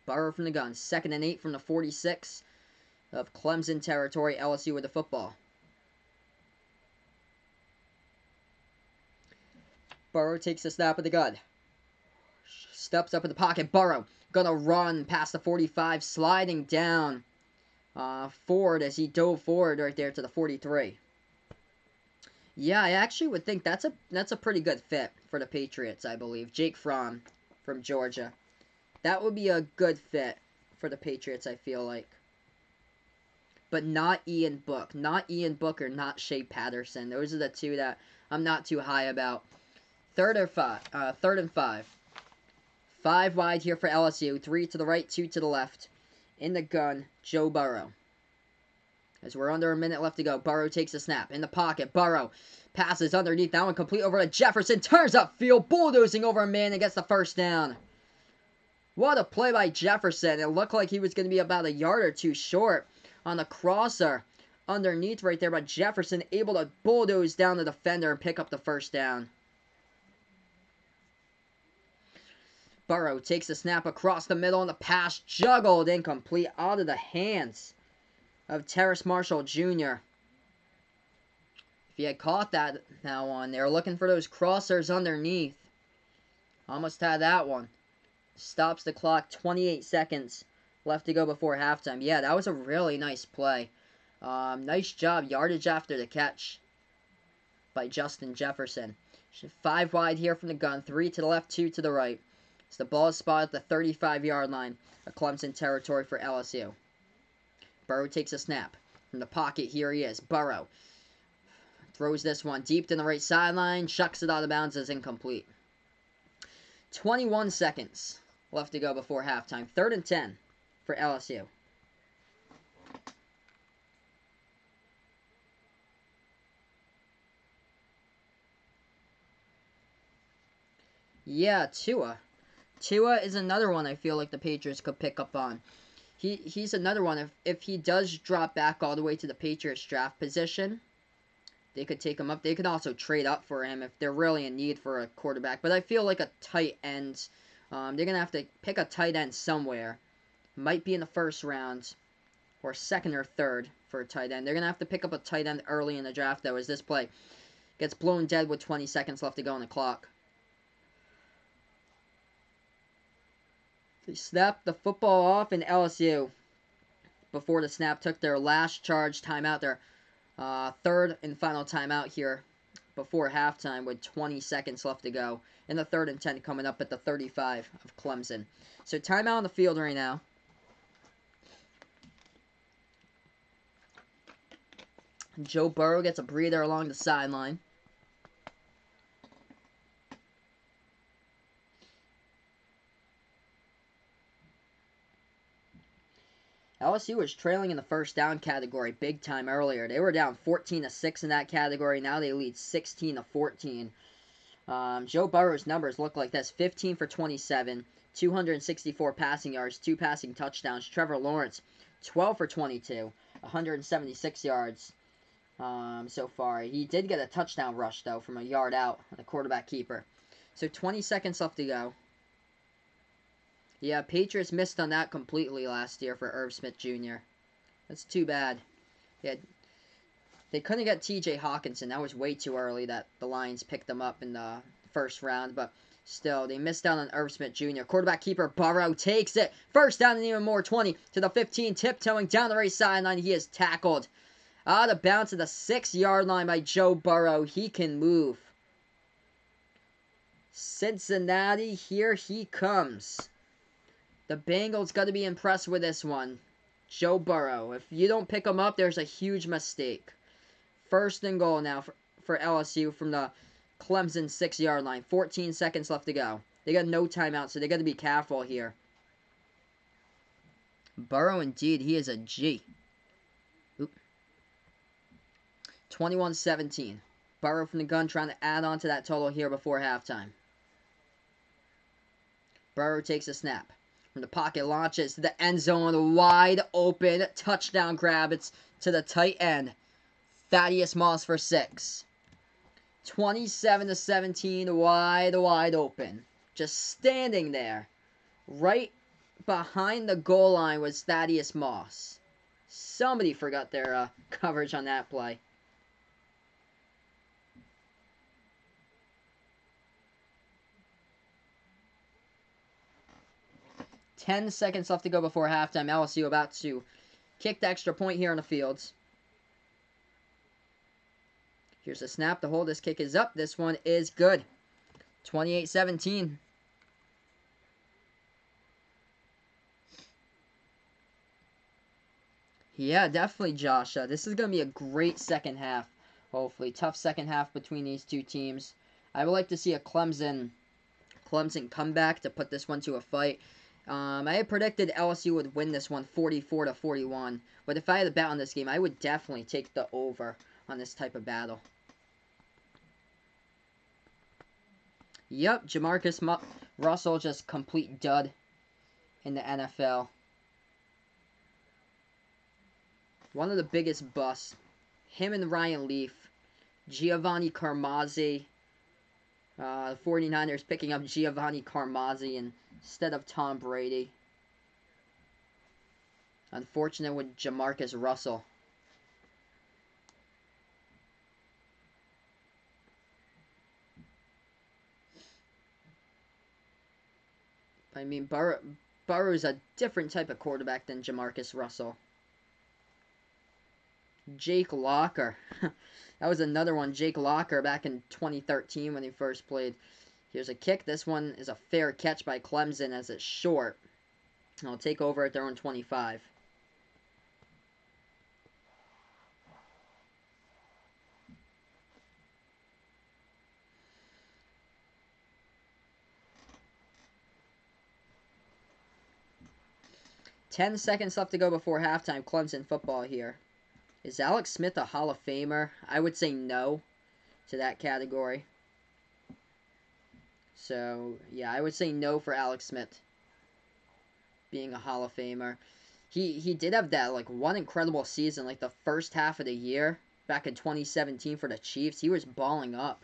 Burrow from the gun. 2nd and 8 from the 46 of Clemson territory. LSU with the football. Burrow takes the snap of the gun. Steps up in the pocket. Burrow gonna run past the 45, sliding down forward as he dove forward right there to the 43. Yeah, I actually would think that's a pretty good fit for the Patriots, I believe. Jake Fromm from Georgia. That would be a good fit for the Patriots, I feel like. But not Ian Book. Not Ian Book or not Shea Patterson. Those are the two that I'm not too high about. 3rd and 5. 5 wide here for LSU. 3 to the right, 2 to the left. In the gun, Joe Burrow. As we're under a minute left to go, Burrow takes a snap. In the pocket, Burrow passes underneath. That one complete over to Jefferson. Turns upfield, bulldozing over a man and gets the first down. What a play by Jefferson. It looked like he was going to be about a yard or two short on the crosser underneath right there. But Jefferson able to bulldoze down the defender and pick up the first down. Burrow takes a snap across the middle and the pass juggled incomplete out of the hands of Terrace Marshall Jr. If he had caught that one, they were looking for those crossers underneath. Almost had that one. Stops the clock, 28 seconds left to go before halftime. Yeah, that was a really nice play. Nice job, yardage after the catch by Justin Jefferson. 5 wide here from the gun, 3 to the left, 2 to the right. As the ball is spotted at the 35-yard line of Clemson territory for LSU. Burrow takes a snap. From the pocket, here he is. Burrow throws this one deep to the right sideline. Chucks it out of bounds as incomplete. 21 seconds left to go before halftime. 3rd and 10 for LSU. Yeah, Tua. Tua is another one I feel like the Patriots could pick up on. He's another one. If he does drop back all the way to the Patriots draft position, they could take him up. They could also trade up for him if they're really in need for a quarterback. But I feel like a tight end, they're going to have to pick a tight end somewhere. Might be in the 1st round or 2nd or 3rd for a tight end. They're going to have to pick up a tight end early in the draft, though, as this play gets blown dead with 20 seconds left to go on the clock. They snapped the football off, and LSU, before the snap, took their last charge timeout, their 3rd and final timeout here before halftime with 20 seconds left to go. And the 3rd and 10 coming up at the 35 of Clemson. So timeout on the field right now. Joe Burrow gets a breather along the sideline. LSU was trailing in the 1st down category big time earlier. They were down 14-6 in that category. Now they lead 16-14. Joe Burrow's numbers look like this: 15 for 27, 264 passing yards, 2 passing touchdowns. Trevor Lawrence, 12 for 22, 176 yards so far. He did get a touchdown rush, though, from a yard out, the quarterback keeper. So 20 seconds left to go. Yeah, Patriots missed on that completely last year for Irv Smith Jr. That's too bad. Yeah, They couldn't get T.J. Hawkinson. That was way too early that the Lions picked them up in the first round. But still, they missed out on Irv Smith Jr. Quarterback keeper Burrow takes it. First down and even more. 20 to the 15. Tiptoeing down the right sideline. He is tackled. Out of bounds to the 6-yard line by Joe Burrow. He can move. Cincinnati, here he comes. The Bengals got to be impressed with this one. Joe Burrow. If you don't pick him up, there's a huge mistake. First and goal now for LSU from the Clemson 6-yard line. 14 seconds left to go. They got no timeout, so they got to be careful here. Burrow, indeed, he is a G. 21-17. Burrow from the gun trying to add on to that total here before halftime. Burrow takes a snap. From the pocket, launches to the end zone. Wide open. Touchdown grab. It's to the tight end. Thaddeus Moss for 6. 27-17. Wide open. Just standing there. Right behind the goal line was Thaddeus Moss. Somebody forgot their coverage on that play. Ten seconds left to go before halftime. LSU about to kick the extra point here on the fields. Here's a snap. The hold. This kick is up. This one is good. 28-17. Yeah, definitely, Josh. This is going to be a great second half, hopefully. Tough second half between these two teams. I would like to see a Clemson comeback to put this one to a fight. I had predicted LSU would win this one 44-41. But if I had a bet on this game, I would definitely take the over on this type of battle. Yep, Jamarcus Russell just complete dud in the NFL. One of the biggest busts. Him and Ryan Leaf. Giovanni Carmazzi. The 49ers picking up Giovanni Carmazzi instead of Tom Brady. Unfortunate with Jamarcus Russell. I mean, Burrow's a different type of quarterback than Jamarcus Russell. Jake Locker. That was another one. Jake Locker back in 2013 when he first played. Here's a kick. This one is a fair catch by Clemson as it's short. I'll take over at their own 25. Ten seconds left to go before halftime. Clemson football here. Is Alex Smith a Hall of Famer? I would say no to that category. So, yeah, I would say no for Alex Smith being a Hall of Famer. He did have that, like, one incredible season, like the first half of the year, back in 2017 for the Chiefs. He was balling up.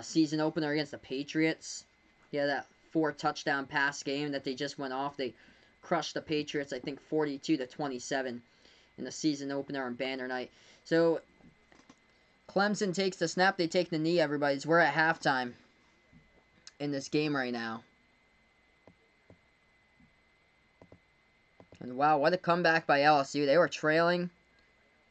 Season opener against the Patriots. He had that 4-touchdown pass game that they just went off. They crushed the Patriots, I think, 42-27 in the season opener on banner night. So, Clemson takes the snap. They take the knee, everybody. We're at halftime in this game right now. And wow, what a comeback by LSU. They were trailing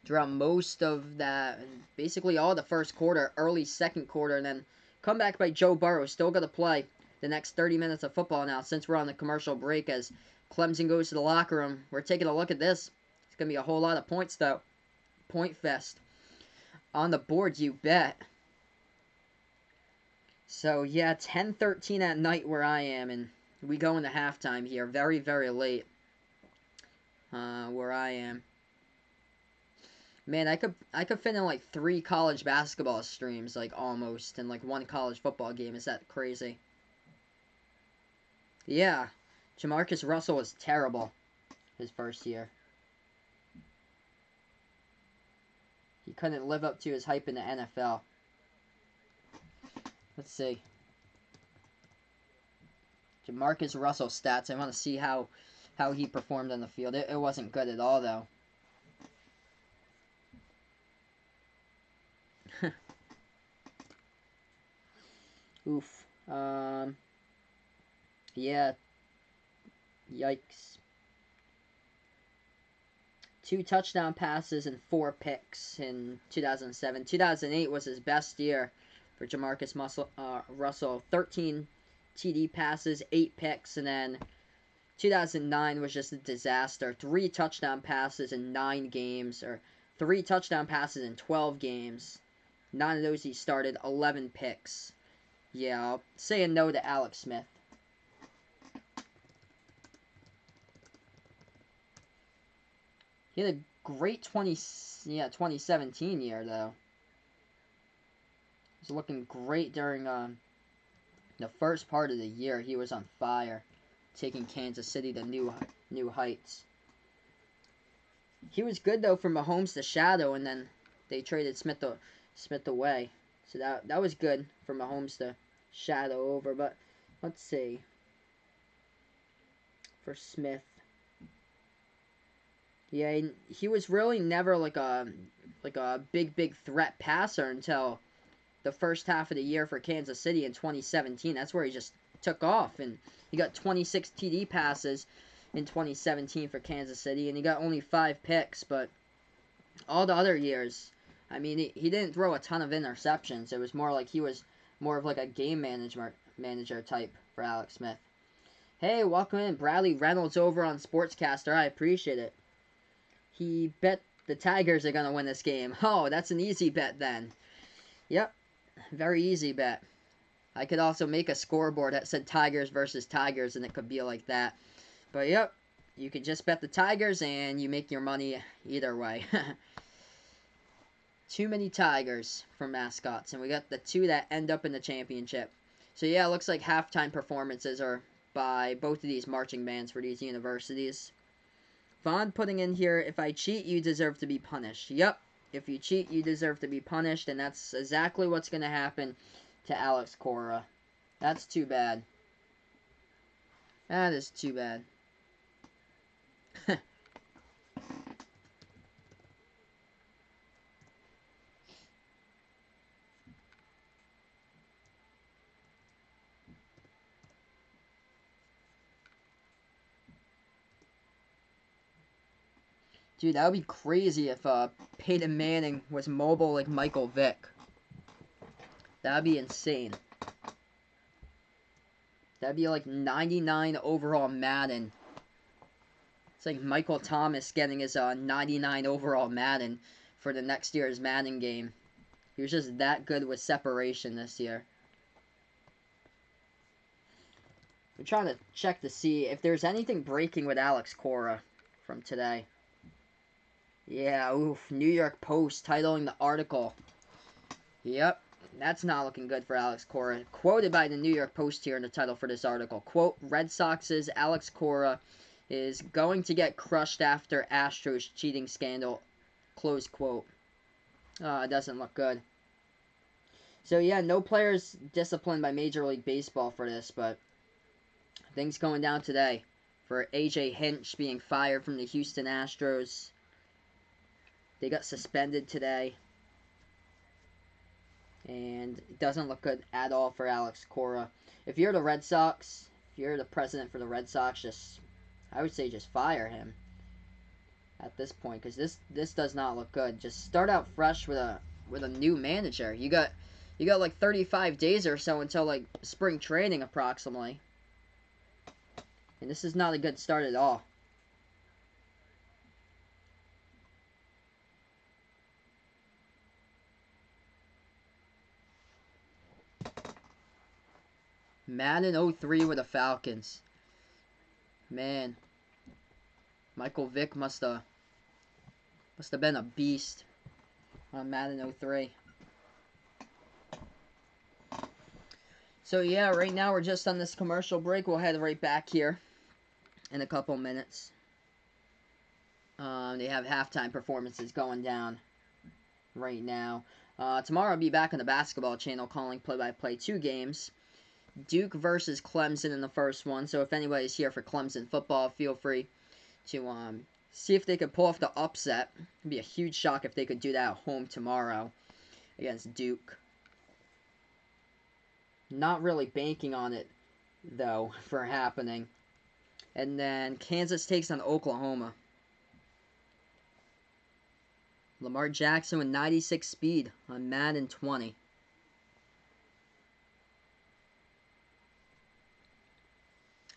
throughout most of that, basically all the first quarter, early second quarter, and then comeback by Joe Burrow. Still got to play the next 30 minutes of football now since we're on the commercial break as Clemson goes to the locker room. We're taking a look at this. It's going to be a whole lot of points, though. Point fest. On the board, you bet. So, yeah, 10:13 at night where I am, and we go into halftime here. Very, very late where I am. Man, I could fit in like 3 college basketball streams, like almost, and like 1 college football game. Is that crazy? Yeah. Jamarcus Russell was terrible his first year. He couldn't live up to his hype in the NFL. Let's see. Jamarcus Russell stats. I want to see how he performed on the field. It wasn't good at all, though. Oof. Yeah. Yikes. 2 touchdown passes and 4 picks in 2007. 2008 was his best year for Jamarcus Russell. 13 TD passes, 8 picks, and then 2009 was just a disaster. 3 touchdown passes in 9 games, or 3 touchdown passes in 12 games. 9 of those he started, 11 picks. Yeah, I'll say a no to Alex Smith. He had a great 2017 year, though. He was looking great during the first part of the year. He was on fire, taking Kansas City to new heights. He was good, though, for Mahomes to shadow, and then they traded Smith away. So that was good for Mahomes to shadow over. But let's see. For Smith. Yeah, he was really never like a big threat passer until the first half of the year for Kansas City in 2017. That's where he just took off, and he got 26 TD passes in 2017 for Kansas City, and he got only 5 picks. But all the other years, I mean, he didn't throw a ton of interceptions. It was more like he was more of like a game manager type for Alex Smith. Hey, welcome in, Bradley Reynolds over on Sportscaster. I appreciate it. He bet the Tigers are going to win this game. Oh, that's an easy bet then. Yep, very easy bet. I could also make a scoreboard that said Tigers versus Tigers, and it could be like that. But yep, you could just bet the Tigers, and you make your money either way. Too many Tigers for mascots, and we got the 2 that end up in the championship. So yeah, it looks like halftime performances are by both of these marching bands for these universities. Vaughn putting in here, if I cheat, you deserve to be punished. Yep, if you cheat, you deserve to be punished, and that's exactly what's going to happen to Alex Cora. That's too bad. That is too bad. Dude, that would be crazy if Peyton Manning was mobile like Michael Vick. That would be insane. That'd be like 99 overall Madden. It's like Michael Thomas getting his 99 overall Madden for the next year's Madden game. He was just that good with separation this year. We're trying to check to see if there's anything breaking with Alex Cora from today. Yeah, oof. New York Post titling the article. Yep, that's not looking good for Alex Cora. Quoted by the New York Post here in the title for this article. Quote, Red Sox's Alex Cora is going to get crushed after Astros cheating scandal. Close quote. It doesn't look good. So yeah, no players disciplined by Major League Baseball for this, but things going down today for A.J. Hinch being fired from the Houston Astros. They got suspended today. And it doesn't look good at all for Alex Cora. If you're the Red Sox, if you're the president for the Red Sox, I would say just fire him at this point, because this does not look good. Just start out fresh with a new manager. You got like 35 days or so until like spring training approximately. And this is not a good start at all. Madden 03 with the Falcons. Man. Michael Vick must have been a beast on Madden 03. So yeah, right now we're just on this commercial break. We'll head right back here in a couple minutes. They have halftime performances going down right now. Tomorrow I'll be back on the basketball channel calling play-by-play 2 games. Duke versus Clemson in the first one. So if anybody's here for Clemson football, feel free to see if they could pull off the upset. It'd be a huge shock if they could do that at home tomorrow against Duke. Not really banking on it, though, for happening. And then Kansas takes on Oklahoma. Lamar Jackson with 96 speed on Madden 20.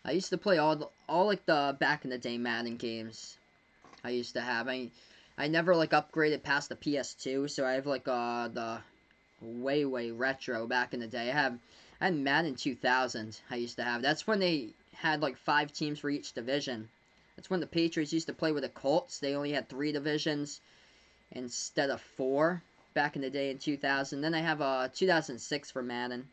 I used to play all like the back in the day Madden games. I used to have. I never like upgraded past the PS2, so I have like the way retro back in the day. I had Madden 2000. I used to have. That's when they had like 5 teams for each division. That's when the Patriots used to play with the Colts. They only had 3 divisions instead of 4 back in the day in 2000. Then I have 2006 for Madden.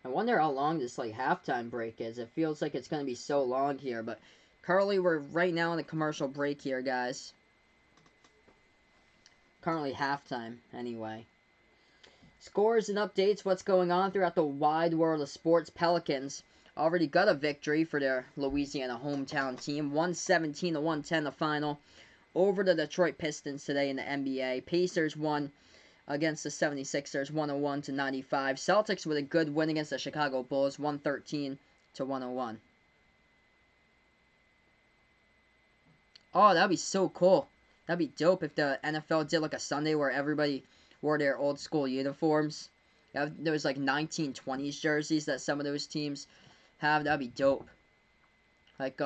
I wonder how long this like halftime break is. It feels like it's gonna be so long here, but currently we're right now in a commercial break here, guys. Currently halftime, anyway. Scores and updates, what's going on throughout the wide world of sports. Pelicans already got a victory for their Louisiana hometown team. 117 to 110 the final over the Detroit Pistons today in the NBA. Pacers won against the 76ers 101 to 95. Celtics with a good win against the Chicago Bulls 113 to 101. Oh, that'd be so cool. That'd be dope if the NFL did like a Sunday where everybody wore their old school uniforms. There was like 1920s jerseys that some of those teams have. That'd be dope. Like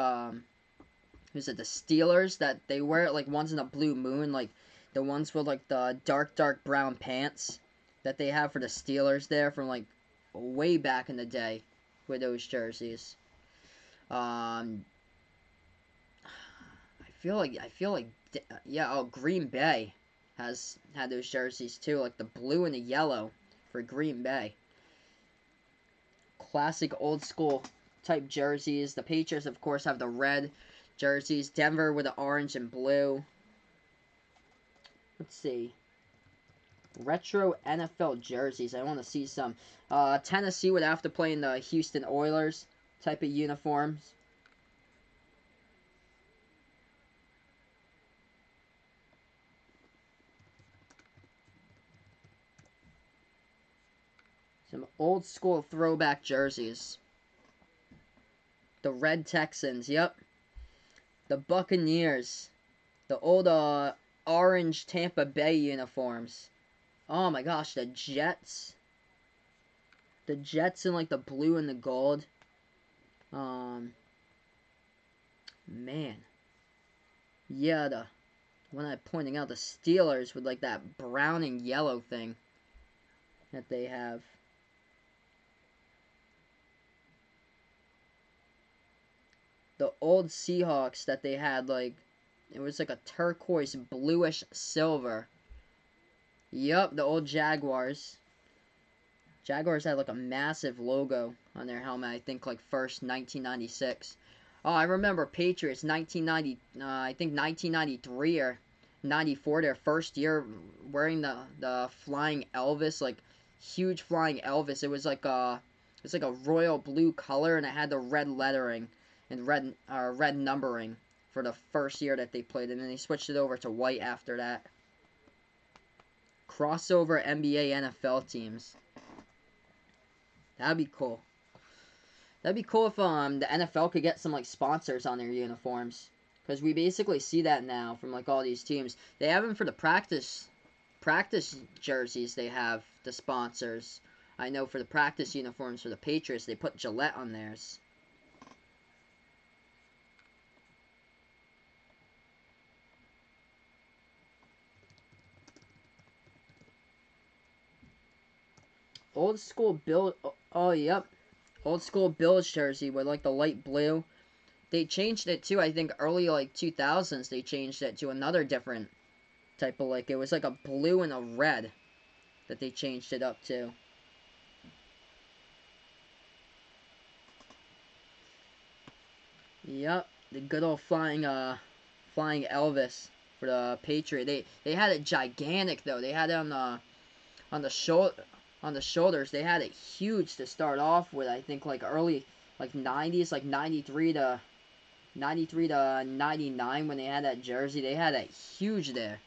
who's it? The Steelers that they wear it like one's in a blue moon, like the ones with like the dark brown pants that they have for the Steelers there from like way back in the day with those jerseys. I feel like yeah, oh, Green Bay has had those jerseys too, like the blue and the yellow for Green Bay. Classic old school type jerseys. The Patriots of course have the red jerseys. Denver with the orange and blue. Let's see. Retro NFL jerseys. I want to see some. Tennessee would have to play in the Houston Oilers type of uniforms. Some old school throwback jerseys. The Red Texans, yep. The Buccaneers. The old orange Tampa Bay uniforms. Oh my gosh, the Jets. The Jets in like the blue and the gold. Man. Yeah, the one I'm pointing out, the Steelers with like that brown and yellow thing that they have. The old Seahawks that they had, like, it was like a turquoise bluish silver. Yup, the old Jaguars. Jaguars had like a massive logo on their helmet, I think like first 1996. Oh, I remember Patriots 1990, I think 1993 or 94, their first year wearing the flying Elvis, like huge flying Elvis. It's like a royal blue color and it had the red lettering and red numbering for the first year that they played, and then they switched it over to white after that. Crossover NBA NFL teams. That'd be cool. That'd be cool if the NFL could get some like sponsors on their uniforms, because we basically see that now from like all these teams. They have them for the practice jerseys. They have the sponsors. I know for the practice uniforms for the Patriots, they put Gillette on theirs. Old school Bill. Oh, yep. Old school Bills jersey with like the light blue. They changed it too. I think early like 2000s they changed it to another different type of like, it was like a blue and a red that they changed it up to. Yep, the good old flying Elvis for the Patriot. They had it gigantic though. They had it on the shoulder on the shoulders. They had it huge to start off with. I think like early like 90s, like 93 to 99 when they had that jersey. They had it huge there.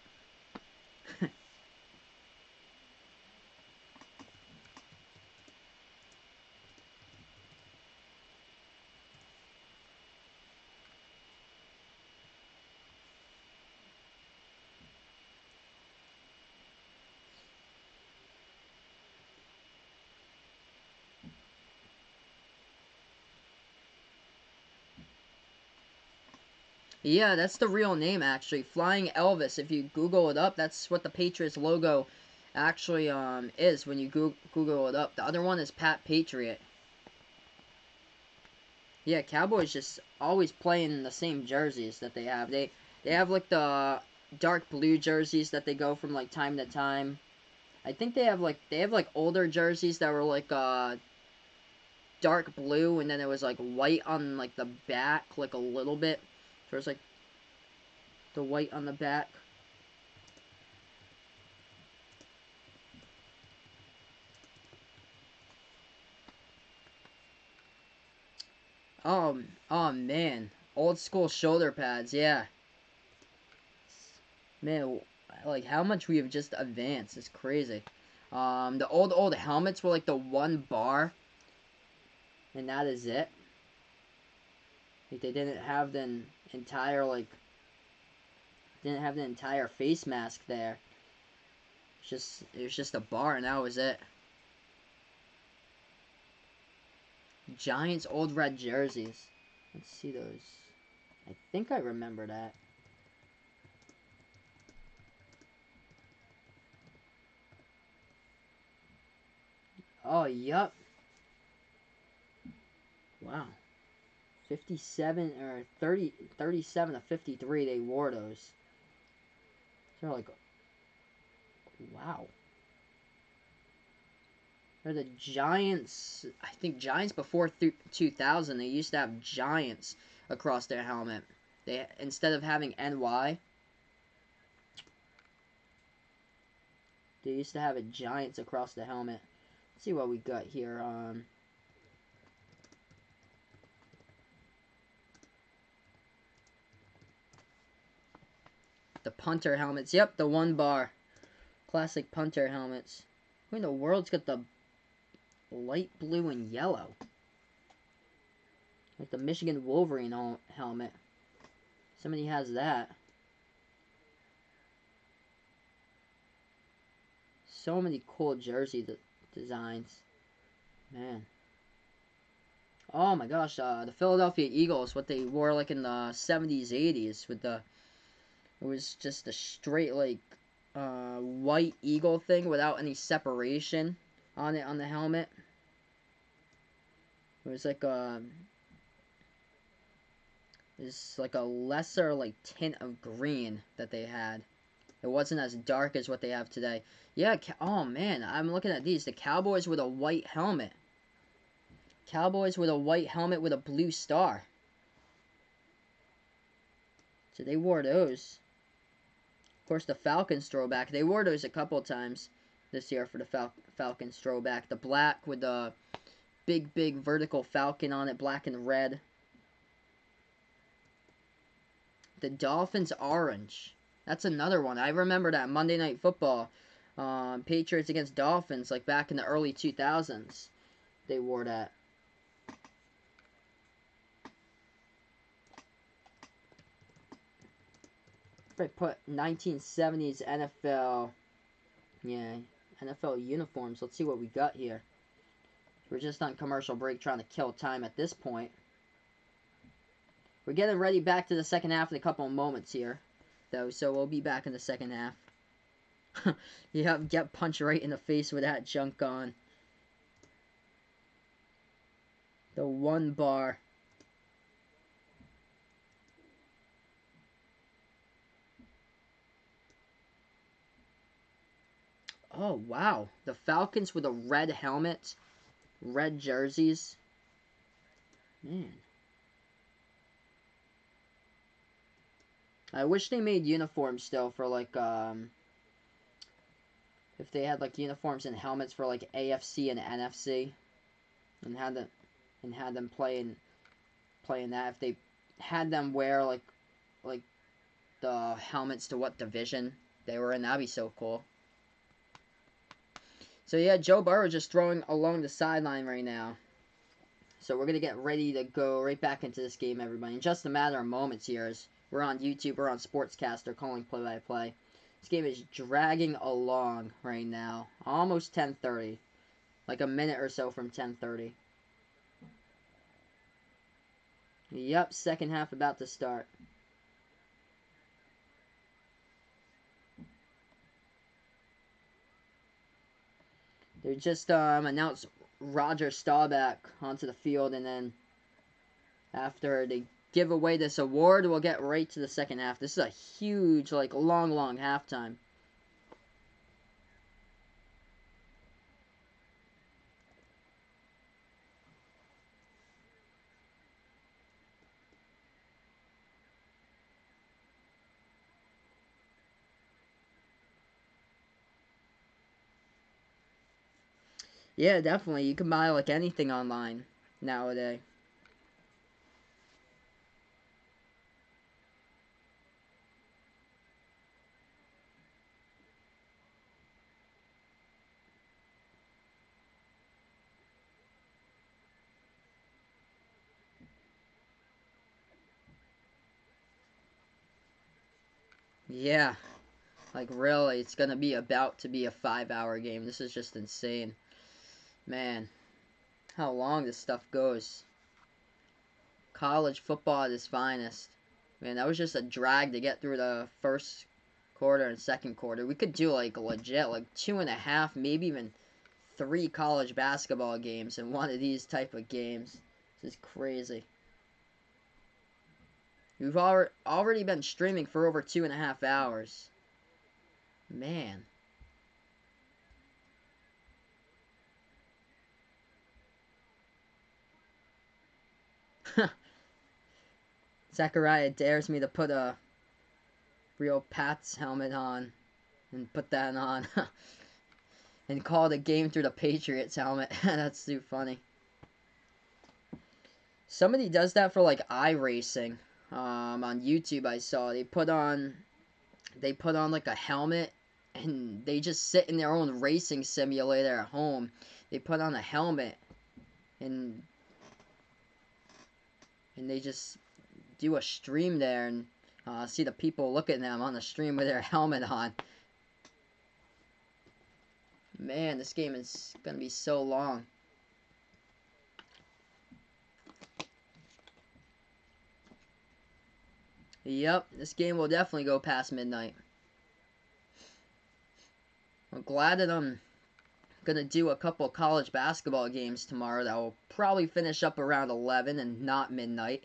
Yeah, that's the real name actually. Flying Elvis. If you Google it up, that's what the Patriots logo actually is when you Google it up. The other one is Pat Patriot. Yeah, Cowboys just always playing the same jerseys that they have. They have like the dark blue jerseys that they go from like time to time. I think they have like older jerseys that were like dark blue and then it was like white on like the back like a little bit. So it's like the white on the back. Oh man, old school shoulder pads. Yeah, man, like how much we have just advanced is crazy. The old helmets were like the one bar, and that is it. Like they entire like didn't have the entire face mask there. It was just a bar, and that was it. Giants old red jerseys. Let's see those. I think I remember that. Oh, yup. Wow. 57 or 37 to 53 they wore those. They're like, wow. They're the Giants. I think Giants before 2000 they used to have Giants across their helmet. They instead of having NY, they used to have a Giants across the helmet. Let's see what we got here. The punter helmets. Yep, the one bar. Classic punter helmets. Who in the world's got the light blue and yellow? Like the Michigan Wolverine helmet. Somebody has that. So many cool jersey designs. Man. Oh my gosh, the Philadelphia Eagles, what they wore like in the 70s, 80s with the... It was just a straight like white eagle thing without any separation on it on the helmet. It was like a lesser like tint of green that they had. It wasn't as dark as what they have today. Yeah, oh man, I'm looking at these. The Cowboys with a white helmet. Cowboys with a white helmet with a blue star. So they wore those. Of course, the Falcons throwback. They wore those a couple times this year for the Falcons throwback. The black with the big vertical falcon on it, black and red. The Dolphins orange. That's another one. I remember that Monday Night Football. Patriots against Dolphins, like back in the early 2000s. They wore that. If I put 1970s NFL, yeah, NFL uniforms, let's see what we got here. We're just on commercial break trying to kill time at this point. We're getting ready back to the second half in a couple of moments here, though, so we'll be back in the second half. Yep, get punched right in the face with that junk on. The one bar. Oh, wow. The Falcons with a red helmet. Red jerseys. Man. I wish they made uniforms still for like if they had like uniforms and helmets for like AFC and NFC and had them playing that. If they had them wear like the helmets to what division they were in, that'd be so cool. So yeah, Joe Burrow just throwing along the sideline right now. So we're gonna get ready to go right back into this game, everybody. In just a matter of moments here, as we're on YouTube, we're on Sportscaster calling play-by-play. This game is dragging along right now, almost 10:30, like a minute or so from 10:30. Yep, second half about to start. They just announced Roger Staubach onto the field, and then after they give away this award, we'll get right to the second half. This is a huge, like, long halftime. Yeah, definitely. You can buy, like, anything online nowadays. Yeah, like, really, it's gonna be about to be a 5-hour game. This is just insane. Man, how long this stuff goes. College football at its finest. Man, that was just a drag to get through the first quarter and second quarter. We could do, like, legit, like, 2.5, maybe even 3 college basketball games in one of these type of games. This is crazy. We've already been streaming for over 2.5 hours. Man. Zachariah dares me to put a real Pats helmet on and put that on and call the game through the Patriots helmet. That's too funny. Somebody does that for like iRacing. On YouTube I saw they put on like a helmet and they just sit in their own racing simulator at home. They put on a helmet and they just do a stream there and see the people look at them on the stream with their helmet on. Man, this game is gonna be so long. Yep, this game will definitely go past midnight. I'm glad that I'm gonna do a couple college basketball games tomorrow that will probably finish up around 11 and not midnight.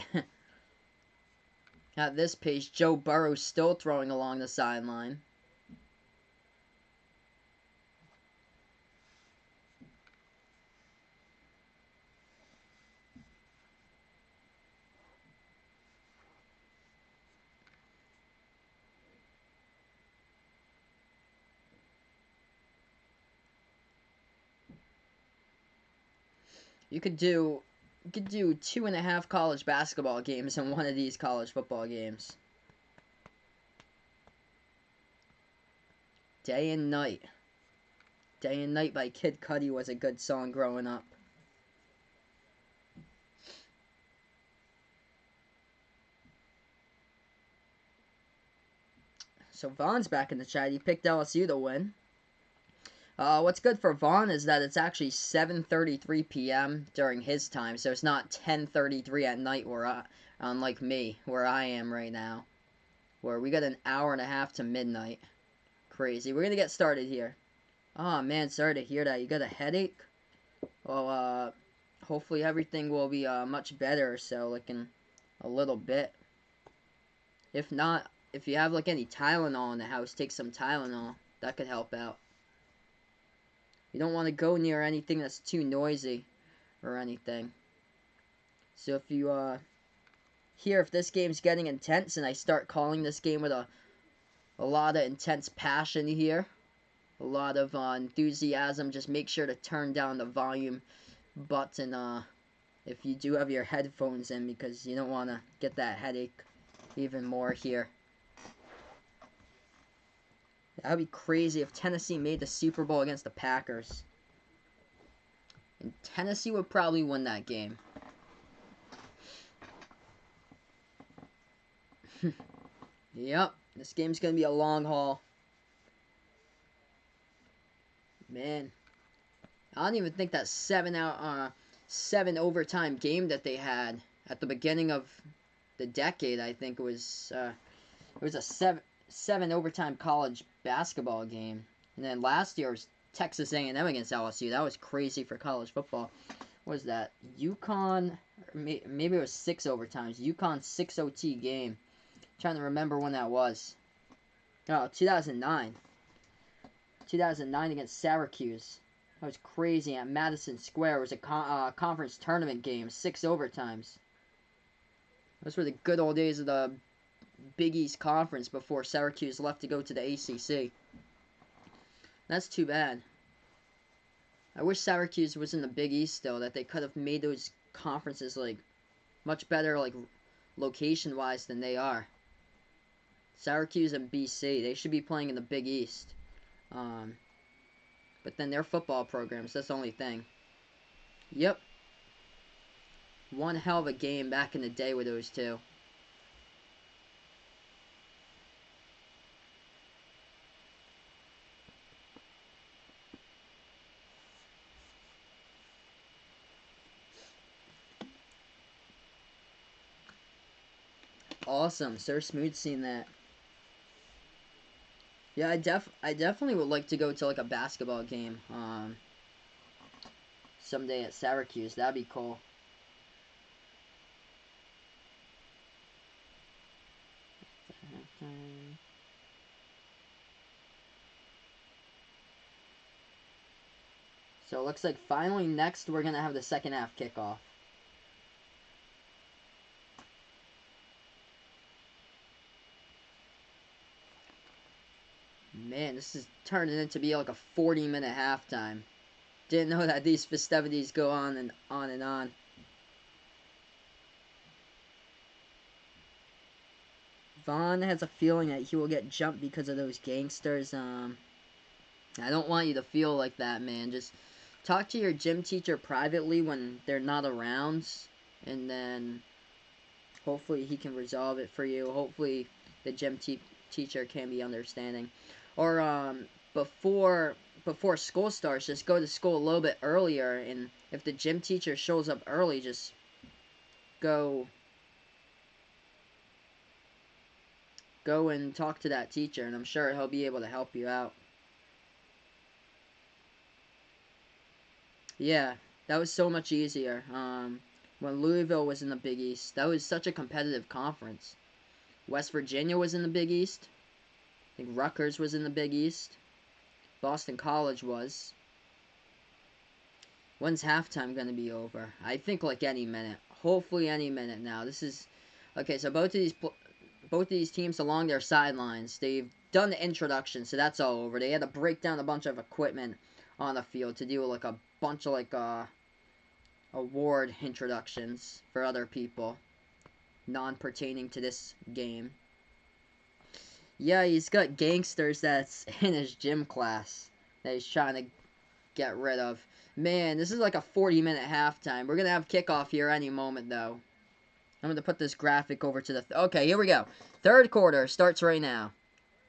At this pace, Joe Burrow's still throwing along the sideline. You could do 2.5 college basketball games in one of these college football games. Day and Night. Day and Night by Kid Cudi was a good song growing up. So Vaughn's back in the chat. He picked LSU to win. What's good for Vaughn is that it's actually 7:33 p.m. during his time, so it's not 10:33 at night unlike me, where I am right now, where we got an hour and a half to midnight. Crazy. We're gonna get started here. Oh man, sorry to hear that. You got a headache? Well, hopefully everything will be much better. So like in a little bit. If not, if you have like any Tylenol in the house, take some Tylenol. That could help out. You don't want to go near anything that's too noisy or anything. So if you here, if this game's getting intense and I start calling this game with a lot of intense passion here, a lot of enthusiasm, just make sure to turn down the volume button if you do have your headphones in, because you don't want to get that headache even more here. That would be crazy if Tennessee made the Super Bowl against the Packers. And Tennessee would probably win that game. Yep, this game's going to be a long haul. Man, I don't even think that 7 overtime game that they had at the beginning of the decade, I think it was a seven overtime college basketball game. And then last year was Texas A&M against LSU. That was crazy for college football. What was that? UConn, maybe it was 6 overtimes. UConn 6 OT game. Trying to remember when that was. Oh, 2009. 2009 against Syracuse. That was crazy at Madison Square. It was a conference tournament game. 6 overtimes. Those were the good old days of the Big East Conference before Syracuse left to go to the ACC. That's too bad. I wish Syracuse was in the Big East still, that they could have made those conferences like much better, like location-wise than they are. Syracuse and BC, they should be playing in the Big East. But then their football programs, that's the only thing. Yep. One hell of a game back in the day with those two. Awesome. Sir Smooth's seen that. Yeah, I definitely would like to go to like a basketball game someday at Syracuse. That'd be cool. So it looks like finally next we're gonna have the second half kickoff. Man, this is turning into be like a 40-minute halftime. Didn't know that these festivities go on and on and on. Vaughn has a feeling that he will get jumped because of those gangsters. I don't want you to feel like that, man. Just talk to your gym teacher privately when they're not around, and then hopefully he can resolve it for you. Hopefully the gym teacher can be understanding. Or before school starts, just go to school a little bit earlier, and if the gym teacher shows up early, just go and talk to that teacher, and I'm sure he'll be able to help you out. Yeah, that was so much easier. When Louisville was in the Big East, that was such a competitive conference. West Virginia was in the Big East. I think Rutgers was in the Big East. Boston College was. When's halftime going to be over? I think like any minute. Hopefully any minute now. This is... Okay, so both of these teams along their sidelines, they've done the introduction, so that's all over. They had to break down a bunch of equipment on the field to do like a bunch of like award introductions for other people non-pertaining to this game. Yeah, he's got gangsters that's in his gym class that he's trying to get rid of. Man, this is like a 40-minute halftime. We're going to have kickoff here any moment, though. I'm going to put this graphic over to the... Okay, here we go. Third quarter starts right now.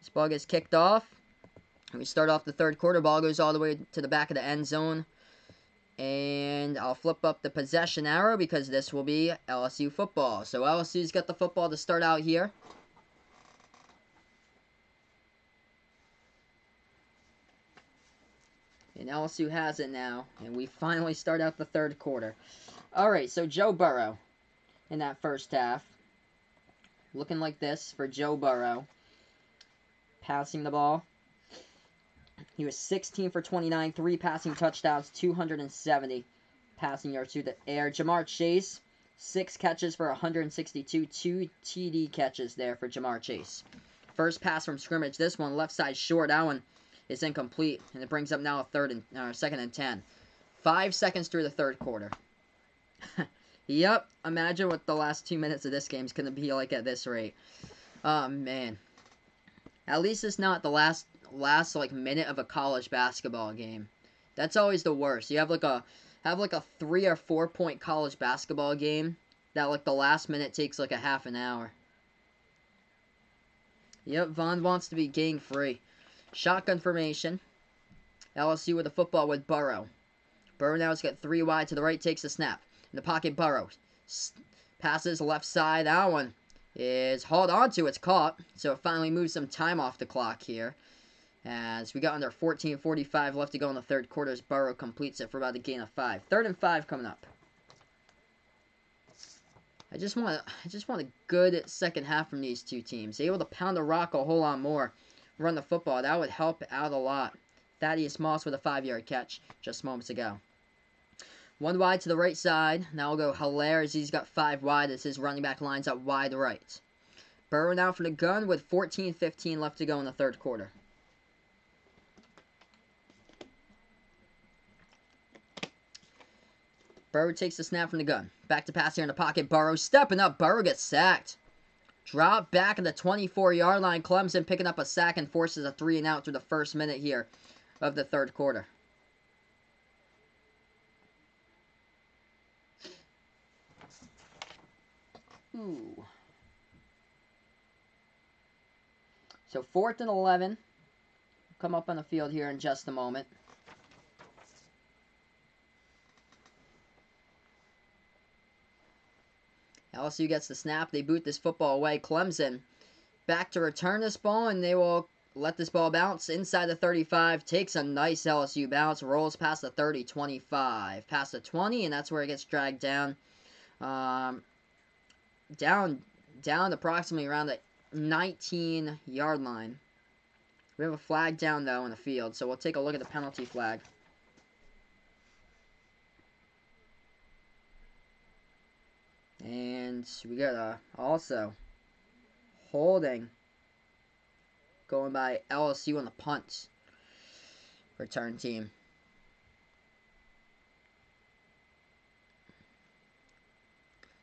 This ball gets kicked off. We start off the third quarter. Ball goes all the way to the back of the end zone. And I'll flip up the possession arrow because this will be LSU football. So LSU's got the football to start out here. And LSU has it now. And we finally start out the third quarter. Alright, so Joe Burrow in that first half. Looking like this for Joe Burrow. Passing the ball. He was 16 for 29, 3 passing touchdowns, 270 passing yards through the air. Jamar Chase, 6 catches for 162, 2 TD catches there for Jamar Chase. First pass from scrimmage. This one, left side short. That one is incomplete, and it brings up now a second and 10. 5 seconds through the third quarter. Yep, imagine what the last 2 minutes of this game is going to be like at this rate. Oh, man. At least it's not the last like minute of a college basketball game. That's always the worst. You have like a 3 or 4 point college basketball game that like the last minute takes like a half an hour. Yep, Vaughn wants to be game free. Shotgun formation. LSU with the football with Burrow. Burrow now has got 3 wide to the right, takes the snap. In the pocket, Burrow. Passes left side. That one is hauled onto. It's caught. So it finally moves some time off the clock here. As we got under 14:45 left to go in the third quarter as Burrow completes it for about a gain of 5. 3rd and 5 coming up. I just want a good second half from these two teams. Able to pound the rock a whole lot more. Run the football. That would help out a lot. Thaddeus Moss with a 5-yard catch just moments ago. 1 wide to the right side. Now we'll go Hilaire as he's got 5 wide as his running back lines up wide right. Burrow now for the gun with 14:15 left to go in the third quarter. Burrow takes the snap from the gun. Back to pass here in the pocket. Burrow stepping up. Burrow gets sacked. Drop back at the 24-yard line. Clemson picking up a sack and forces a 3-and-out through the first minute here of the third quarter. Ooh. So 4th and 11. Come up on the field here in just a moment. LSU gets the snap. They boot this football away. Clemson back to return this ball, and they will let this ball bounce inside the 35. Takes a nice LSU bounce. Rolls past the 30, 25. Past the 20, and that's where it gets dragged down. Down approximately around the 19-yard line. We have a flag down, though, in the field, so we'll take a look at the penalty flag. And we got also holding going by LSU on the punt return team.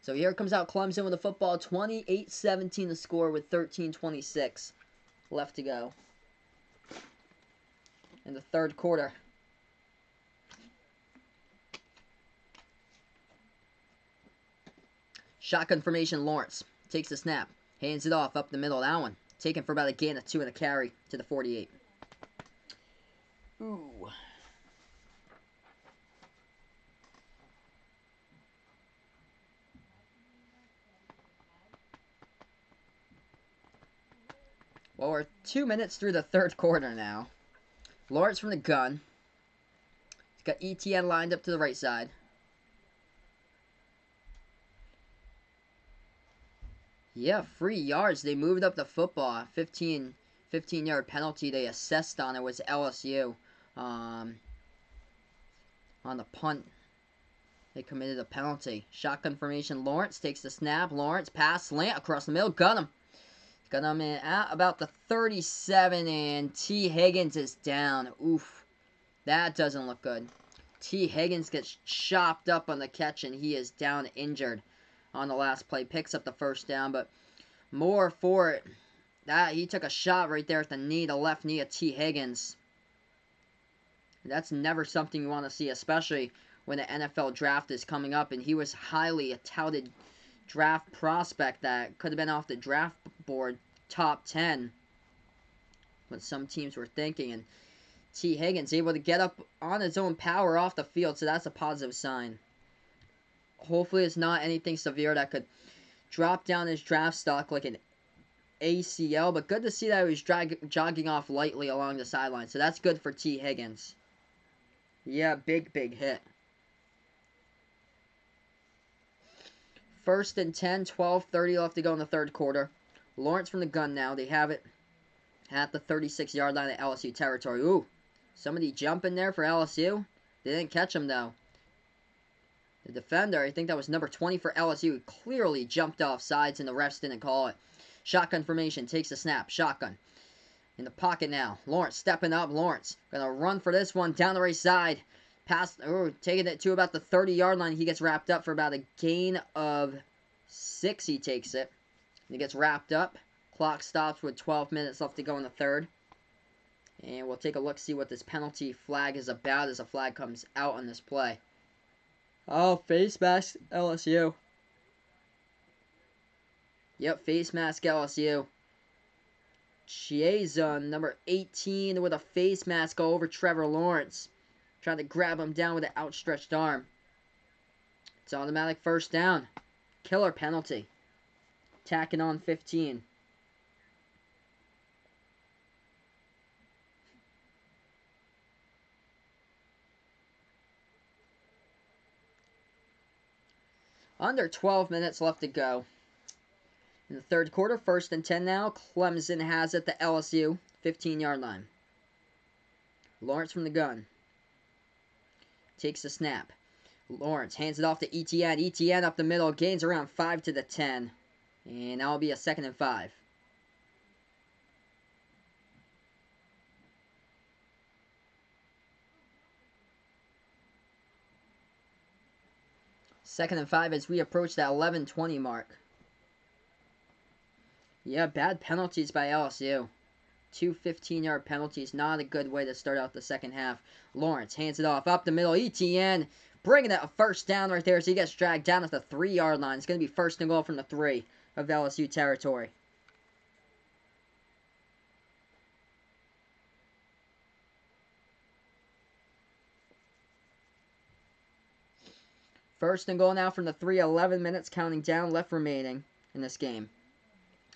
So here comes out Clemson with the football. 28-17 the score with 13:26 left to go in the third quarter. Shotgun formation, Lawrence takes the snap, hands it off up the middle. That one taken for about a gain of 2 and a carry to the 48. Ooh. Well, we're 2 minutes through the third quarter now. Lawrence from the gun. He's got ETN lined up to the right side. Yeah, 3 yards. They moved up the football. 15-yard penalty they assessed on it was LSU. On the punt, they committed a penalty. Shotgun formation. Lawrence takes the snap. Lawrence pass slant across the middle. Got him. Got him in at about the 37, and T. Higgins is down. Oof. That doesn't look good. T. Higgins gets chopped up on the catch, and he is down injured on the last play. Picks up the first down, but more for it. He took a shot right there at the knee, the left knee of T. Higgins. That's never something you want to see, especially when the NFL draft is coming up, and he was highly a touted draft prospect that could have been off the draft board top 10, what some teams were thinking, and T. Higgins able to get up on his own power off the field, so that's a positive sign. Hopefully it's not anything severe that could drop down his draft stock like an ACL, but good to see that he was jogging off lightly along the sideline, so that's good for T. Higgins. Yeah, big hit. 1st and 10, 12:30 left to go in the third quarter. Lawrence from the gun now. They have it at the 36-yard line of LSU territory. Ooh, somebody jumping there for LSU. They didn't catch him, though. The defender, I think that was number 20 for LSU, clearly jumped off sides and the refs didn't call it. Shotgun formation, takes a snap, shotgun. In the pocket now, Lawrence stepping up, Lawrence gonna run for this one down the right side. Pass, taking it to about the 30-yard line. He gets wrapped up for about a gain of 6, he takes it. He gets wrapped up. Clock stops with 12 minutes left to go in the third. And we'll take a look, see what this penalty flag is about as a flag comes out on this play. Oh, face mask LSU. Yep, face mask LSU. Chiazon, number 18, with a face mask all over Trevor Lawrence. Trying to grab him down with an outstretched arm. It's automatic first down. Killer penalty. Tacking on 15. Under 12 minutes left to go. In the third quarter, 1st and 10 now. Clemson has it, the LSU 15-yard line. Lawrence from the gun. Takes the snap. Lawrence hands it off to Etienne. Etienne up the middle, gains around 5 to the 10. And that'll be a 2nd and 5. Second and 5 as we approach that 11:20 mark. Yeah, bad penalties by LSU. 2 15-yard penalties, not a good way to start out the second half. Lawrence hands it off up the middle. Etienne bringing it a first down right there as he gets dragged down at the 3-yard line. It's going to be 1st and goal from the 3 of LSU territory. First and goal now from the 3, 11 minutes counting down left remaining in this game.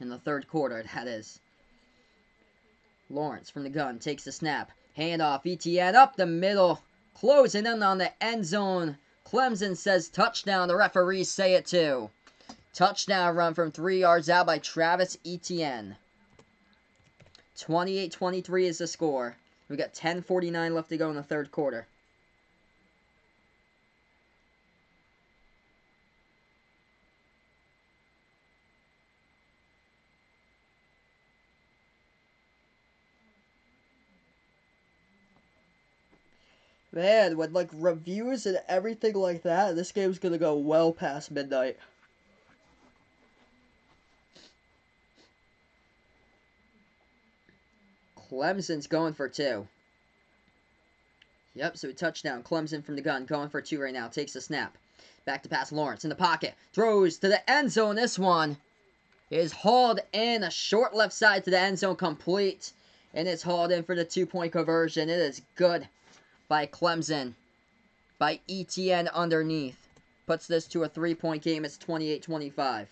In the third quarter, that is. Lawrence from the gun takes the snap. Hand off, Etienne up the middle. Closing in on the end zone. Clemson says touchdown. The referees say it too. Touchdown run from 3 yards out by Travis Etienne. 28-23 is the score. We got 10:49 left to go in the third quarter. Man, with like reviews and everything like that, this game's gonna go well past midnight. Clemson's going for 2. Yep, so a touchdown. Clemson from the gun, going for 2 right now. Takes the snap. Back to pass Lawrence in the pocket. Throws to the end zone. This one is hauled in. A short left side to the end zone, complete. And it's hauled in for the 2-point conversion. It is good by Clemson. By Etienne underneath. Puts this to a 3-point game. It's 28-25.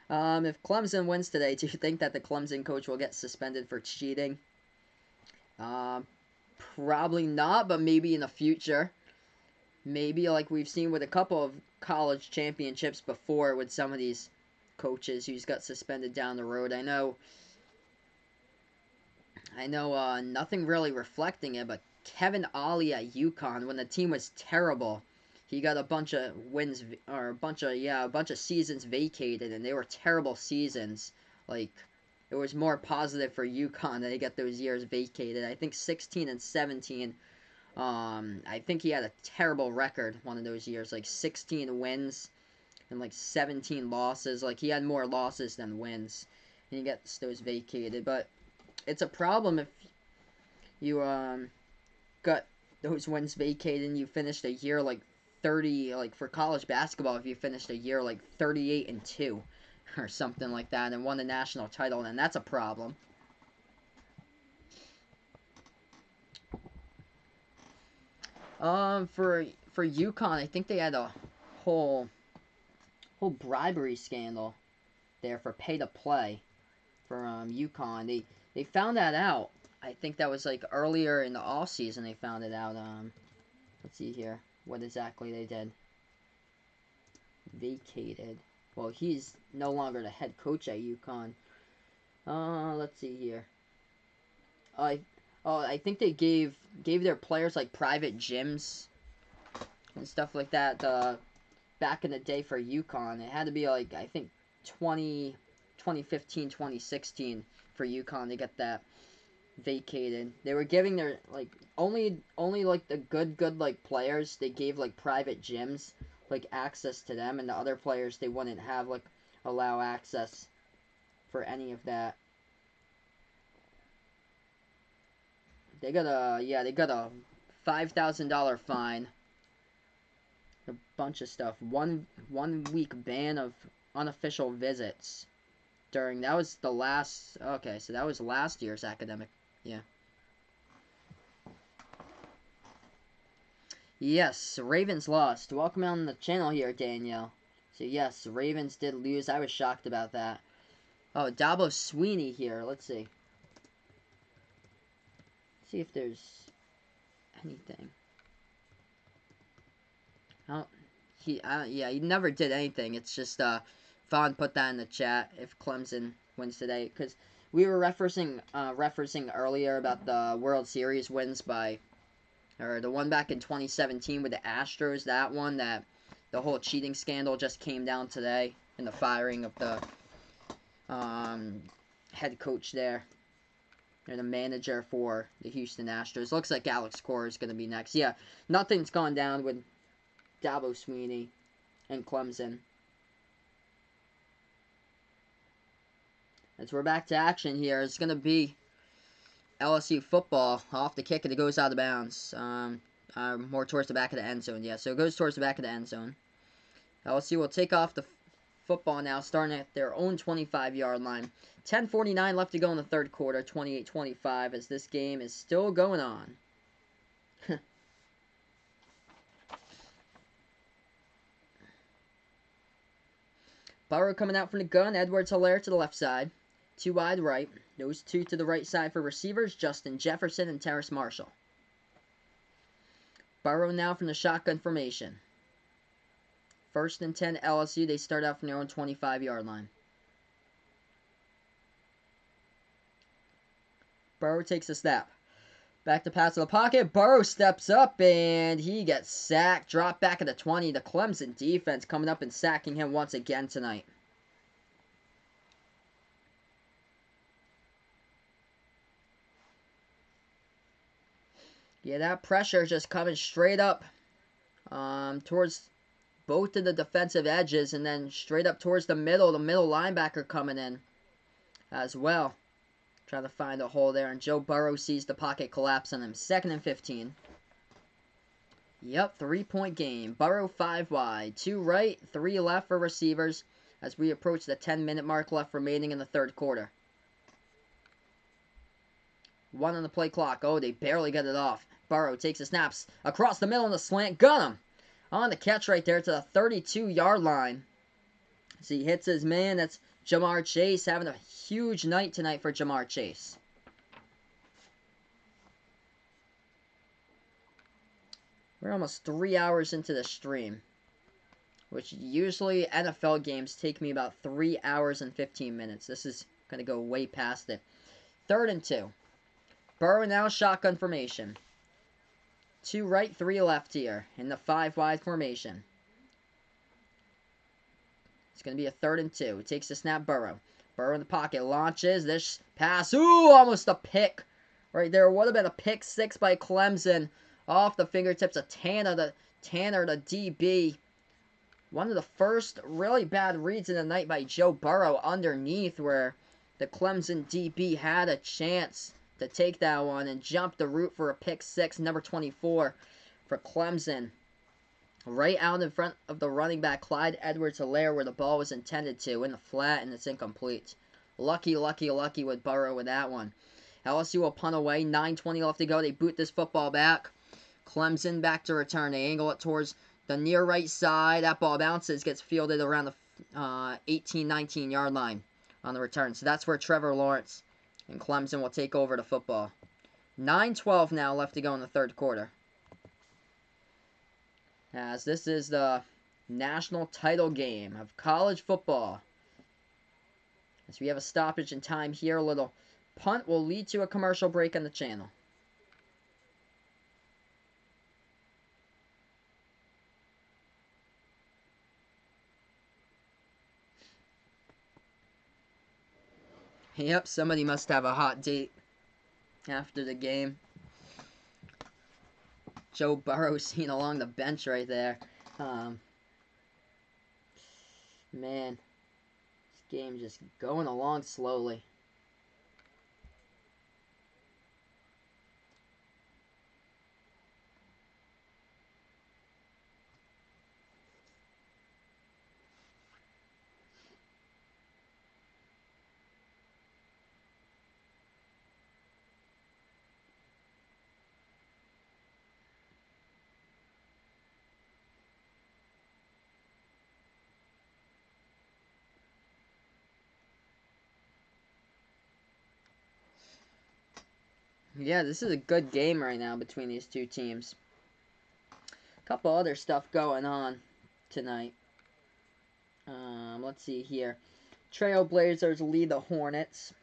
If Clemson wins today, do you think that the Clemson coach will get suspended for cheating? Probably not, but maybe in the future. Maybe like we've seen with a couple of college championships before with some of these coaches who's got suspended down the road. I know nothing really reflecting it, but Kevin Ollie at UConn, when the team was terrible, he got a bunch of wins, or a bunch of seasons vacated, and they were terrible seasons. Like, it was more positive for UConn that they got those years vacated. I think 16 and 17, I think he had a terrible record one of those years, like 16 wins and like 17 losses. Like, he had more losses than wins, and he gets those vacated, but it's a problem if you got those wins vacated and you finished a year like 30, like for college basketball, if you finished a year like 38-2 or something like that and won the national title, then that's a problem. For UConn, I think they had a whole bribery scandal there for pay to play for UConn. They found that out. I think that was like earlier in the off season they found it out. Let's see here. What exactly they did. Vacated. Well, he's no longer the head coach at UConn. Let's see here. Oh, I think they gave their players like private gyms and stuff like that. Back in the day for UConn, it had to be like I think 2015, 2016 for UConn to get that vacated. They were giving their like only like the good like players. They gave like private gyms like access to them, and the other players they wouldn't have like allow access for any of that. They got a $5,000 fine. A bunch of stuff. One week ban of unofficial visits during that was the last. Okay, so that was last year's academic. Yeah. Yes, Ravens lost. Welcome on the channel here, Danielle. So yes, Ravens did lose. I was shocked about that. Oh, Dabo Sweeney here. Let's see. See if there's anything. Oh, yeah, he never did anything. It's just Vaughn put that in the chat if Clemson wins today, because we were referencing earlier about the World Series wins by, or the one back in 2017 with the Astros. That one, that the whole cheating scandal just came down today in the firing of the head coach there. Or the manager for the Houston Astros. Looks like Alex Cora is going to be next. Yeah, nothing's gone down with Dabo Sweeney and Clemson. As we're back to action here, it's going to be LSU football. Off the kick, and it goes out of bounds. More towards the back of the end zone. Yeah, so it goes towards the back of the end zone. LSU will take off the football now, starting at their own 25-yard line. 10:49 left to go in the third quarter, 28-25, as this game is still going on. Burrow coming out from the gun, Edwards-Helaire to the left side. Two wide right. Those two to the right side for receivers, Justin Jefferson and Terrace Marshall. Burrow now from the shotgun formation. 1st and 10 LSU, they start out from their own 25-yard line. Burrow takes a snap. Back to pass to the pocket. Burrow steps up and he gets sacked. Drop back at the 20. The Clemson defense coming up and sacking him once again tonight. Yeah, that pressure just coming straight up towards both of the defensive edges, and then straight up towards the middle linebacker coming in as well. Trying to find a hole there, and Joe Burrow sees the pocket collapse on him. 2nd and 15. Yep, 3-point game. Burrow 5 wide. 2 right, 3 left for receivers as we approach the 10-minute mark left remaining in the third quarter. 1 on the play clock. Oh, they barely get it off. Burrow takes the snaps across the middle in the slant. Got him! On the catch right there to the 32-yard line. So he hits his man. That's Jamar Chase, having a huge night tonight for Jamar Chase. We're almost 3 hours into the stream, which usually NFL games take me about 3 hours and 15 minutes. This is going to go way past it. 3rd and 2. Burrow now shotgun formation. 2 right, 3 left here in the 5 wide formation. It's going to be a 3rd and 2. He takes the snap, Burrow. Burrow in the pocket, launches. This pass, ooh, almost a pick. Right there, would have been a pick 6 by Clemson. Off the fingertips of Tanner, the DB. One of the first really bad reads of the night by Joe Burrow underneath, where the Clemson DB had a chance to take that one and jump the route for a pick 6, number 24 for Clemson. Right out in front of the running back, Clyde Edwards-Helaire, where the ball was intended to, in the flat, and it's incomplete. Lucky with Burrow with that one. LSU will punt away, 9:20 left to go. They boot this football back. Clemson back to return. They angle it towards the near right side. That ball bounces, gets fielded around the 18, 19-yard line on the return. So that's where Trevor Lawrence and Clemson will take over the football. 9:12 now left to go in the third quarter. As this is the national title game of college football. As we have a stoppage in time here, a little punt will lead to a commercial break on the channel. Yep, somebody must have a hot date after the game. Joe Burrow seen along the bench right there. Man, this game just going along slowly. Yeah, this is a good game right now between these two teams. A couple other stuff going on tonight. Let's see here. Trailblazers lead the Hornets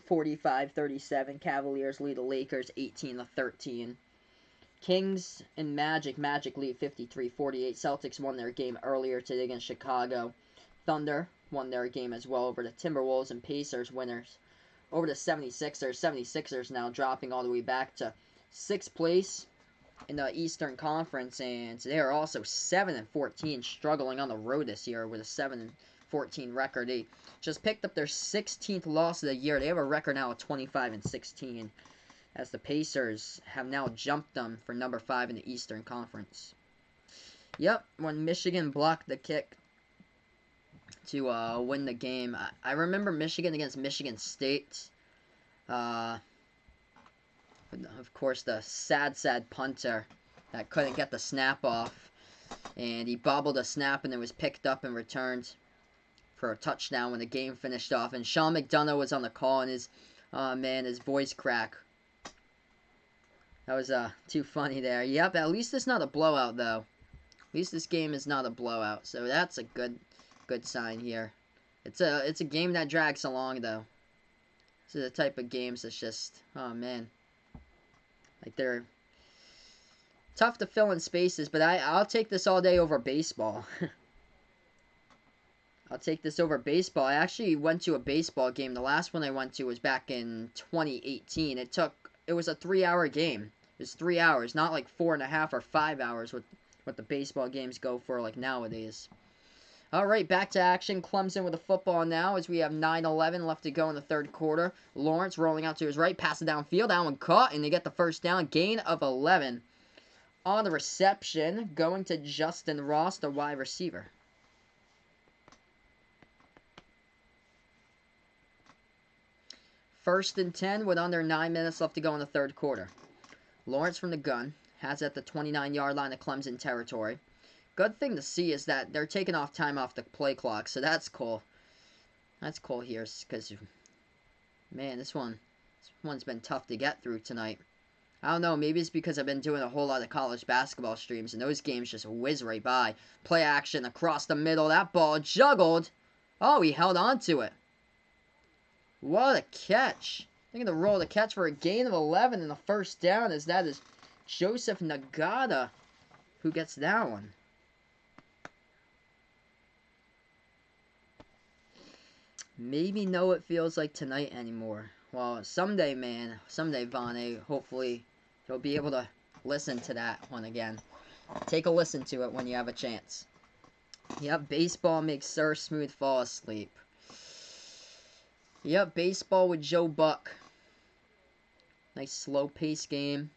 45-37. Cavaliers lead the Lakers 18-13. Kings and Magic lead 53-48. Celtics won their game earlier today against Chicago. Thunder won their game as well over the Timberwolves, and Pacers winners over the 76ers. 76ers now dropping all the way back to 6th place in the Eastern Conference, and they are also 7-14, struggling on the road this year with a 7-14 record. They just picked up their 16th loss of the year. They have a record now of 25-16, as the Pacers have now jumped them for number 5 in the Eastern Conference. Yep, when Michigan blocked the kick to win the game. I remember Michigan against Michigan State. Of course, the sad punter that couldn't get the snap off. And he bobbled a snap and it was picked up and returned for a touchdown when the game finished off. And Sean McDonough was on the call, and his voice crack. That was too funny there. Yep, at least it's not a blowout, though. At least this game is not a blowout. So that's a good sign here. It's a game that drags along, though. This is the type of games that's just, oh man, like they're tough to fill in spaces. But I'll take this all day over baseball. I'll take this over baseball. I actually went to a baseball game. The last one I went to was back in 2018. It was a 3-hour game. It was 3 hours, not like 4.5 or 5 hours what the baseball games go for like nowadays. All right, back to action. Clemson with the football now as we have 9:11 left to go in the third quarter. Lawrence rolling out to his right, passing downfield. That one caught, and they get the first down. Gain of 11. On the reception, going to Justin Ross, the wide receiver. First and 10 with under 9 minutes left to go in the third quarter. Lawrence from the gun has at the 29-yard line of Clemson territory. Good thing to see is that they're taking off time off the play clock, so that's cool. That's cool here, because, man, this one's been tough to get through tonight. I don't know, maybe it's because I've been doing a whole lot of college basketball streams, and those games just whiz right by. Play action across the middle, that ball juggled. Oh, he held on to it. What a catch. They're going to roll the catch for a gain of 11 and the first down, as that is Joseph Nagata who gets that one. Maybe know what it feels like tonight anymore. Well, someday, man, someday, Vonnie, hopefully you'll be able to listen to that one again. Take a listen to it when you have a chance. Yep, baseball makes Sir Smooth fall asleep. Yep, baseball with Joe Buck. Nice slow-paced game.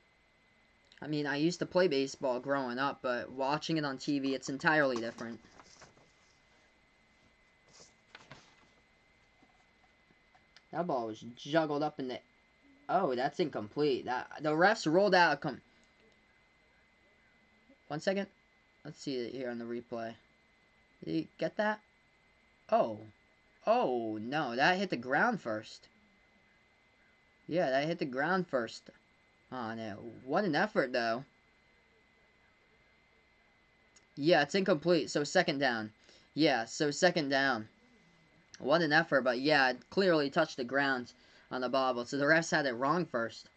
I mean, I used to play baseball growing up, but watching it on TV, it's entirely different. That ball was juggled up in the... Oh, that's incomplete. The refs rolled out a... 1 second. Let's see it here on the replay. Did he get that? Oh. Oh, no. That hit the ground first. Yeah, that hit the ground first. Oh, no. What an effort, though. Yeah, it's incomplete. So, second down. Yeah, so second down. What an effort, but yeah, it clearly touched the ground on the bobble. So the refs had it wrong first.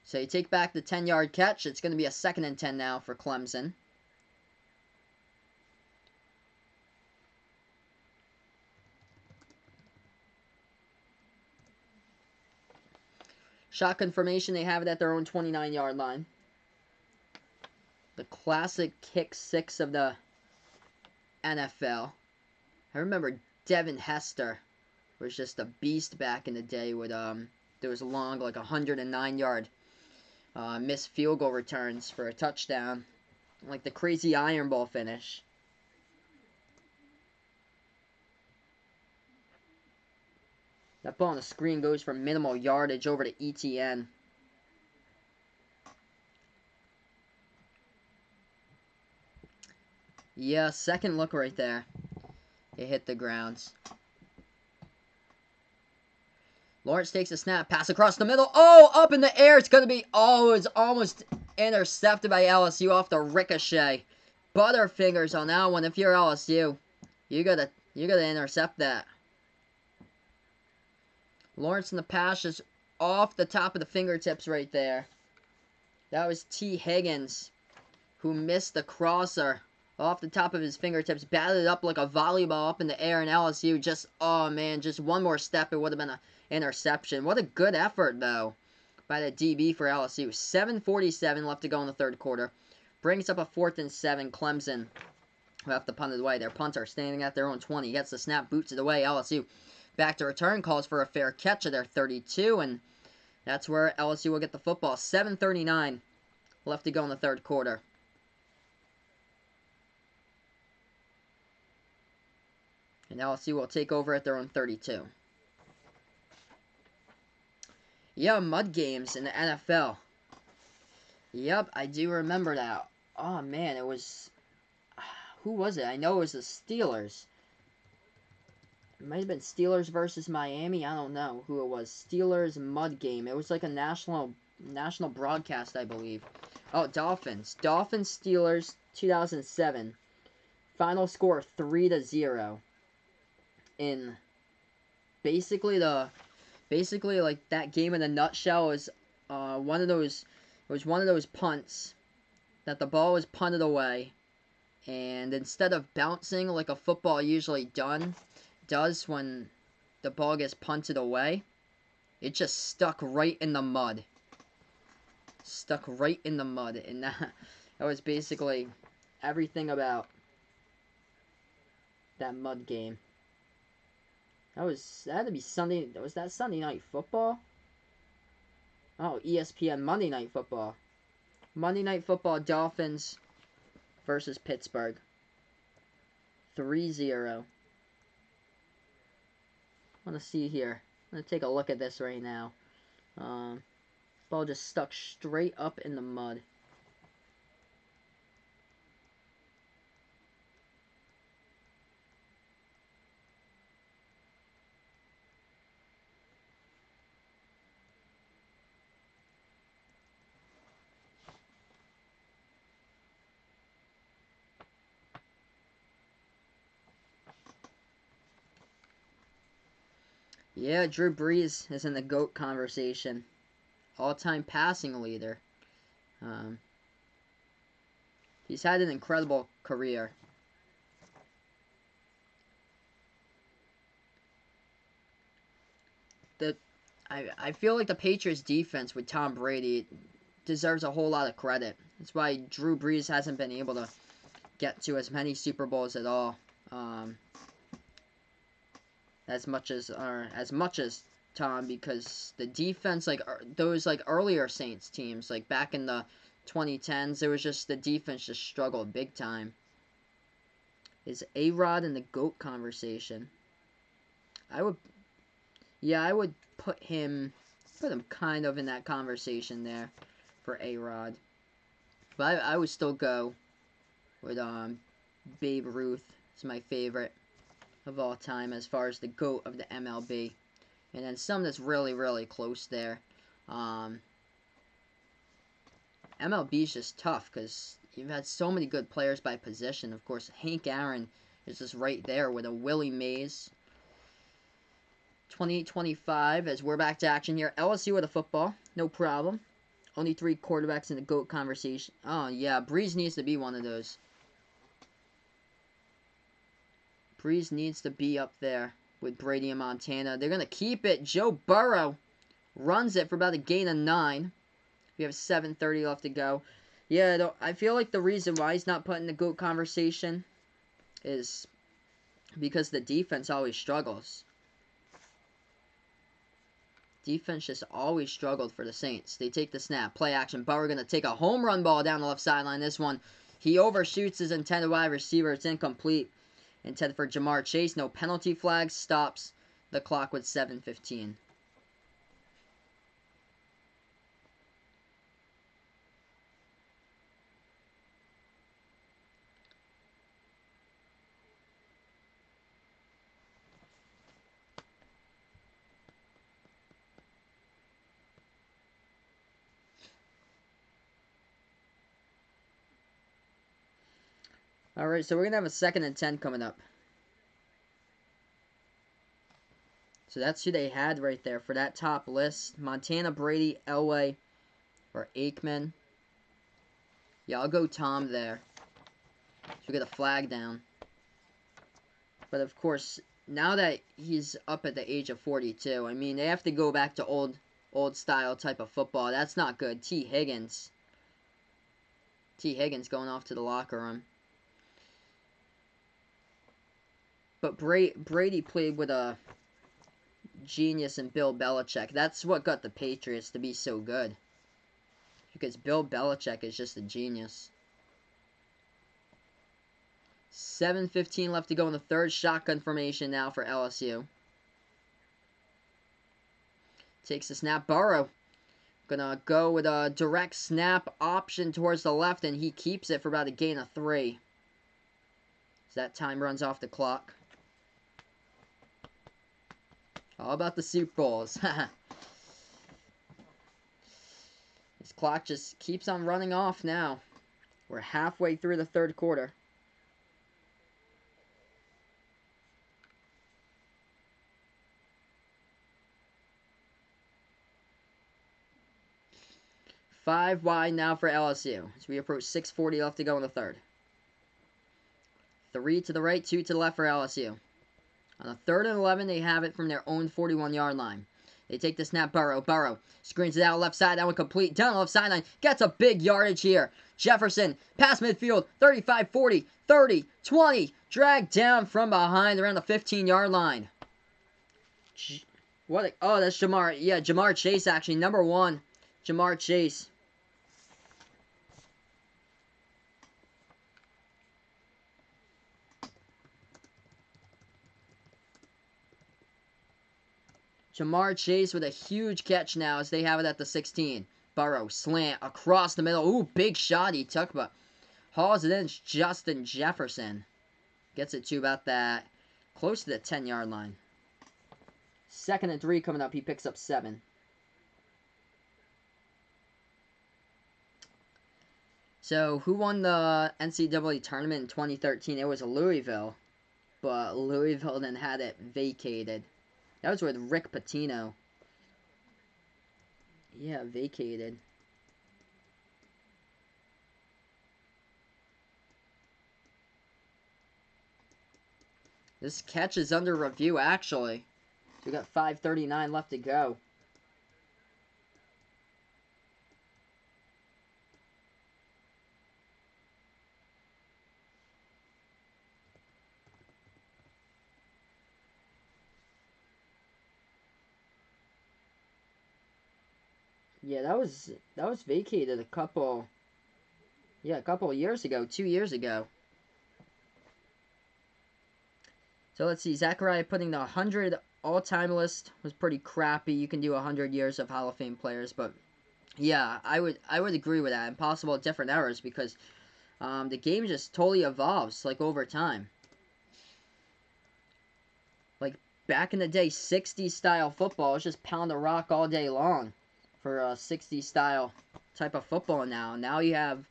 So you take back the 10-yard catch. It's going to be a 2nd and 10 now for Clemson. Shotgun formation, they have it at their own 29-yard line. The classic kick six of the NFL. I remember Devin Hester was just a beast back in the day with those long, like 109-yard missed field goal returns for a touchdown. Like the crazy iron ball finish. That ball on the screen goes for minimal yardage over to ETN. Yeah, second look right there. It hit the grounds. Lawrence takes a snap. Pass across the middle. Oh, up in the air. It's going to be... Oh, it's almost intercepted by LSU off the ricochet. Butterfingers on that one. If you're LSU, you gotta intercept that. Lawrence in the pass just off the top of the fingertips right there. That was T. Higgins who missed the crosser off the top of his fingertips. Batted up like a volleyball up in the air, and LSU just, oh man, just one more step. It would have been an interception. What a good effort, though, by the DB for LSU. 7:47 left to go in the third quarter. Brings up a 4th and 7. Clemson will have to punt it away. Their punter standing at their own 20. Gets the snap, boots it away. LSU back to return, calls for a fair catch at their 32, and that's where LSU will get the football. 7:39 left to go in the third quarter. And LSU will take over at their own 32. Yeah, mud games in the NFL. Yep, I do remember that. Oh, man, it was... Who was it? I know it was the Steelers. It might have been Steelers versus Miami. I don't know who it was. Steelers mud game. It was like a national broadcast, I believe. Oh, Dolphins. Dolphins Steelers 2007. Final score 3-0. In basically like that game in a nutshell is one of those punts that the ball was punted away, and instead of bouncing like a football usually does when the ball gets punted away, it just stuck right in the mud. And that was basically everything about that mud game. That had to be Sunday. Was that Sunday Night Football? Oh, ESPN Monday Night Football. Monday Night Football, Dolphins versus Pittsburgh. 3-0. I want to see here. I'm going to take a look at this right now. Ball just stuck straight up in the mud. Yeah, Drew Brees is in the GOAT conversation. All-time passing leader. He's had an incredible career. I feel like the Patriots defense with Tom Brady deserves a whole lot of credit. That's why Drew Brees hasn't been able to get to as many Super Bowls at all. As much as Tom, because the defense, like those like earlier Saints teams, like back in the 2010s, it was just the defense just struggled big time. Is A-Rod in the GOAT conversation? I would put him kind of in that conversation there for A-Rod. But I would still go with Babe Ruth. It's my favorite of all time as far as the GOAT of the MLB. And then some that's really, really close there. MLB is just tough because you've had so many good players by position. Of course, Hank Aaron is just right there with a Willie Mays. 28-25 as we're back to action here. LSU with a football. No problem. Only 3 quarterbacks in the GOAT conversation. Oh, yeah. Brees needs to be one of those. Brees needs to be up there with Brady and Montana. They're going to keep it. Joe Burrow Runs it for about a gain of 9. We have 7:30 left to go. Yeah, I feel like the reason why he's not put in the GOAT conversation is because the defense always struggles. Defense just always struggled for the Saints. They take the snap. Play action. Burrow going to take a home run ball down the left sideline. This one, he overshoots his intended wide receiver. It's incomplete. Intended for Jamar Chase. No penalty flag. Stops the clock with 7:15. Alright, so we're going to have a 2nd and 10 coming up. So that's who they had right there for that top list. Montana, Brady, Elway, or Aikman. Yeah, I'll go Tom there. So we get a flag down. But of course, now that he's up at the age of 42, I mean, they have to go back to old style type of football. That's not good. T. Higgins going off to the locker room. But Brady played with a genius in Bill Belichick. That's what got the Patriots to be so good. Because Bill Belichick is just a genius. 7:15 left to go in the third. Shotgun formation now for LSU. Takes the snap. Burrow gonna go with a direct snap option towards the left, and he keeps it for about a gain of 3. So that time runs off the clock. All about the Super Bowls. This clock just keeps on running off now. We're halfway through the third quarter. Five wide now for LSU. So we approach 6:40 left to go in the third. 3 to the right, 2 to the left for LSU. On the 3rd and 11, they have it from their own 41-yard line. They take the snap. Burrow screens it out left side. That one complete. Down the left sideline. Gets a big yardage here. Jefferson, past midfield. 35, 40, 30, 20. Dragged down from behind around the 15-yard line. Oh, that's Jamar. Yeah, Jamar Chase, actually. Number 1, Jamar Chase. Jamar Chase with a huge catch now as they have it at the 16. Burrow, slant across the middle. Ooh, big shot he took, but hauls it in. Justin Jefferson gets it to about that, close to the 10-yard line. 2nd and 3 coming up. He picks up 7. So, who won the NCAA tournament in 2013? It was Louisville, but Louisville then had it vacated. That was with Rick Pitino. Yeah, vacated. This catch is under review, actually. So we got 5:39 left to go. Yeah, that was vacated a couple of years ago, 2 years ago. So let's see, Zachariah putting the 100 all-time list was pretty crappy. You can do 100 years of Hall of Fame players, but yeah, I would agree with that. Impossible different eras because the game just totally evolves like over time. Like back in the day, 60s style football was just pound the rock all day long. For a 60s style type of football now. Now you have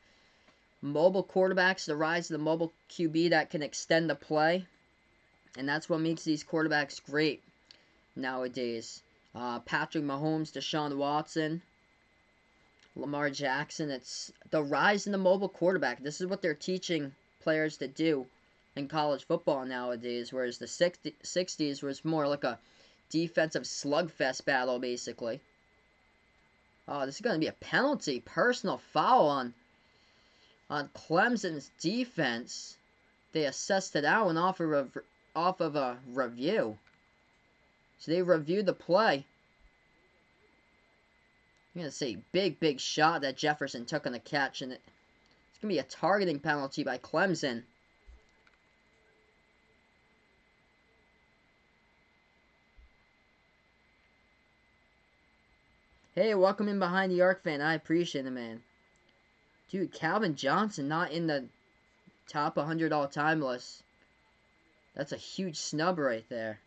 mobile quarterbacks, the rise of the mobile QB that can extend the play. And that's what makes these quarterbacks great nowadays. Patrick Mahomes, Deshaun Watson, Lamar Jackson. It's the rise in the mobile quarterback. This is what they're teaching players to do in college football nowadays. Whereas the 60s was more like a defensive slugfest battle, basically. Oh, this is going to be a penalty. Personal foul on Clemson's defense. They assessed it out and off of a review. So they reviewed the play. I'm going to say big shot that Jefferson took on the catch. And it's going to be a targeting penalty by Clemson. Hey, welcome in behind the arc, fan. I appreciate it, man. Dude, Calvin Johnson not in the top 100 all-time list. That's a huge snub right there.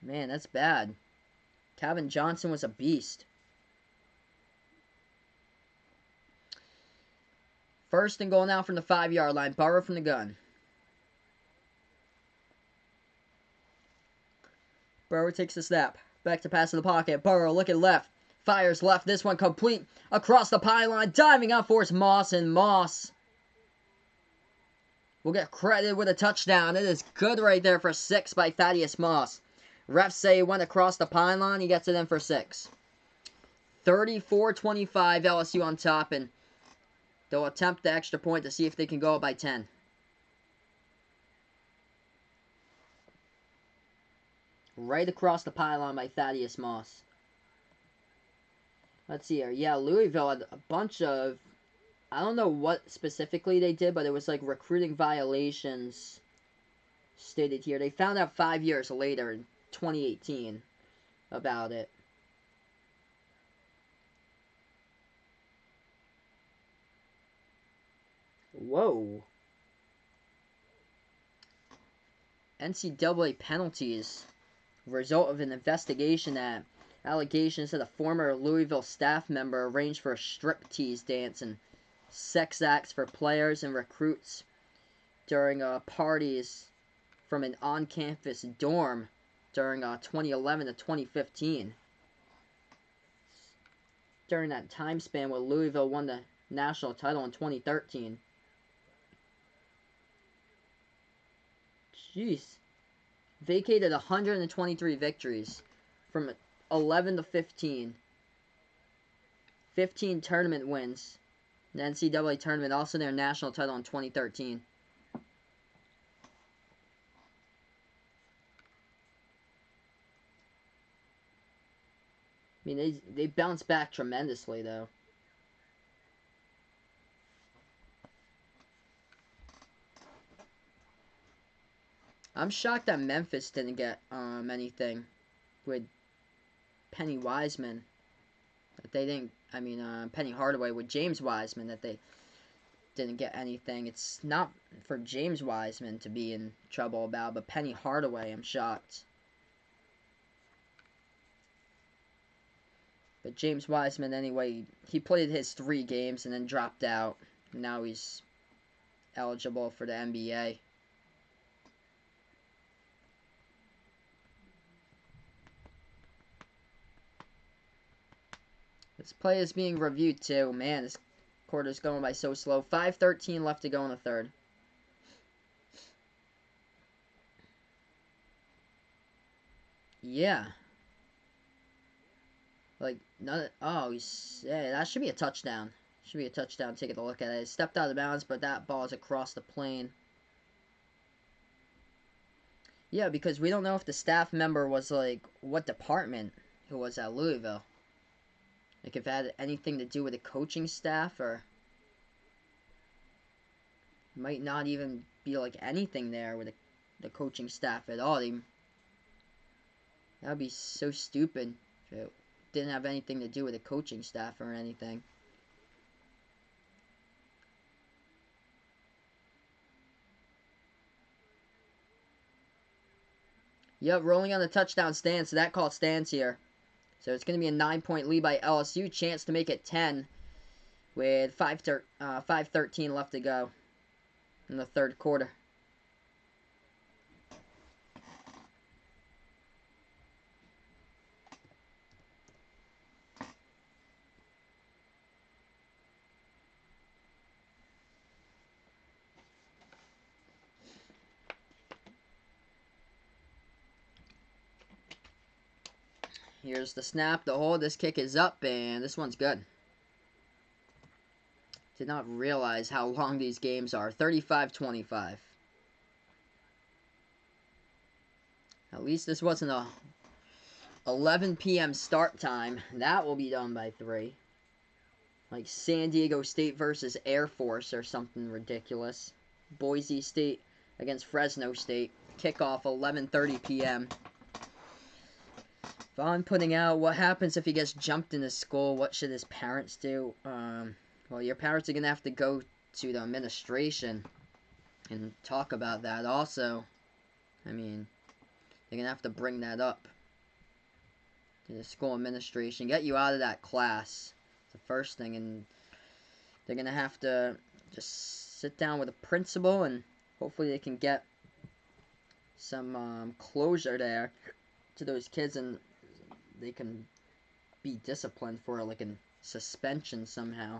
Man, that's bad. Calvin Johnson was a beast. First and goal now from the 5-yard line. Burrow from the gun. Burrow takes the snap. Back to pass in the pocket. Burrow looking left. Fires left. This one complete across the pylon. Diving out for Moss, and Moss will get credited with a touchdown. It is good right there for 6 by Thaddeus Moss. Refs say he went across the pylon. He gets it in for 6. 34-25 LSU on top, and they'll attempt the extra point to see if they can go up by 10. Right across the pylon by Thaddeus Moss. Let's see here. Yeah, Louisville had a bunch of... I don't know what specifically they did, but it was like recruiting violations stated here. They found out 5 years later in 2018 about it. Whoa. NCAA penalties. Result of an investigation that allegations that a former Louisville staff member arranged for a striptease dance and sex acts for players and recruits during parties from an on-campus dorm during 2011 to 2015. During that time span where Louisville won the national title in 2013. Jeez. Vacated 123 victories from 11 to 15. 15 tournament wins. The NCAA tournament, also their national title in 2013. I mean, they bounced back tremendously, though. I'm shocked that Memphis didn't get anything with Penny Wiseman. That they didn't. I mean, Penny Hardaway with James Wiseman, that they didn't get anything. It's not for James Wiseman to be in trouble about, but Penny Hardaway, I'm shocked. But James Wiseman, anyway, he played his 3 games and then dropped out. Now he's eligible for the NBA. This play is being reviewed too. Man, this quarter's going by so slow. 5:13 left to go in the third. Yeah. Like, none. Oh, yeah, that should be a touchdown. Should be a touchdown. Taking a look at it. It stepped out of bounds, but that ball is across the plane. Yeah, because we don't know if the staff member was, like, what department it was at Louisville. Like, if it had anything to do with the coaching staff, or might not even be, like, anything there with the coaching staff at all. That would be so stupid if it didn't have anything to do with the coaching staff or anything. Yep, rolling on the touchdown stand, so that call stands here. So it's going to be a 9-point lead by LSU. Chance to make it 10 with 5:13 left to go in the third quarter. Here's the snap, the hold. This kick is up, and this one's good. Did not realize how long these games are. 35-25. At least this wasn't a 11 p.m. start time. That will be done by 3. Like San Diego State versus Air Force or something ridiculous. Boise State against Fresno State. Kickoff 11:30 p.m. Vaughn putting out, what happens if he gets jumped in his school? What should his parents do? Well, your parents are going to have to go to the administration and talk about that also. I mean, they're going to have to bring that up to the school administration. Get you out of that class. It's the first thing. And they're going to have to just sit down with the principal and hopefully they can get some closure there to those kids and they can be disciplined for like a suspension somehow.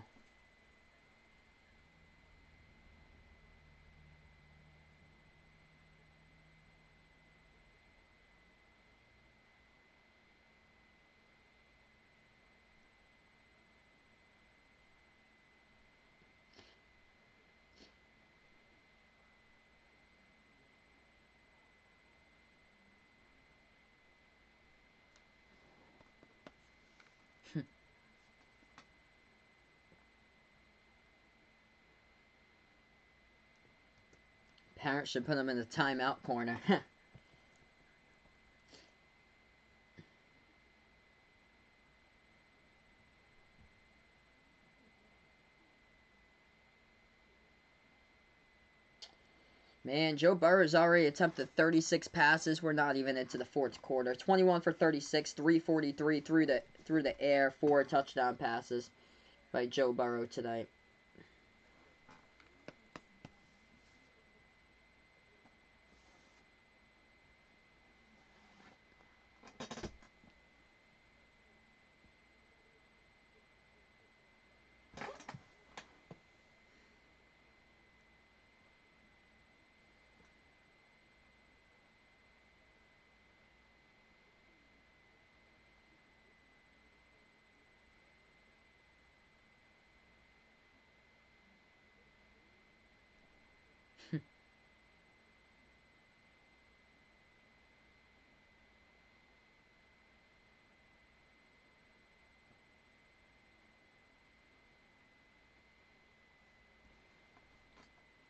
Parents should put them in the timeout corner. Man, Joe Burrow's already attempted 36 passes. We're not even into the fourth quarter. 21 for 36, 343 through the air, 4 touchdown passes by Joe Burrow tonight.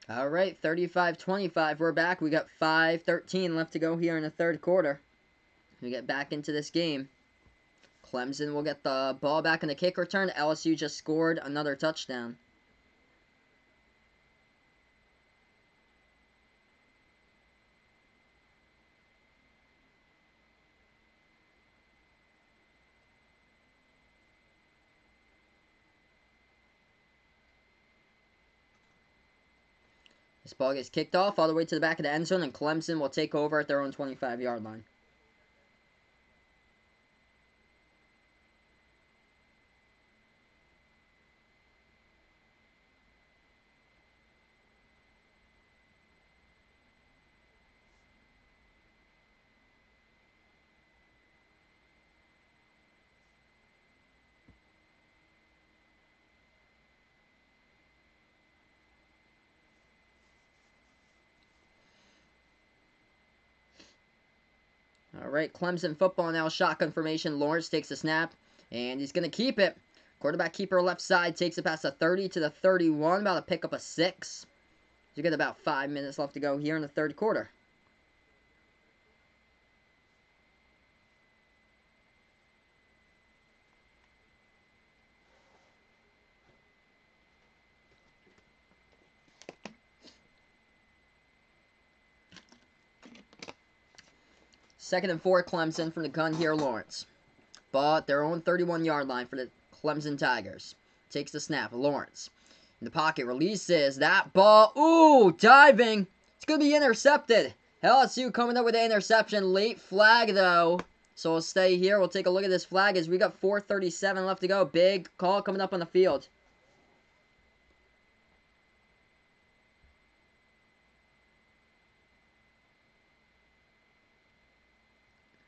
All right, 35-25. We're back. We got 5:13 left to go here in the third quarter. We get back into this game. Clemson will get the ball back in the kick return. LSU just scored another touchdown. This ball gets kicked off all the way to the back of the end zone, and Clemson will take over at their own 25-yard line. All right, Clemson football now, shotgun formation. Lawrence takes the snap, and he's going to keep it. Quarterback keeper left side takes it past the 30 to the 31, about to pick up a 6. You get about 5 minutes left to go here in the third quarter. Second and 4, Clemson from the gun here, Lawrence. Ball at their own 31-yard line for the Clemson Tigers. Takes the snap, Lawrence. In the pocket, releases that ball. Ooh, diving. It's going to be intercepted. LSU coming up with the interception. Late flag, though. So we'll stay here. We'll take a look at this flag as we got 4:37 left to go. Big call coming up on the field.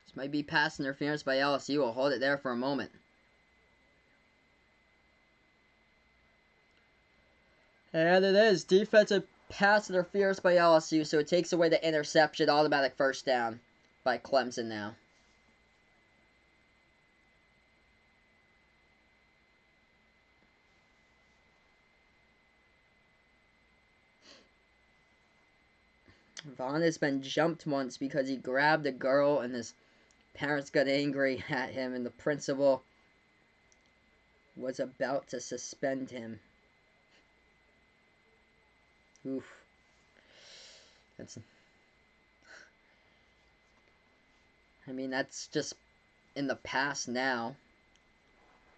This might be pass interference by LSU. We'll hold it there for a moment. And it is defensive pass interference by LSU, so it takes away the interception. Automatic first down by Clemson now. Vaughn has been jumped once because he grabbed a girl and his parents got angry at him, and the principal was about to suspend him. Oof. That's just in the past now.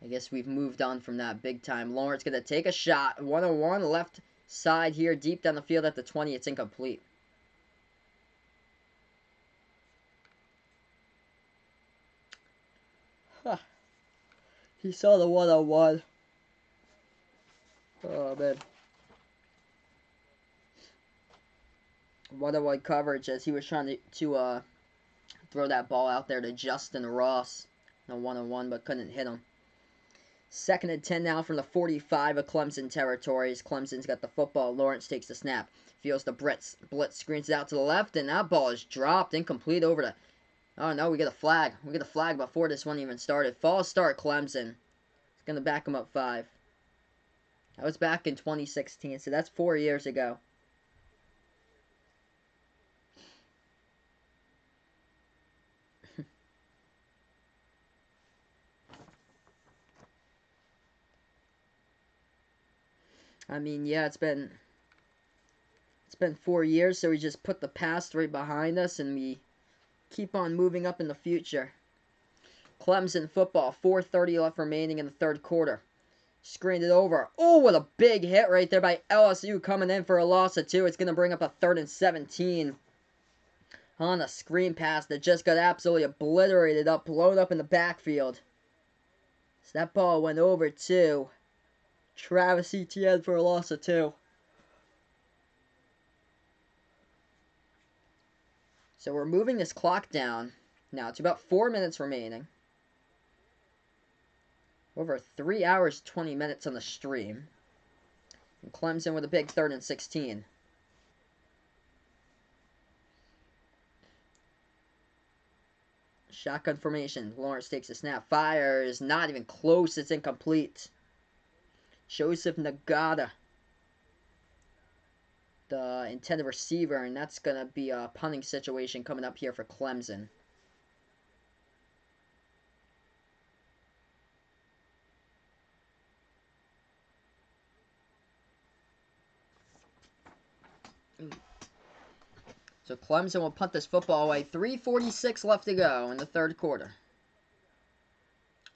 I guess we've moved on from that big time. Lawrence going to take a shot. 1-on-1 left side here, deep down the field at the 20. It's incomplete. Huh. He saw the 1-on-1. Oh, man. 1-on-1 coverage as he was trying to throw that ball out there to Justin Ross. No 1-on-1, but couldn't hit him. 2nd and 10 now from the 45 of Clemson territories. Clemson's got the football. Lawrence takes the snap. Feels the blitz, screens it out to the left, and that ball is dropped. Incomplete over to... Oh, no, we get a flag. We get a flag before this one even started. False start, Clemson. It's going to back them up 5. That was back in 2016, so that's 4 years ago. Yeah, it's been 4 years, so we just put the past right behind us, and we keep on moving up in the future. Clemson football, 4:30 left remaining in the third quarter. Screened it over. Oh, what a big hit right there by LSU coming in for a loss of 2. It's going to bring up a 3rd and 17 on a screen pass that just got absolutely obliterated up, blown up in the backfield. So that ball went over to Travis Etienne for a loss of 2. So we're moving this clock down now to about 4 minutes remaining. Over 3 hours, 20 minutes on the stream. And Clemson with a big 3rd and 16. Shotgun formation. Lawrence takes a snap. Fires. Not even close. It's incomplete. Joseph Nagata, the intended receiver, and that's going to be a punting situation coming up here for Clemson. So Clemson will punt this football away. 3:46 left to go in the third quarter.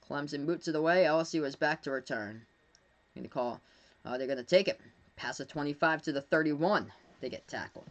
Clemson boots it away. LSU is back to return. They're going to take it. Pass the 25 to the 31. They get tackled.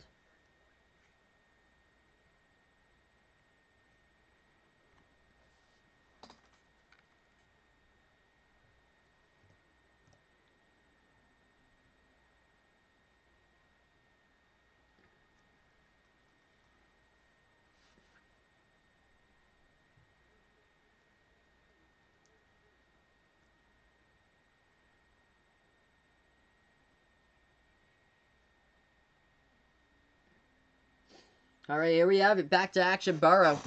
All right, here we have it. Back to action. Burrow.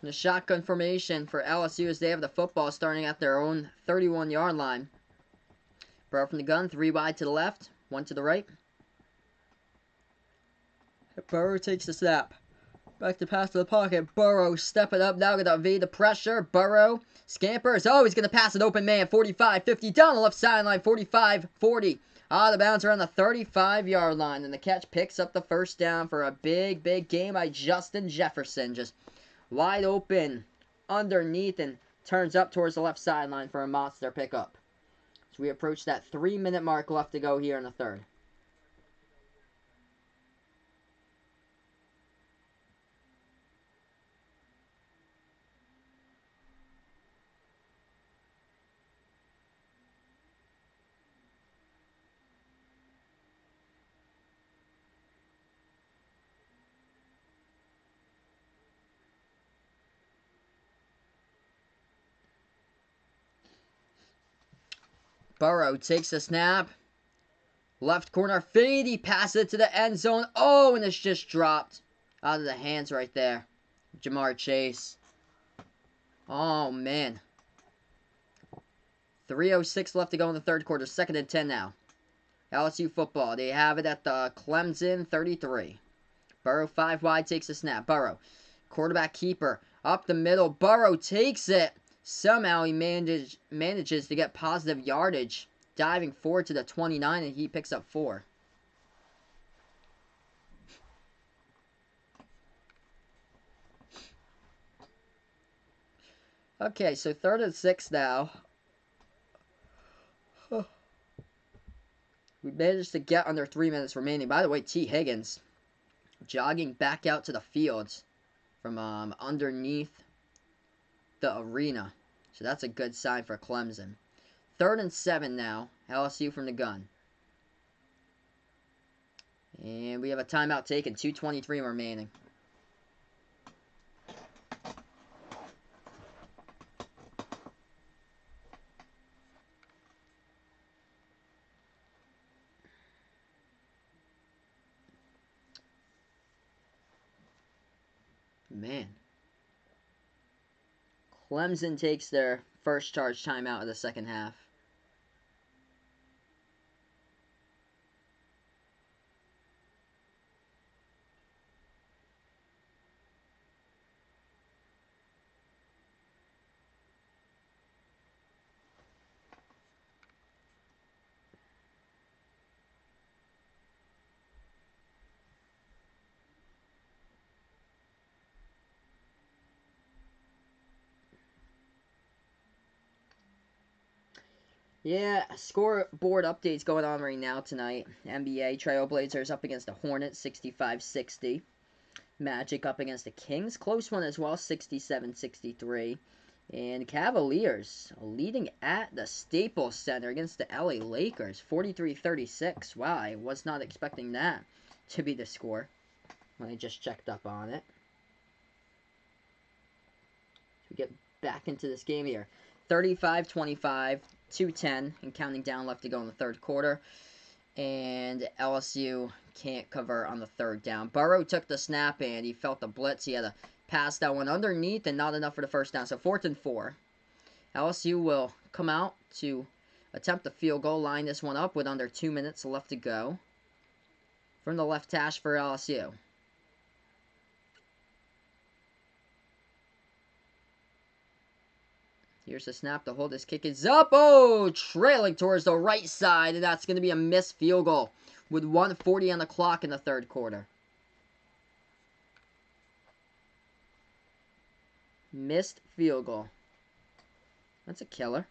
The shotgun formation for LSU as they have the football starting at their own 31-yard line. Burrow from the gun. 3 wide to the left. 1 to the right. Burrow takes the snap. Back to pass to the pocket. Burrow stepping up now. Going to evade the pressure. Burrow scampers. Oh, he's going to pass an open man. 45, 50. Down the left sideline. 45, 40. Out of bounds around the 35-yard line. And the catch picks up the first down for a big, big game by Justin Jefferson. Just wide open underneath and turns up towards the left sideline for a monster pickup. So we approach that 3-minute mark left to go here in the third. Burrow takes the snap. Left corner fade. He passes it to the end zone. Oh, and it's just dropped out of the hands right there. Jamar Chase. Oh, man. 3:06 left to go in the third quarter. 2nd and 10 now. LSU football. They have it at the Clemson 33. Burrow 5 wide takes the snap. Burrow. Quarterback keeper. Up the middle. Burrow takes it. Somehow he manages to get positive yardage. Diving forward to the 29, and he picks up 4. Okay, so 3rd and 6 now. We managed to get under 3 minutes remaining. By the way, T. Higgins jogging back out to the field from underneath the arena. So that's a good sign for Clemson. 3rd and 7 now. LSU from the gun. And we have a timeout taken. 2:23 remaining. Man. Clemson takes their first charge timeout of the second half. Yeah, scoreboard updates going on right now tonight. NBA Trailblazers up against the Hornets, 65-60. Magic up against the Kings, close one as well, 67-63. And Cavaliers leading at the Staples Center against the LA Lakers, 43-36. Wow, I was not expecting that to be the score when I just checked up on it. We get back into this game here. 35-25. 2:10 and counting down left to go in the third quarter. And LSU can't cover on the third down. Burrow took the snap and he felt the blitz. He had to pass that one underneath and not enough for the first down. So 4th and 4. LSU will come out to attempt the field goal. Line this one up with under 2 minutes left to go. From the left hash for LSU. Here's the snap. The hold. This kick is up. Oh, trailing towards the right side. And that's going to be a missed field goal with 1:40 on the clock in the third quarter. Missed field goal. That's a killer.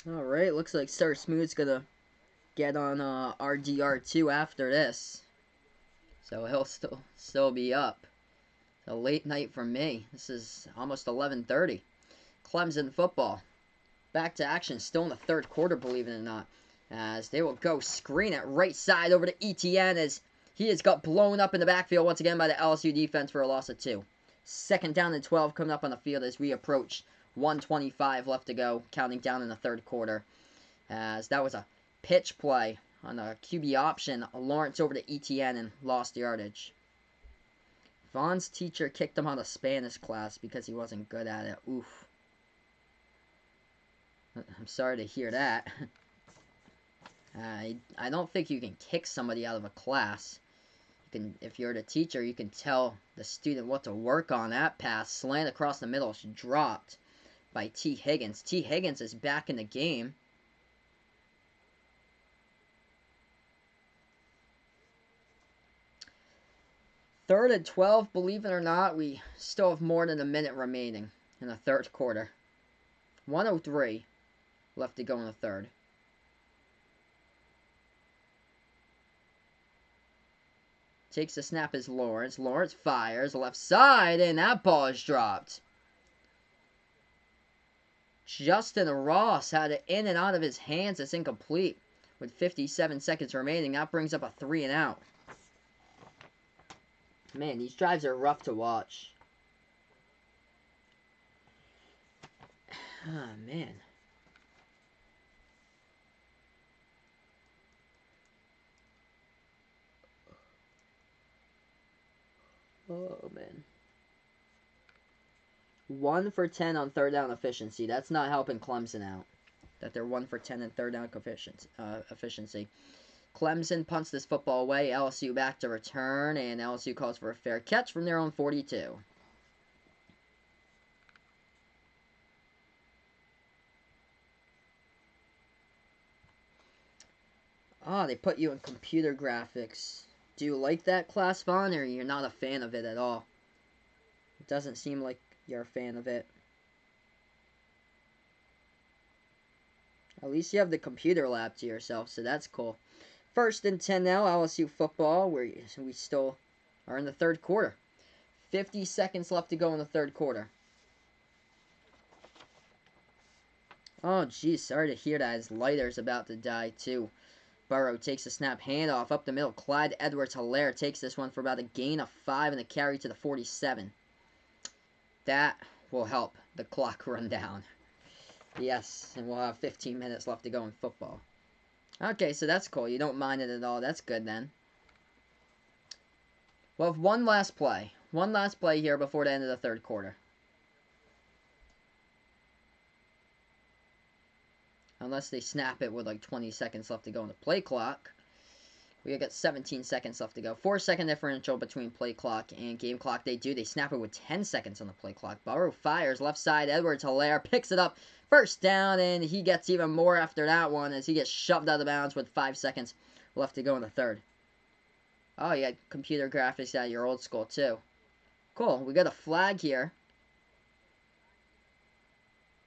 Alright, looks like Star Smooth's gonna get on RDR2 after this. So he'll still be up. It's a late night for me. This is almost 11:30. Clemson football. Back to action, still in the third quarter, believe it or not. As they will go screen it right side over to ETN as he has got blown up in the backfield once again by the LSU defense for a loss of 2. 2nd down and 12 coming up on the field as we approach 1:25 left to go, counting down in the third quarter. As that was a pitch play on a QB option. Lawrence over to ETN and lost yardage. Vaughn's teacher kicked him out of Spanish class because he wasn't good at it. Oof. I'm sorry to hear that. I don't think you can kick somebody out of a class. You can, if you're the teacher, you can tell the student what to work on. That pass, slant across the middle, dropped by T. Higgins. T. Higgins is back in the game. Third and 12, believe it or not, we still have more than a minute remaining in the third quarter. 1:03 left to go in the third. Takes the snap is Lawrence. Lawrence fires left side, and that ball is dropped. Justin Ross had it in and out of his hands. It's incomplete. With 57 seconds remaining, that brings up a 3 and out. Man, these drives are rough to watch. Ah, man. Oh, man. 1 for 10 on third down efficiency. That's not helping Clemson out. That they're 1 for 10 in third down efficiency. Clemson punts this football away. LSU back to return, and LSU calls for a fair catch from their own 42. Oh, they put you in computer graphics. Do you like that class font, or you're not a fan of it at all? It doesn't seem like you're a fan of it. At least you have the computer lab to yourself, so that's cool. 1st and 10 now, LSU football, where we still are in the third quarter. 50 seconds left to go in the third quarter. Oh, geez, sorry to hear that. His lighter's about to die, too. Burrow takes a snap, handoff up the middle. Clyde Edwards-Helaire takes this one for about a gain of 5 and a carry to the 47. That will help the clock run down. Yes, and we'll have 15 minutes left to go in football. Okay, so that's cool. You don't mind it at all. That's good then. We'll have one last play. One last play here before the end of the third quarter. Unless they snap it with like 20 seconds left to go in the play clock. We got 17 seconds left to go. 4-second differential between play clock and game clock. They snap it with 10 seconds on the play clock. Burrow fires left side. Edwards-Helaire picks it up. First down, and he gets even more after that one as he gets shoved out of bounds with 5 seconds left to go in the third. Oh, you got computer graphics at your old school too. Cool. We got a flag here.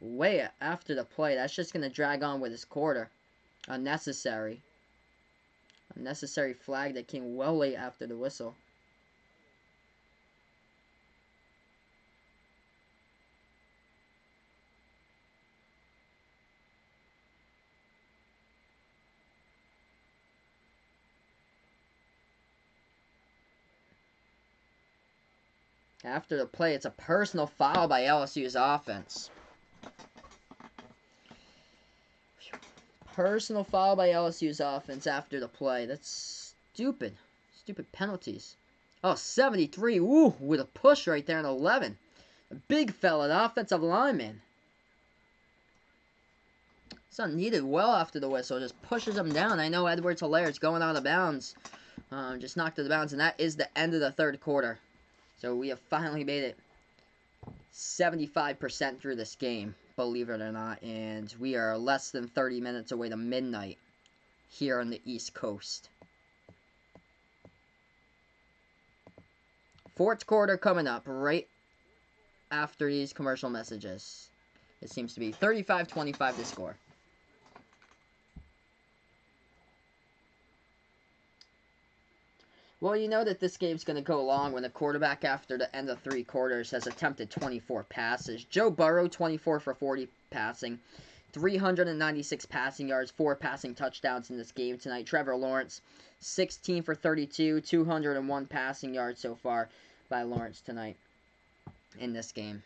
Way after the play. That's just going to drag on with his quarter. Unnecessary. Unnecessary flag that came well late after the whistle. After the play, it's a personal foul by LSU's offense. Personal foul by LSU's offense after the play. That's stupid. Stupid penalties. Oh, 73. Ooh, with a push right there in 11. A big fella, an offensive lineman. It's unneeded well after the whistle. Just pushes him down. I know Edwards-Helaire is going out of bounds. Just knocked out of bounds. And that is the end of the third quarter. So we have finally made it 75% through this game, believe it or not. And we are less than 30 minutes away to midnight here on the East Coast. Fourth quarter coming up right after these commercial messages. It seems to be 35-25 to score. Well, you know that this game's going to go long when the quarterback after the end of 3 quarters has attempted 24 passes. Joe Burrow, 24 for 40 passing, 396 passing yards, 4 passing touchdowns in this game tonight. Trevor Lawrence, 16 for 32, 201 passing yards so far by Lawrence tonight in this game.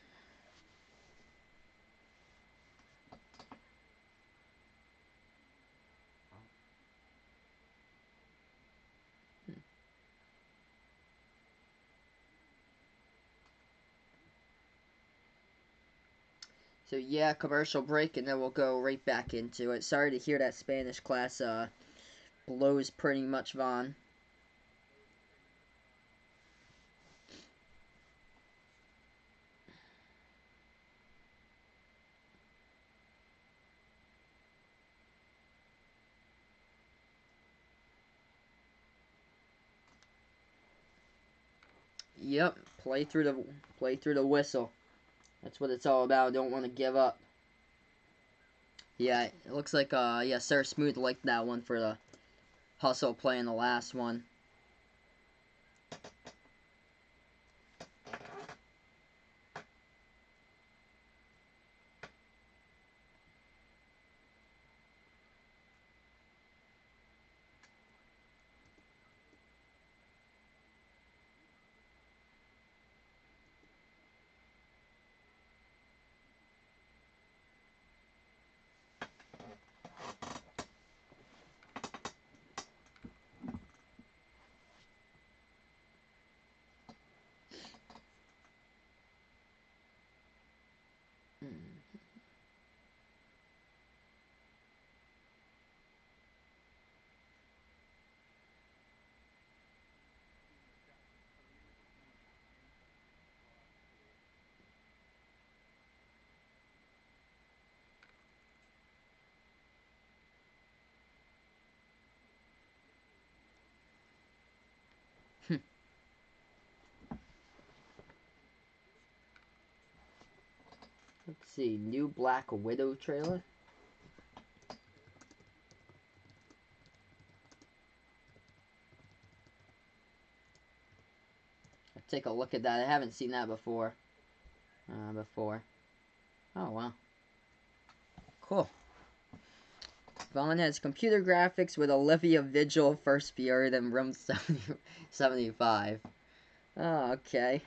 So yeah, commercial break, and then we'll go right back into it. Sorry to hear that Spanish class blows pretty much Vaughn. Yep, play through the whistle. That's what it's all about. Don't want to give up. Yeah, it looks like yeah, Sir Smooth liked that one for the hustle play in the last one. Let's see, new Black Widow trailer. Let's take a look at that. I haven't seen that before. Oh, wow. Cool. Vaughn has computer graphics with Olivia Vigil first appeared in room 75. Oh, okay.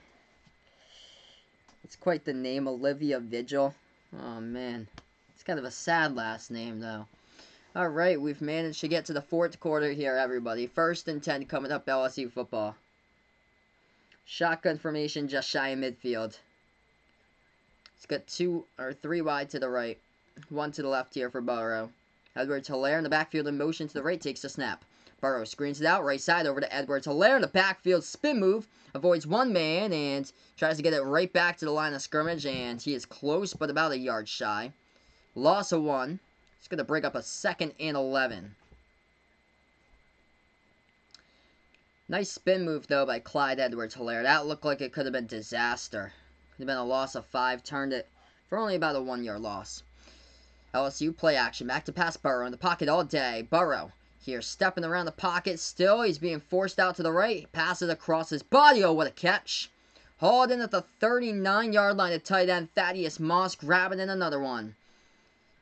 It's quite the name, Olivia Vigil. Oh, man. It's kind of a sad last name, though. Alright, we've managed to get to the fourth quarter here, everybody. 1st and 10 coming up, LSU football. Shotgun formation just shy of midfield. It's got 2 or 3 wide to the right. 1 to the left here for Burrow. Edwards-Helaire in the backfield in motion to the right takes the snap. Burrow screens it out, right side over to Edwards-Helaire in the backfield. Spin move, avoids one man, and tries to get it right back to the line of scrimmage, and he is close, but about a yard shy. Loss of 1. It's going to break up a 2nd and 11. Nice spin move, though, by Clyde Edwards-Helaire. That looked like it could have been disaster. Could have been a loss of 5. Turned it for only about a 1-yard loss. LSU play action. Back to pass Burrow in the pocket all day. Burrow here stepping around the pocket. Still, he's being forced out to the right. Passes across his body. Oh, what a catch. Hauled in at the 39-yard line to tight end Thaddeus Moss. Grabbing in another one.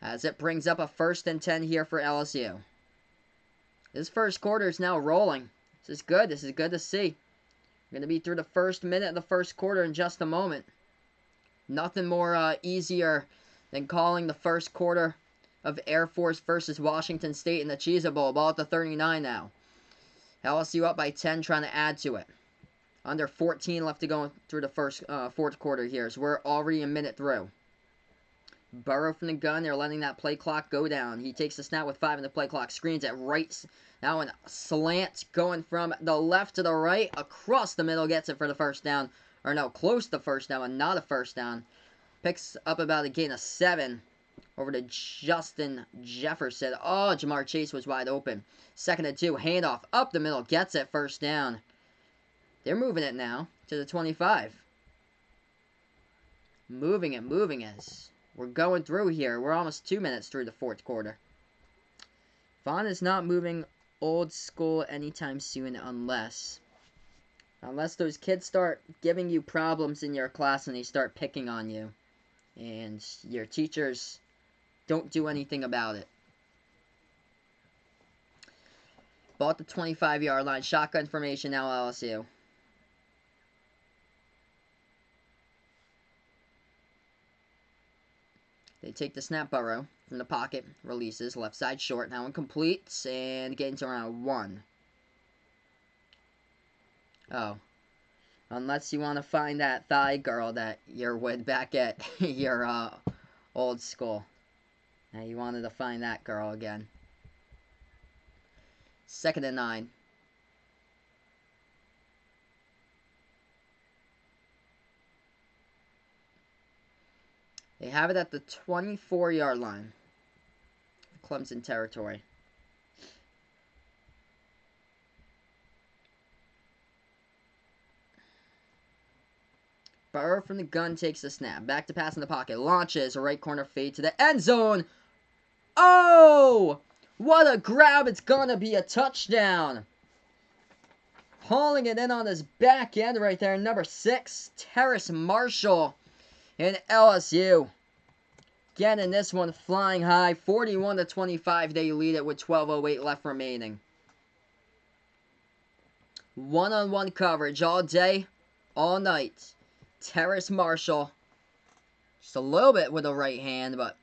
As it brings up a 1st and 10 here for LSU. This first quarter is now rolling. This is good. This is good to see. We're going to be through the first minute of the first quarter in just a moment. Nothing more easier than calling the first quarter of Air Force versus Washington State in the Cheez-It Bowl. Ball at the 39 now. LSU up by 10, trying to add to it. Under 14 left to go through the fourth quarter here. So we're already a minute through. Burrow from the gun. They're letting that play clock go down. He takes the snap with 5 in the play clock. Screens at right. Now in slant going from the left to the right. Across the middle. Gets it for the first down. Or no, close to first down, but not a first down. Picks up about a gain of 7 over to Justin Jefferson. Oh, Jamar Chase was wide open. 2nd and 2. Handoff up the middle. Gets it. First down. They're moving it now to the 25. Moving it. We're going through here. We're almost 2 minutes through the fourth quarter. Vaughn is not moving old school anytime soon unless those kids start giving you problems in your class and they start picking on you. And your teachers don't do anything about it. Ball at the 25-yard line. Shotgun formation now LSU. They take the snap. Burrow from the pocket. Releases. Left side short. Now incomplete. And getting to around 1. Oh. Unless you want to find that thigh girl that you're with back at your old school. Now you wanted to find that girl again. 2nd and 9. They have it at the 24-yard line. Clemson territory. Burrow from the gun takes the snap. Back to pass in the pocket. Launches. A right corner fade to the end zone. Oh! What a grab. It's going to be a touchdown. Hauling it in on his back end right there. Number 6, Terrace Marshall in LSU. Getting this one flying high. 41-25. They lead it with 12:08 left remaining. One-on-one coverage all day, all night. Terrace Marshall. Just a little bit with the right hand, but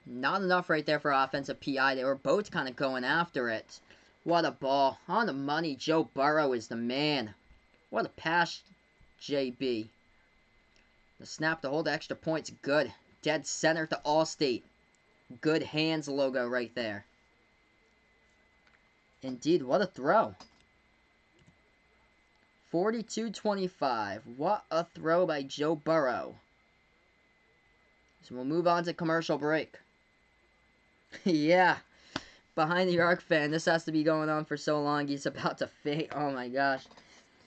not enough right there for offensive PI. They were both kind of going after it. What a ball. On the money, Joe Burrow is the man. What a pass, JB. The snap to hold the extra point's good. Dead center to Allstate. Good hands logo right there. Indeed, what a throw. 42-25. What a throw by Joe Burrow. So we'll move on to commercial break. Yeah. Behind the arc fan. This has to be going on for so long. He's about to faint. Oh my gosh.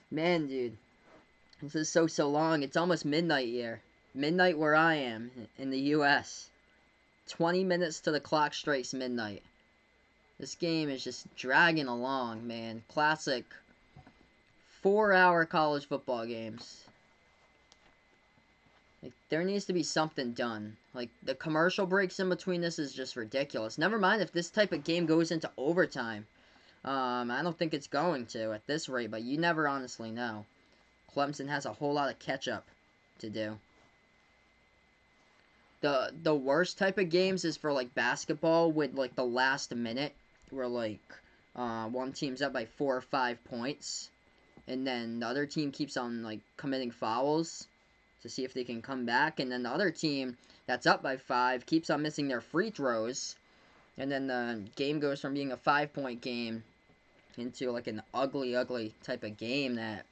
Man, dude. This is so long. It's almost midnight here. Midnight where I am in the U.S. 20 minutes to the clock strikes midnight. This game is just dragging along, man. Classic 4-hour college football games. Like, there needs to be something done. Like, the commercial breaks in between this is just ridiculous. Never mind if this type of game goes into overtime. I don't think it's going to at this rate, but you never honestly know. Clemson has a whole lot of catch-up to do. The worst type of games is for, like, basketball with, like, the last minute where, like, one team's up by 4 or 5 points, and then the other team keeps on, like, committing fouls to see if they can come back, and then the other team that's up by 5 keeps on missing their free throws, and then the game goes from being a 5-point game into, like, an ugly type of game that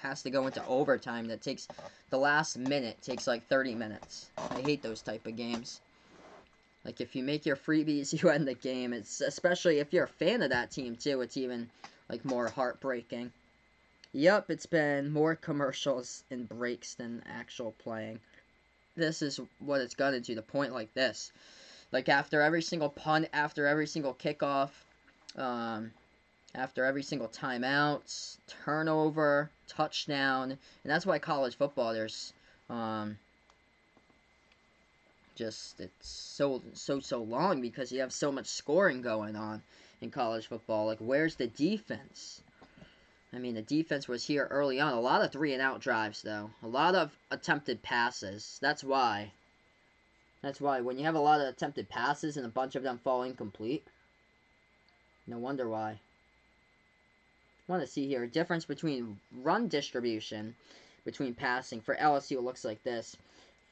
has to go into overtime that takes the last minute takes like 30 minutes. I hate those type of games. Like, if you make your freebies, you end the game. It's especially if you're a fan of that team too, it's even like more heartbreaking. Yep, it's been more commercials and breaks than actual playing. This is what it's gonna do, the point like this. Like, after every single punt, after every single kickoff, after every single timeout, turnover, touchdown, and that's why college football, there's, it's so long, because you have so much scoring going on in college football. Like, where's the defense? I mean, the defense was here early on. A lot of 3-and-out drives, though. A lot of attempted passes. That's why. When you have a lot of attempted passes and a bunch of them fall incomplete, no wonder why. I want to see here a difference between run distribution between passing. For LSU, it looks like this.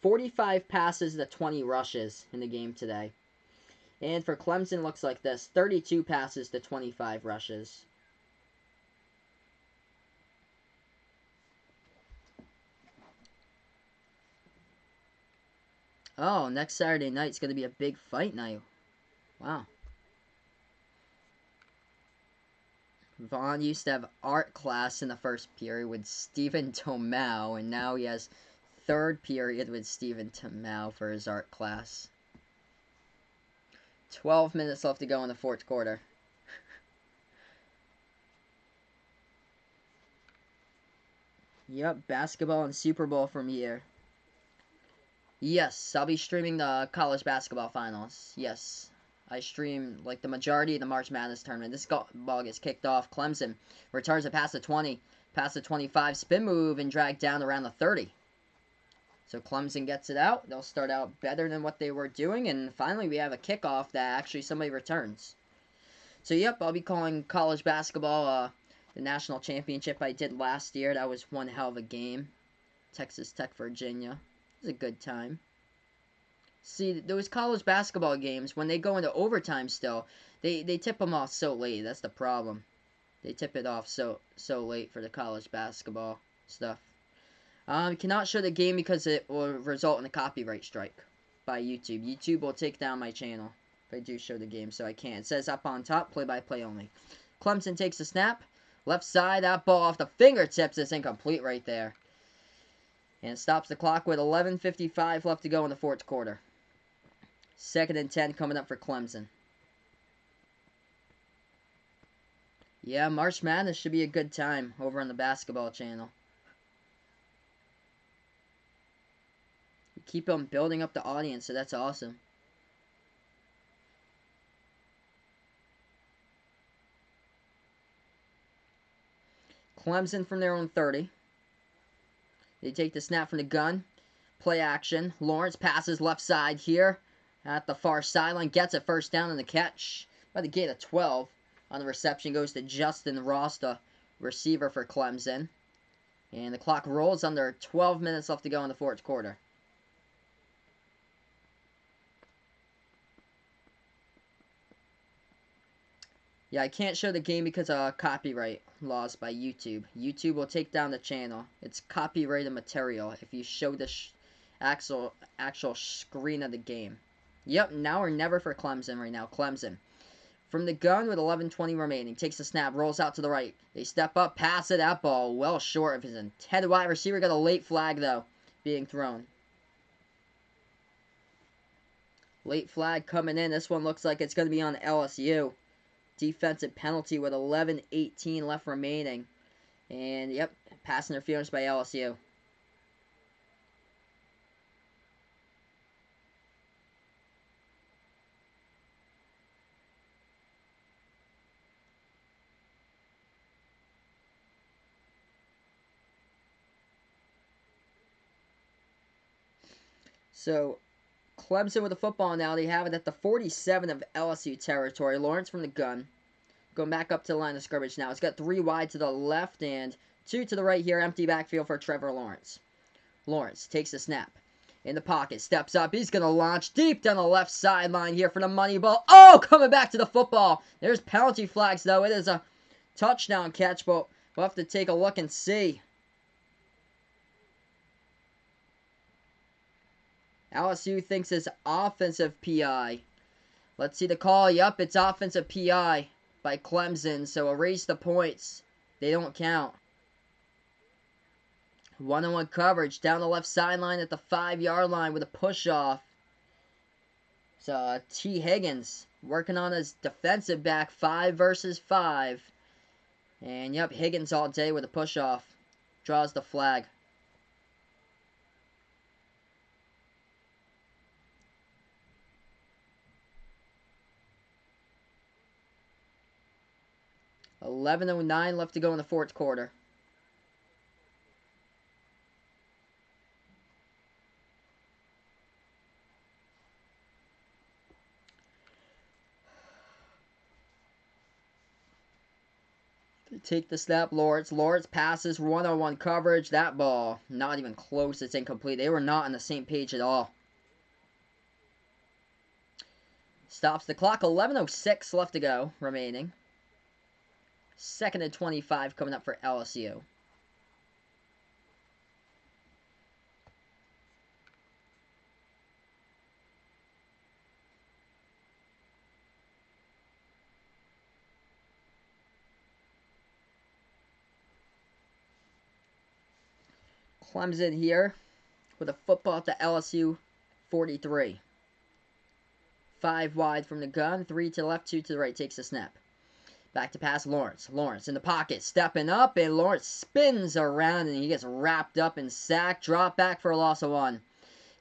45 passes to 20 rushes in the game today. And for Clemson, it looks like this. 32 passes to 25 rushes. Oh, next Saturday night's going to be a big fight night. Wow. Vaughn used to have art class in the first period with Stephen Tomau, and now he has third period with Stephen Tomau for his art class. 12 minutes left to go in the fourth quarter. Yep, basketball and Super Bowl from here. Yes, I'll be streaming the college basketball finals. Yes. I stream, like, the majority of the March Madness tournament. This ball gets kicked off. Clemson returns it past the 20, past the 25, spin move, and drag down around the 30. So Clemson gets it out. They'll start out better than what they were doing, and finally we have a kickoff that actually somebody returns. So, yep, I'll be calling college basketball the national championship I did last year. That was one hell of a game. Texas Tech, Virginia. It was a good time. See, those college basketball games, when they go into overtime still, they tip them off so late. That's the problem. They tip it off so late for the college basketball stuff. Cannot show the game because it will result in a copyright strike by YouTube. YouTube will take down my channel if I do show the game, so I can't. It says up on top, play-by-play only. Clemson takes a snap. Left side, that ball off the fingertips is incomplete right there. And stops the clock with 11:55 left to go in the fourth quarter. 2nd and 10 coming up for Clemson. Yeah, March Madness should be a good time over on the basketball channel. We keep on building up the audience, so that's awesome. Clemson from their own 30. They take the snap from the gun. Play action. Lawrence passes left side here. At the far sideline, gets it first down on the catch by the gate of 12. On the reception goes to Justin Ross, the receiver for Clemson. And the clock rolls under 12 minutes left to go in the fourth quarter. Yeah, I can't show the game because of copyright laws by YouTube. YouTube will take down the channel. It's copyrighted material if you show the actual screen of the game. Yep, now or never for Clemson right now. Clemson. From the gun with 11:20 remaining. Takes the snap, rolls out to the right. They step up, pass it. That ball well short of his intended wide receiver. Got a late flag, though, being thrown. Late flag coming in. This one looks like it's going to be on LSU. Defensive penalty with 11:18 left remaining. And, yep, pass interference by LSU. So, Clemson with the football now. They have it at the 47 of LSU territory. Lawrence from the gun. Going back up to the line of scrimmage now. It's got 3 wide to the left and 2 to the right here. Empty backfield for Trevor Lawrence. Lawrence takes the snap. In the pocket. Steps up. He's going to launch deep down the left sideline here for the money ball. Oh, coming back to the football. There's penalty flags, though. It is a touchdown catch, but we'll have to take a look and see. LSU thinks it's offensive PI. Let's see the call. Yup, it's offensive PI by Clemson, so erase the points. They don't count. One-on-one coverage down the left sideline at the 5-yard line with a push-off. So T. Higgins working on his defensive back, 5 versus 5. And yep, Higgins all day with a push-off. Draws the flag. $11:09 left to go in the fourth quarter. They take the snap, Lawrence. Lawrence passes one-on-one coverage. That ball, not even close. It's incomplete. They were not on the same page at all. Stops the clock. 11:06 left to go remaining. 2nd and 25 coming up for LSU. Clemson here with a football at the LSU 43. 5 wide from the gun. 3 to the left, 2 to the right. Takes the snap. Back to pass, Lawrence. Lawrence in the pocket, stepping up, and Lawrence spins around, and he gets wrapped up and sacked. Drop back for a loss of 1.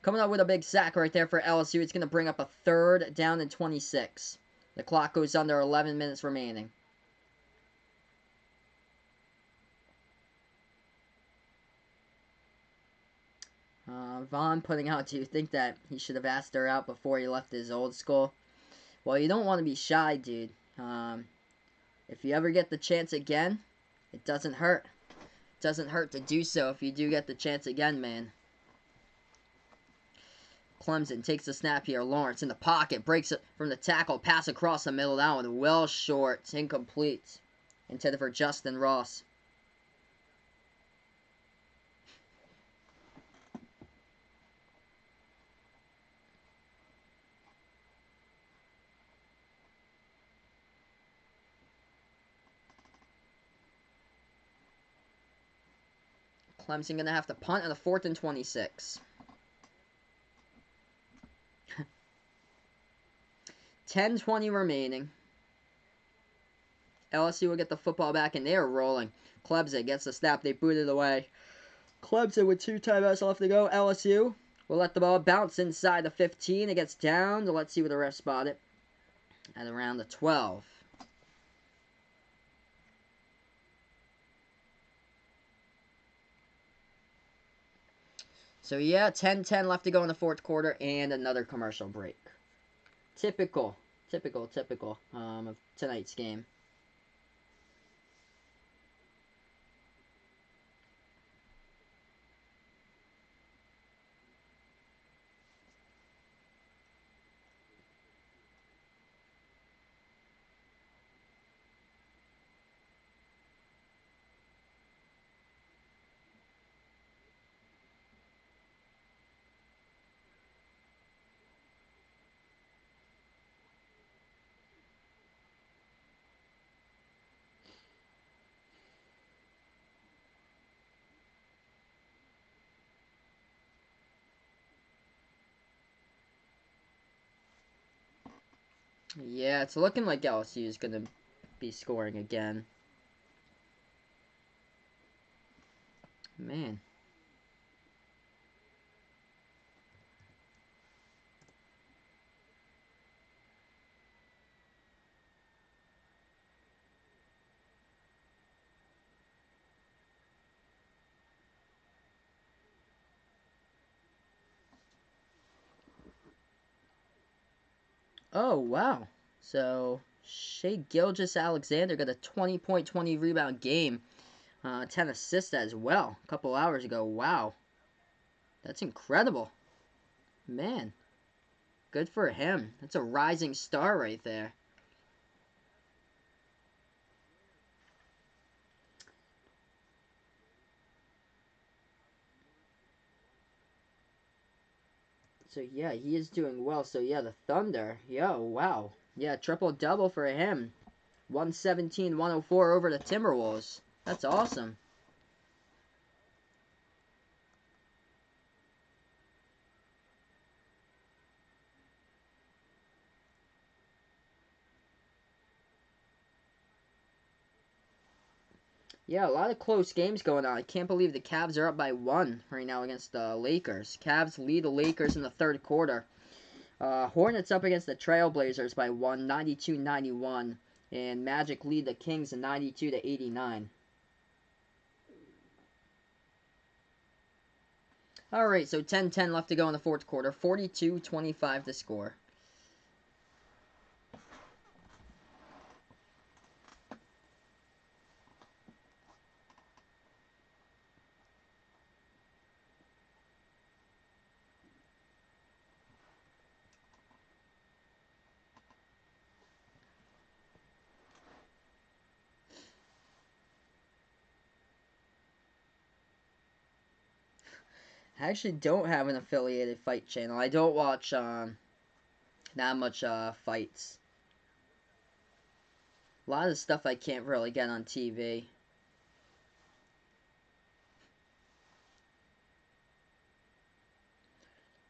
Coming up with a big sack right there for LSU. It's going to bring up a 3rd down and 26. The clock goes under 11 minutes remaining. Vaughn putting out, do you think that he should have asked her out before he left his old school? Well, you don't want to be shy, dude. If you ever get the chance again, it doesn't hurt. It doesn't hurt to do so if you do get the chance again, man. Clemson takes the snap here. Lawrence in the pocket. Breaks it from the tackle. Pass across the middle. That one well short. It's incomplete. Intended for Justin Ross. Clemson going to have to punt on the 4th and 26. 10:20 remaining. LSU will get the football back, and they are rolling. Clemson gets the snap. They boot it away. Clemson with 2 timeouts left to go. LSU will let the ball bounce inside the 15. It gets down. Let's see where the ref spot it. At around the 12. So yeah, 10-10 left to go in the fourth quarter, and another commercial break. Typical of tonight's game. Yeah, it's looking like LSU is going to be scoring again. Man. Oh, wow. So, Shea Gilgeous-Alexander got a 20-point, 20-rebound game. 10 assists as well a couple hours ago. Wow. That's incredible. Man, good for him. That's a rising star right there. So, yeah, he is doing well. So, yeah, the Thunder. Yo, wow. Yeah, triple-double for him. 117, 104 over the Timberwolves. That's awesome. Yeah, a lot of close games going on. I can't believe the Cavs are up by 1 right now against the Lakers. Cavs lead the Lakers in the third quarter. Hornets up against the Trailblazers by 1, 92-91. And Magic lead the Kings in 92-89. Alright, so 10-10 left to go in the fourth quarter. 42-25 to score. I actually don't have an affiliated fight channel. I don't watch that much fights. A lot of stuff I can't really get on TV.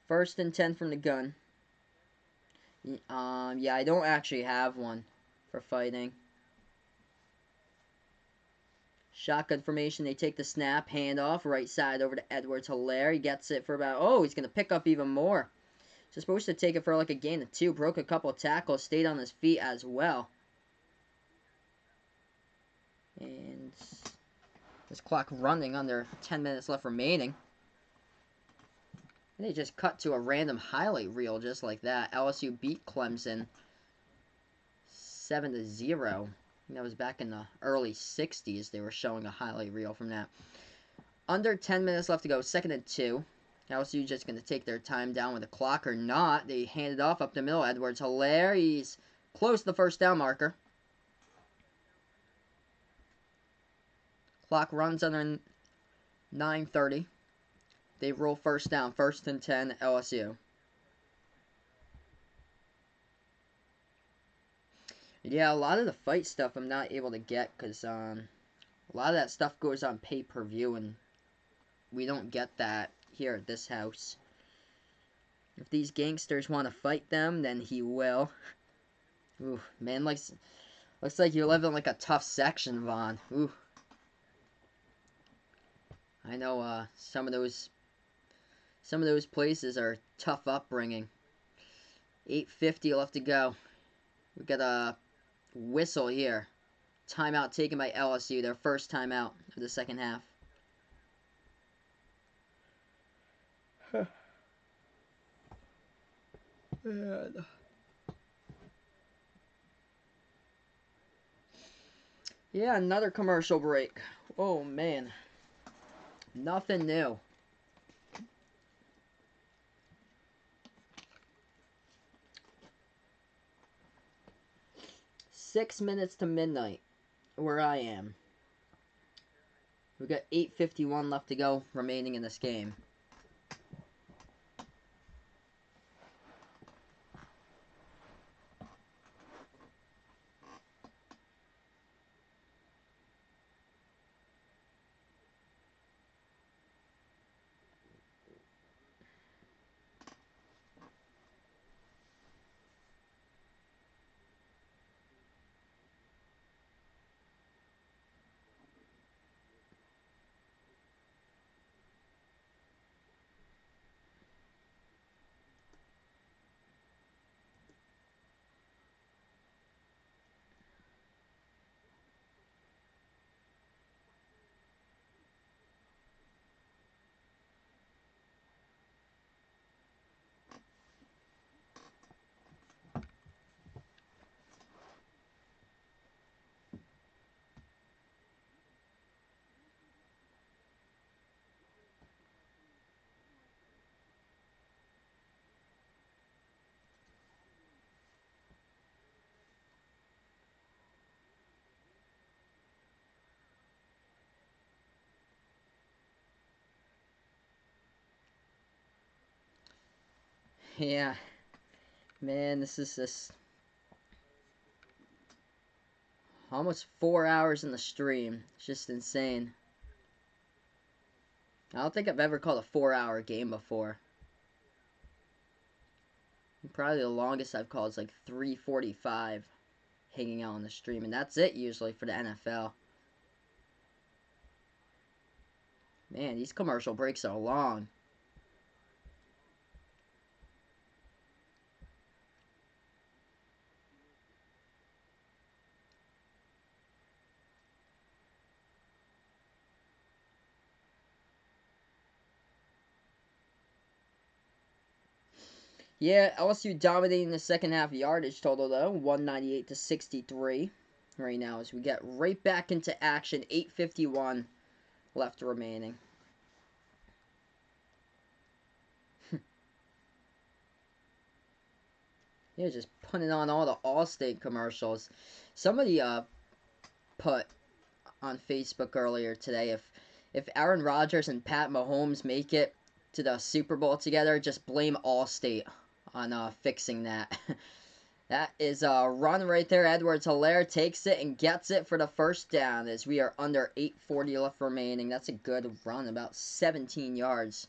First and 10 from the gun. Yeah, I don't actually have one for fighting. Shotgun formation, they take the snap, handoff, right side over to Edwards-Helaire. He gets it for about, oh, he's going to pick up even more. Just supposed to take it for like a gain of 2. Broke a couple of tackles, stayed on his feet as well. And this clock running under 10 minutes left remaining. And they just cut to a random highlight reel just like that. LSU beat Clemson 7-0. That was back in the early 60s. They were showing a highlight reel from that. Under 10 minutes left to go. 2nd and 2. LSU just going to take their time down with the clock or not. They hand it off up the middle. Edwards-Helaire. He's close to the first down marker. Clock runs under 9:30. They roll first down. 1st and 10, LSU. Yeah, a lot of the fight stuff I'm not able to get because a lot of that stuff goes on pay-per-view and we don't get that here at this house. If these gangsters want to fight them, then he will. Ooh, man, looks like you live in like a tough section, Vaughn. Ooh. I know some of those places are tough upbringing. 8:50 left to go. We got a whistle here. Timeout taken by LSU, their first timeout of the second half. Yeah, another commercial break. Oh, man. Nothing new. 6 minutes to midnight where I am. We got 8:51 left to go remaining in this game. Yeah. Man, this is just almost 4 hours in the stream. It's just insane. I don't think I've ever called a 4-hour game before. Probably the longest I've called is like 3:45, hanging out on the stream, and that's it usually for the NFL. Man, these commercial breaks are long. Yeah, LSU dominating the second half yardage total though, 198 to 63 right now as we get right back into action. 8:51 left remaining. Yeah, just putting on all the Allstate commercials. Somebody put on Facebook earlier today, if Aaron Rodgers and Pat Mahomes make it to the Super Bowl together, just blame Allstate on fixing that. That is a run right there. Edwards-Helaire takes it and gets it for the first down as we are under 8:40 left remaining. That's a good run, about 17 yards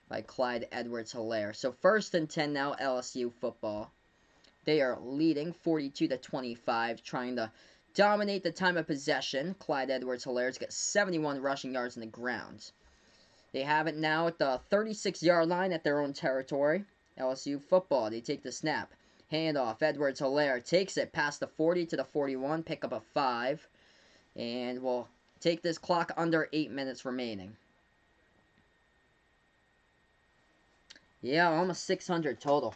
by Clyde Edwards-Helaire. So 1st and 10 now, LSU football. They are leading 42 to 25, trying to dominate the time of possession. Clyde Edwards-Helaire's got 71 rushing yards on the ground. They have it now at the 36-yard line at their own territory. LSU football, they take the snap. Handoff, Edwards-Helaire takes it past the 40 to the 41, pick up a 5. And we'll take this clock under 8 minutes remaining. Yeah, almost 600 total.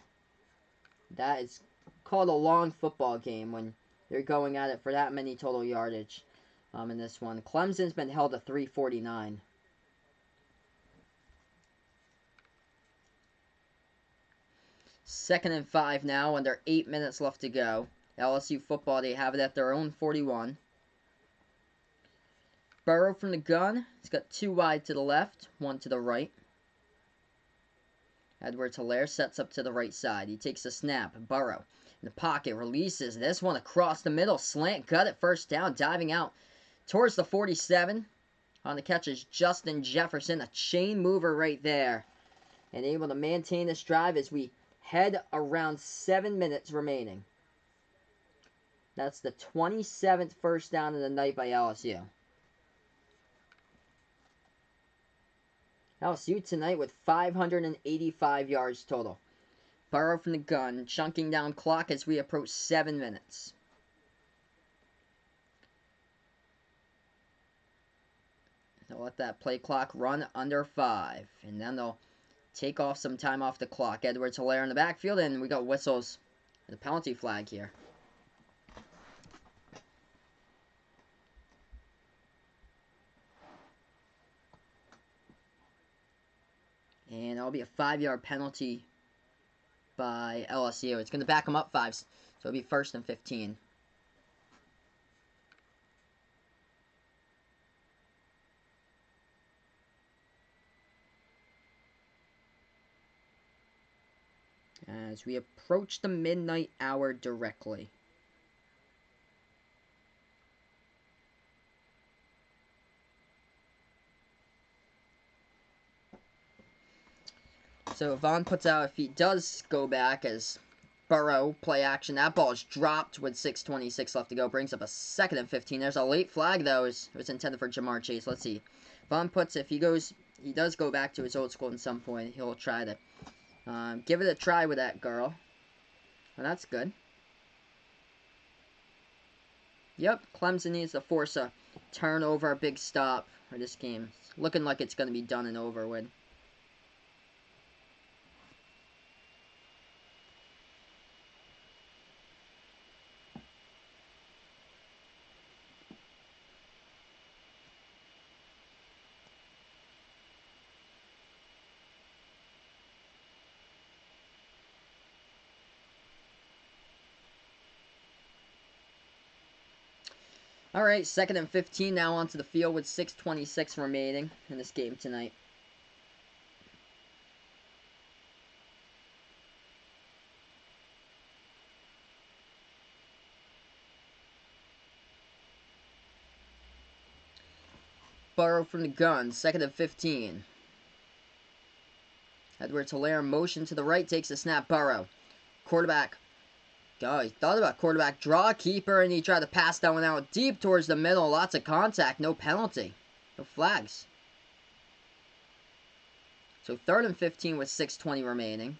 That is called a long football game when they're going at it for that many total yardage in this one. Clemson's been held to 349. Second and 5 now, under 8 minutes left to go. LSU football, they have it at their own 41. Burrow from the gun. He's got 2 wide to the left, 1 to the right. Edwards-Helaire sets up to the right side. He takes a snap. Burrow in the pocket, releases this one across the middle. Slant, got it, first down, diving out towards the 47. On the catch is Justin Jefferson, a chain mover right there. And able to maintain this drive as we head around 7 minutes remaining. That's the 27th first down of the night by LSU. LSU tonight with 585 yards total. Burrow from the gun, chunking down clock as we approach 7 minutes. They'll let that play clock run under 5. And then they'll take off some time off the clock. Edwards-Helaire in the backfield, and we got whistles and a penalty flag here. And that'll be a 5-yard penalty by LSU. It's going to back them up 5, so it'll be 1st and 15. As we approach the midnight hour directly. So Vaughn puts out if he does go back as Burrow play action. That ball is dropped with 6:26 left to go. Brings up a 2nd and 15. There's a late flag though. It was intended for Jamar Chase. Let's see. Vaughn puts if he does go back to his old school at some point. He'll try to give it a try with that girl. Well, that's good. Yep, Clemson needs to force a turnover, a big stop for this game. It's looking like it's going to be done and over with. Alright, 2nd and 15 now onto the field with 6:26 remaining in this game tonight. Burrow from the gun. 2nd and 15. Edwards-Helaire motion to the right. Takes the snap. Burrow. Quarterback. Oh, he thought about quarterback draw. Keeper. And he tried to pass that one out deep towards the middle. Lots of contact. No penalty. No flags. So 3rd and 15 with 6:20 remaining.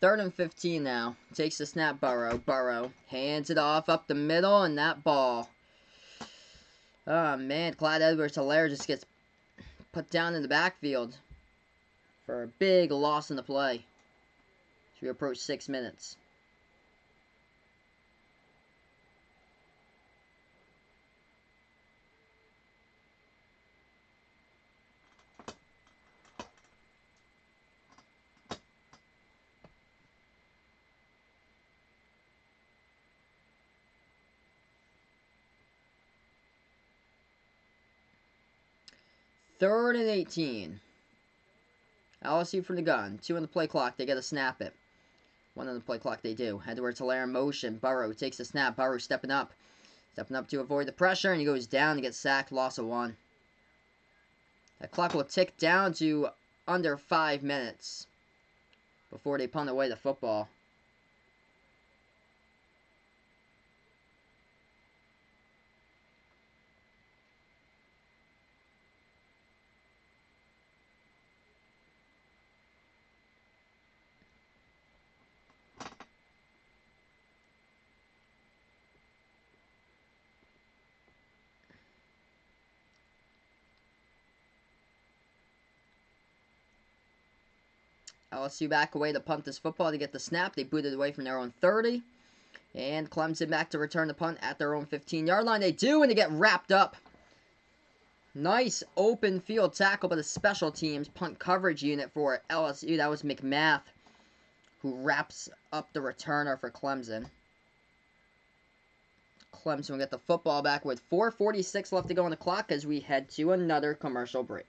Third and 15 now. Takes the snap, Burrow. Burrow hands it off up the middle, and that ball. Oh, man. Clyde Edwards-Helaire just gets put down in the backfield for a big loss in the play. As we approach 6 minutes. Third and 18. LSU from the gun. 2 on the play clock. They got to snap it. 1 on the play clock. They do. Edwards-Helaire in motion. Burrow takes the snap. Burrow stepping up. Stepping up to avoid the pressure. And he goes down and gets sacked. Loss of 1. That clock will tick down to under 5 minutes before they punt away the football. LSU back away to punt this football to get the snap. They boot it away from their own 30. And Clemson back to return the punt at their own 15-yard line. They do, and they get wrapped up. Nice open field tackle by the special teams punt coverage unit for LSU. That was McMath, who wraps up the returner for Clemson. Clemson will get the football back with 4:46 left to go on the clock as we head to another commercial break.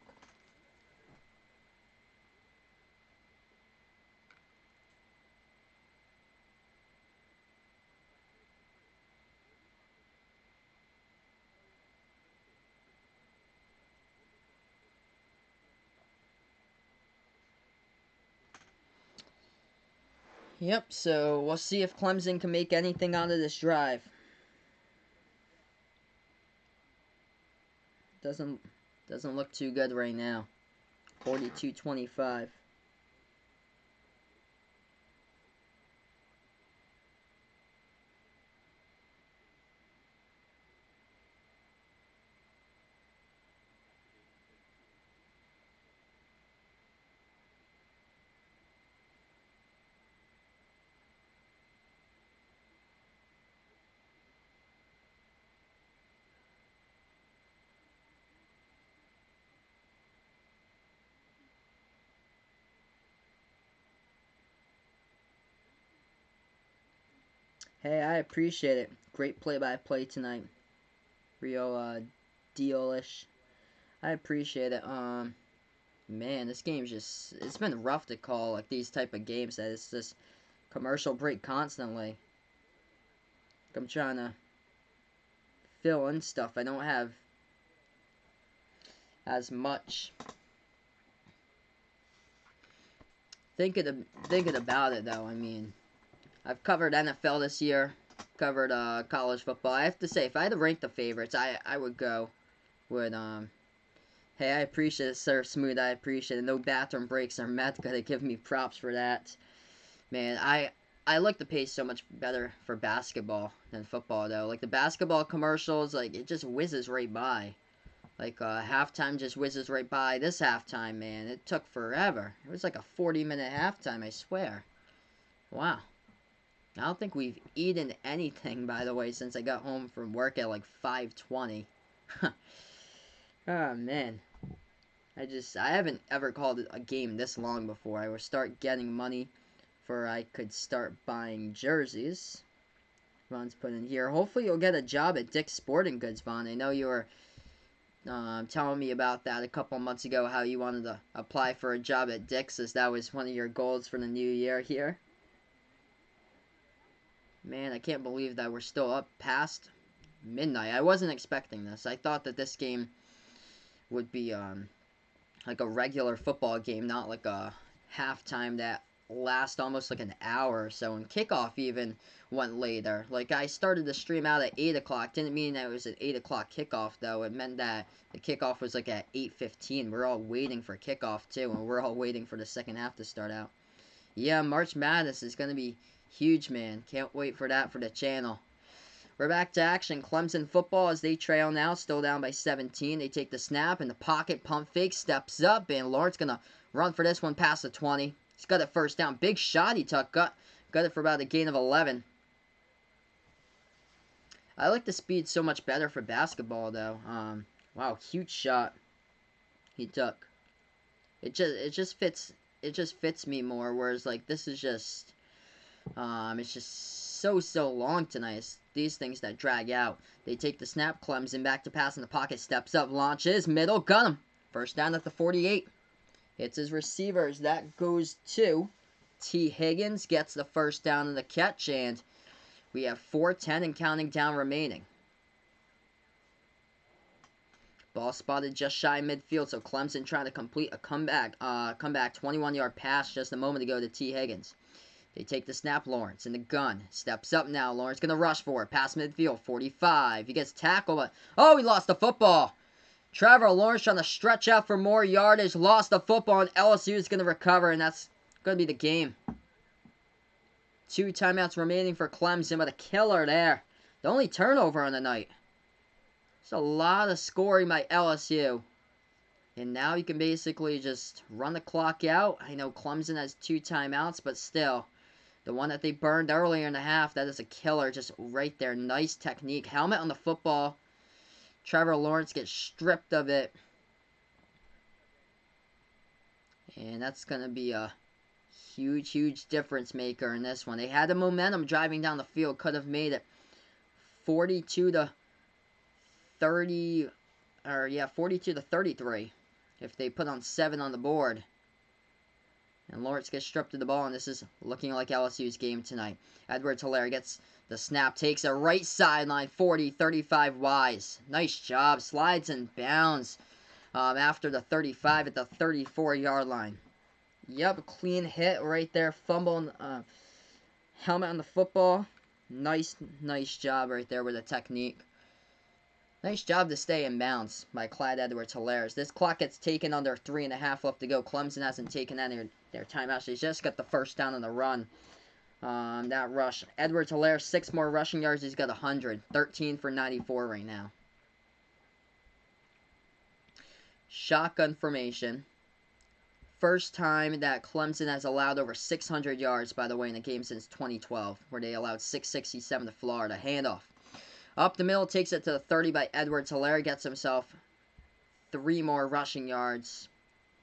Yep, so we'll see if Clemson can make anything out of this drive. Doesn't look too good right now. 42-25. Hey, I appreciate it. Great play-by-play tonight. Real, dealish. I appreciate it. Man, this game's just, it's been rough to call, like, these type of games that it's just commercial break constantly. I'm trying to fill in stuff. I don't have as much. Thinking about it, though, I mean, I've covered NFL this year, covered college football. I have to say, if I had to rank the favorites, I would go with, hey, I appreciate it, Sir Smooth, I appreciate it. No bathroom breaks are met, gotta give me props for that. Man, I like the pace so much better for basketball than football, though. Like, the basketball commercials, like, it just whizzes right by. Like, halftime just whizzes right by. This halftime, man, it took forever. It was like a 40-minute halftime, I swear. Wow. I don't think we've eaten anything, by the way, since I got home from work at like 5:20. Oh, man. I haven't ever called a game this long before. I will start getting money for I could start buying jerseys. Von's put in here. Hopefully you'll get a job at Dick's Sporting Goods, Von. I know you were telling me about that a couple months ago, how you wanted to apply for a job at Dick's, as that was one of your goals for the new year here. Man, I can't believe that we're still up past midnight. I wasn't expecting this. I thought that this game would be like a regular football game, not like a halftime that lasts almost like an hour or so, and kickoff even went later. Like, I started the stream out at 8 o'clock. Didn't mean that it was an 8 o'clock kickoff, though. It meant that the kickoff was like at 8:15. We're all waiting for kickoff, too, and we're all waiting for the second half to start out. Yeah, March Madness is going to be huge, man. Can't wait for that for the channel. We're back to action. Clemson football as they trail now, still down by 17. They take the snap in the pocket, pump fake, steps up, and Lawrence going to run for this one past the 20. He's got a first down. Big shot he took. Got it for about a gain of 11. I like the speed so much better for basketball, though. Wow, huge shot he took. It just fits me more. Whereas like this is just it's just so long tonight. It's these things that drag out. They take the snap. Clemson back to pass in the pocket. Steps up, launches, middle, got him. First down at the 48. Hits his receivers. That goes to T. Higgins. Gets the first down in the catch, and we have 4:10 and counting down remaining. Ball spotted just shy of midfield, so Clemson trying to complete a comeback 21-yard pass just a moment ago to T. Higgins. They take the snap, Lawrence in the gun. Steps up now. Lawrence going to rush for it. Past midfield, 45. He gets tackled, but oh, he lost the football. Trevor Lawrence trying to stretch out for more yardage. Lost the football, and LSU is going to recover, and that's going to be the game. 2 timeouts remaining for Clemson, but a killer there. The only turnover on the night. It's a lot of scoring by LSU. And now you can basically just run the clock out. I know Clemson has 2 timeouts, but still. The one that they burned earlier in the half, that is a killer just right there. Nice technique. Helmet on the football. Trevor Lawrence gets stripped of it. And that's going to be a huge difference maker in this one. They had the momentum driving down the field. Could have made it 42 to 30. Or yeah, 42 to 33. If they put on 7 on the board. And Lawrence gets stripped of the ball, and this is looking like LSU's game tonight. Edwards-Helaire gets the snap, takes a right sideline, 40, 35 wise. Nice job, slides and bounds after the 35 at the 34-yard line. Yep, clean hit right there, fumble, helmet on the football. Nice job right there with the technique. Nice job to stay in bounds by Clyde Edwards-Helaire. This clock gets taken under 3.5 left to go. Clemson hasn't taken any of their timeouts. They just got the first down on the run. That rush. Edwards-Helaire, 6 more rushing yards. He's got 100. 13 for 94 right now. Shotgun formation. First time that Clemson has allowed over 600 yards, by the way, in a game since 2012, where they allowed 667 to Florida. Handoff. Up the middle, takes it to the 30 by Edwards-Helaire. Gets himself 3 more rushing yards.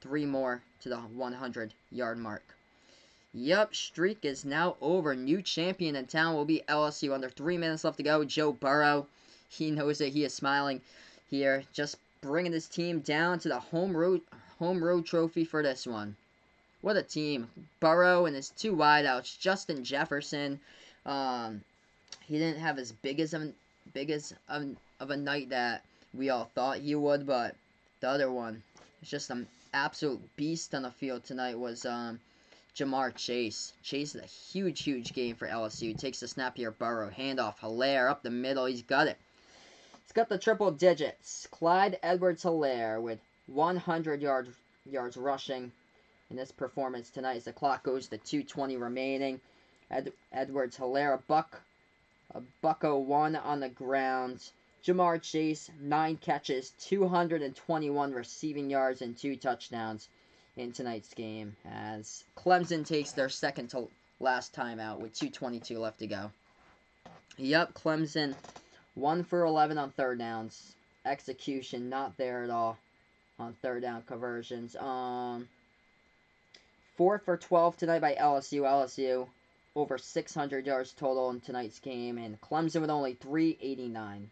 3 more to the 100-yard mark. Yep, streak is now over. New champion in town will be LSU. Under 3 minutes left to go. Joe Burrow, he knows it. He is smiling here. Just bringing his team down to the home road trophy for this one. What a team. Burrow and his 2 wideouts. Justin Jefferson. He didn't have as big as of a night that we all thought he would, but the other one is just an absolute beast on the field tonight was Jamar Chase. Chase is a huge game for LSU. Takes the snap here. Burrow. Handoff. Helaire up the middle. He's got it. He's got the triple digits. Clyde Edwards-Helaire with 100 yards rushing in this performance tonight as the clock goes to 2:20 remaining. Edwards-Helaire, a buck-01 on the ground. Jamar Chase, 9 catches, 221 receiving yards, and 2 touchdowns in tonight's game as Clemson takes their second to last timeout with 2:22 left to go. Yep, Clemson 1 for 11 on third downs. execution not there at all on third down conversions. 4 for 12 tonight by LSU. LSU over 600 yards total in tonight's game, and Clemson with only 389.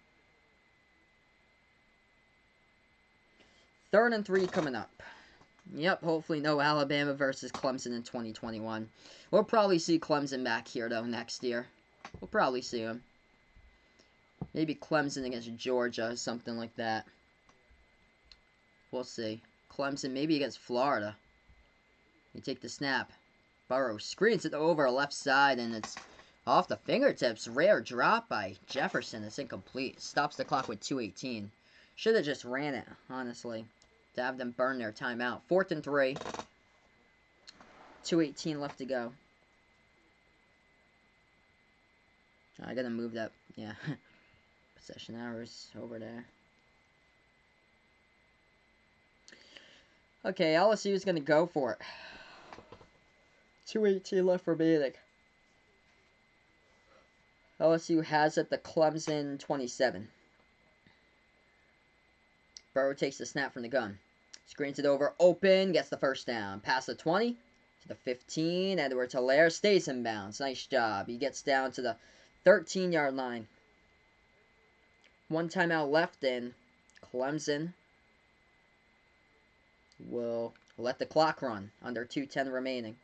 3rd and 3 coming up. Yep, hopefully no Alabama versus Clemson in 2021. We'll probably see Clemson back here, though, next year. We'll probably see him. Maybe Clemson against Georgia, something like that. We'll see. Clemson maybe against Florida. You take the snap. Burrow screens it over left side, and it's off the fingertips. Rare drop by Jefferson. It's incomplete. Stops the clock with 2:18. Should have just ran it, honestly, to have them burn their timeout. 4th and 3. 2:18 left to go. I gotta move that. Yeah. Possession hours over there. Okay, LSU is gonna go for it. 2:18 left remaining. LSU has it, the Clemson 27. Burrow takes the snap from the gun. Screens it over, open, gets the first down. Past the 20 to the 15. Edwards-Helaire stays in bounds. Nice job. He gets down to the 13-yard line. 1 timeout left, and Clemson will let the clock run. Under 2:10 remaining.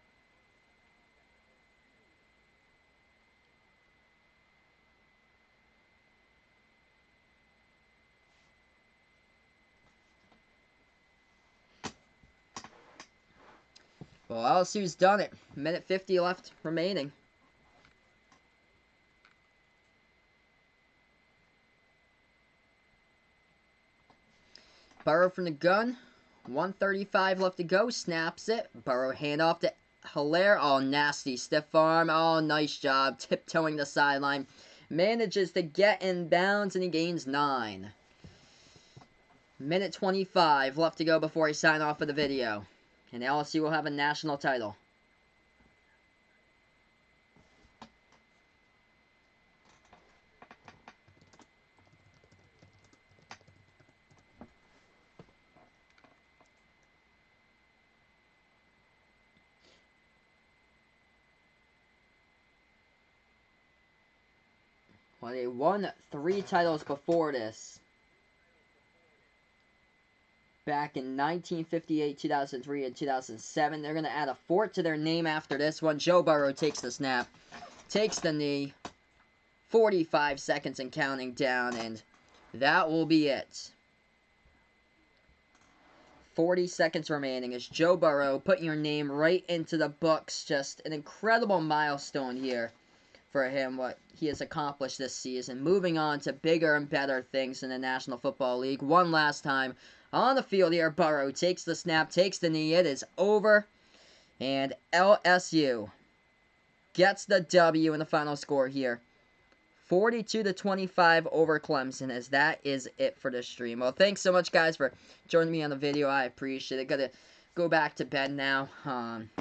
Well, LSU's done it. 1:50 left remaining. Burrow from the gun. 1:35 left to go. Snaps it. Burrow handoff to Helaire. Oh, nasty stiff arm. Oh, nice job. Tiptoeing the sideline. Manages to get in bounds, and he gains 9. 1:25 left to go before I sign off for the video. And LSU will have a national title. Well, they won 3 titles before this. Back in 1958, 2003, and 2007. They're going to add a 4th to their name after this one. Joe Burrow takes the snap. Takes the knee. 45 seconds and counting down, and that will be it. 40 seconds remaining as Joe Burrow putting your name right into the books. Just an incredible milestone here for him, what he has accomplished this season. Moving on to bigger and better things in the National Football League. One last time on the field here, Burrow takes the snap, takes the knee. It is over, and LSU gets the W in the final score here. 42-25 over Clemson, as that is it for this stream. Well, thanks so much, guys, for joining me on the video. I appreciate it. Gotta go back to bed now.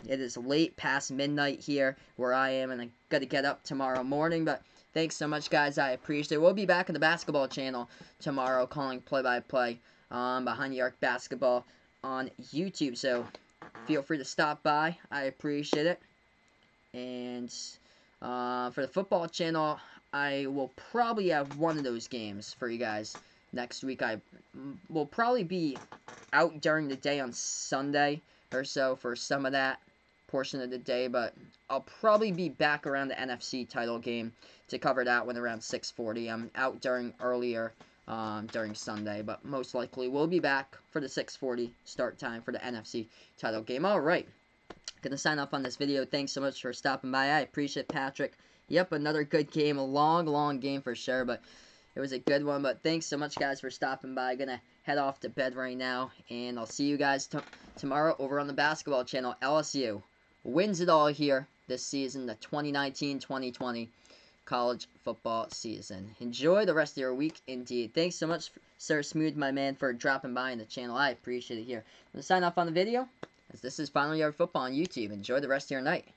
It is late past midnight here where I am, and I gotta get up tomorrow morning. But thanks so much, guys. I appreciate it. We'll be back on the basketball channel tomorrow, calling play-by-play Behind the Arc Basketball on YouTube. So feel free to stop by. I appreciate it. And for the football channel, I will probably have one of those games for you guys next week. I will probably be out during the day on Sunday or so for some of that portion of the day, but I'll probably be back around the NFC title game to cover that one around 6:40. I'm out earlier during Sunday, but most likely we'll be back for the 6:40 start time for the NFC title game. All right, gonna sign off on this video. Thanks so much for stopping by. I appreciate it, Patrick. Yep, another good game. A long game for sure, but it was a good one. But thanks so much, guys, for stopping by. Gonna head off to bed right now, and I'll see you guys tomorrow over on the basketball channel. LSU wins it all here this season, the 2019-2020 college football season. Enjoy the rest of your week, indeed. Thanks so much, Sir Smooth, my man, for dropping by in the channel. I appreciate it here. I'm going to sign off on the video, as this is Final Yard Football on YouTube. Enjoy the rest of your night.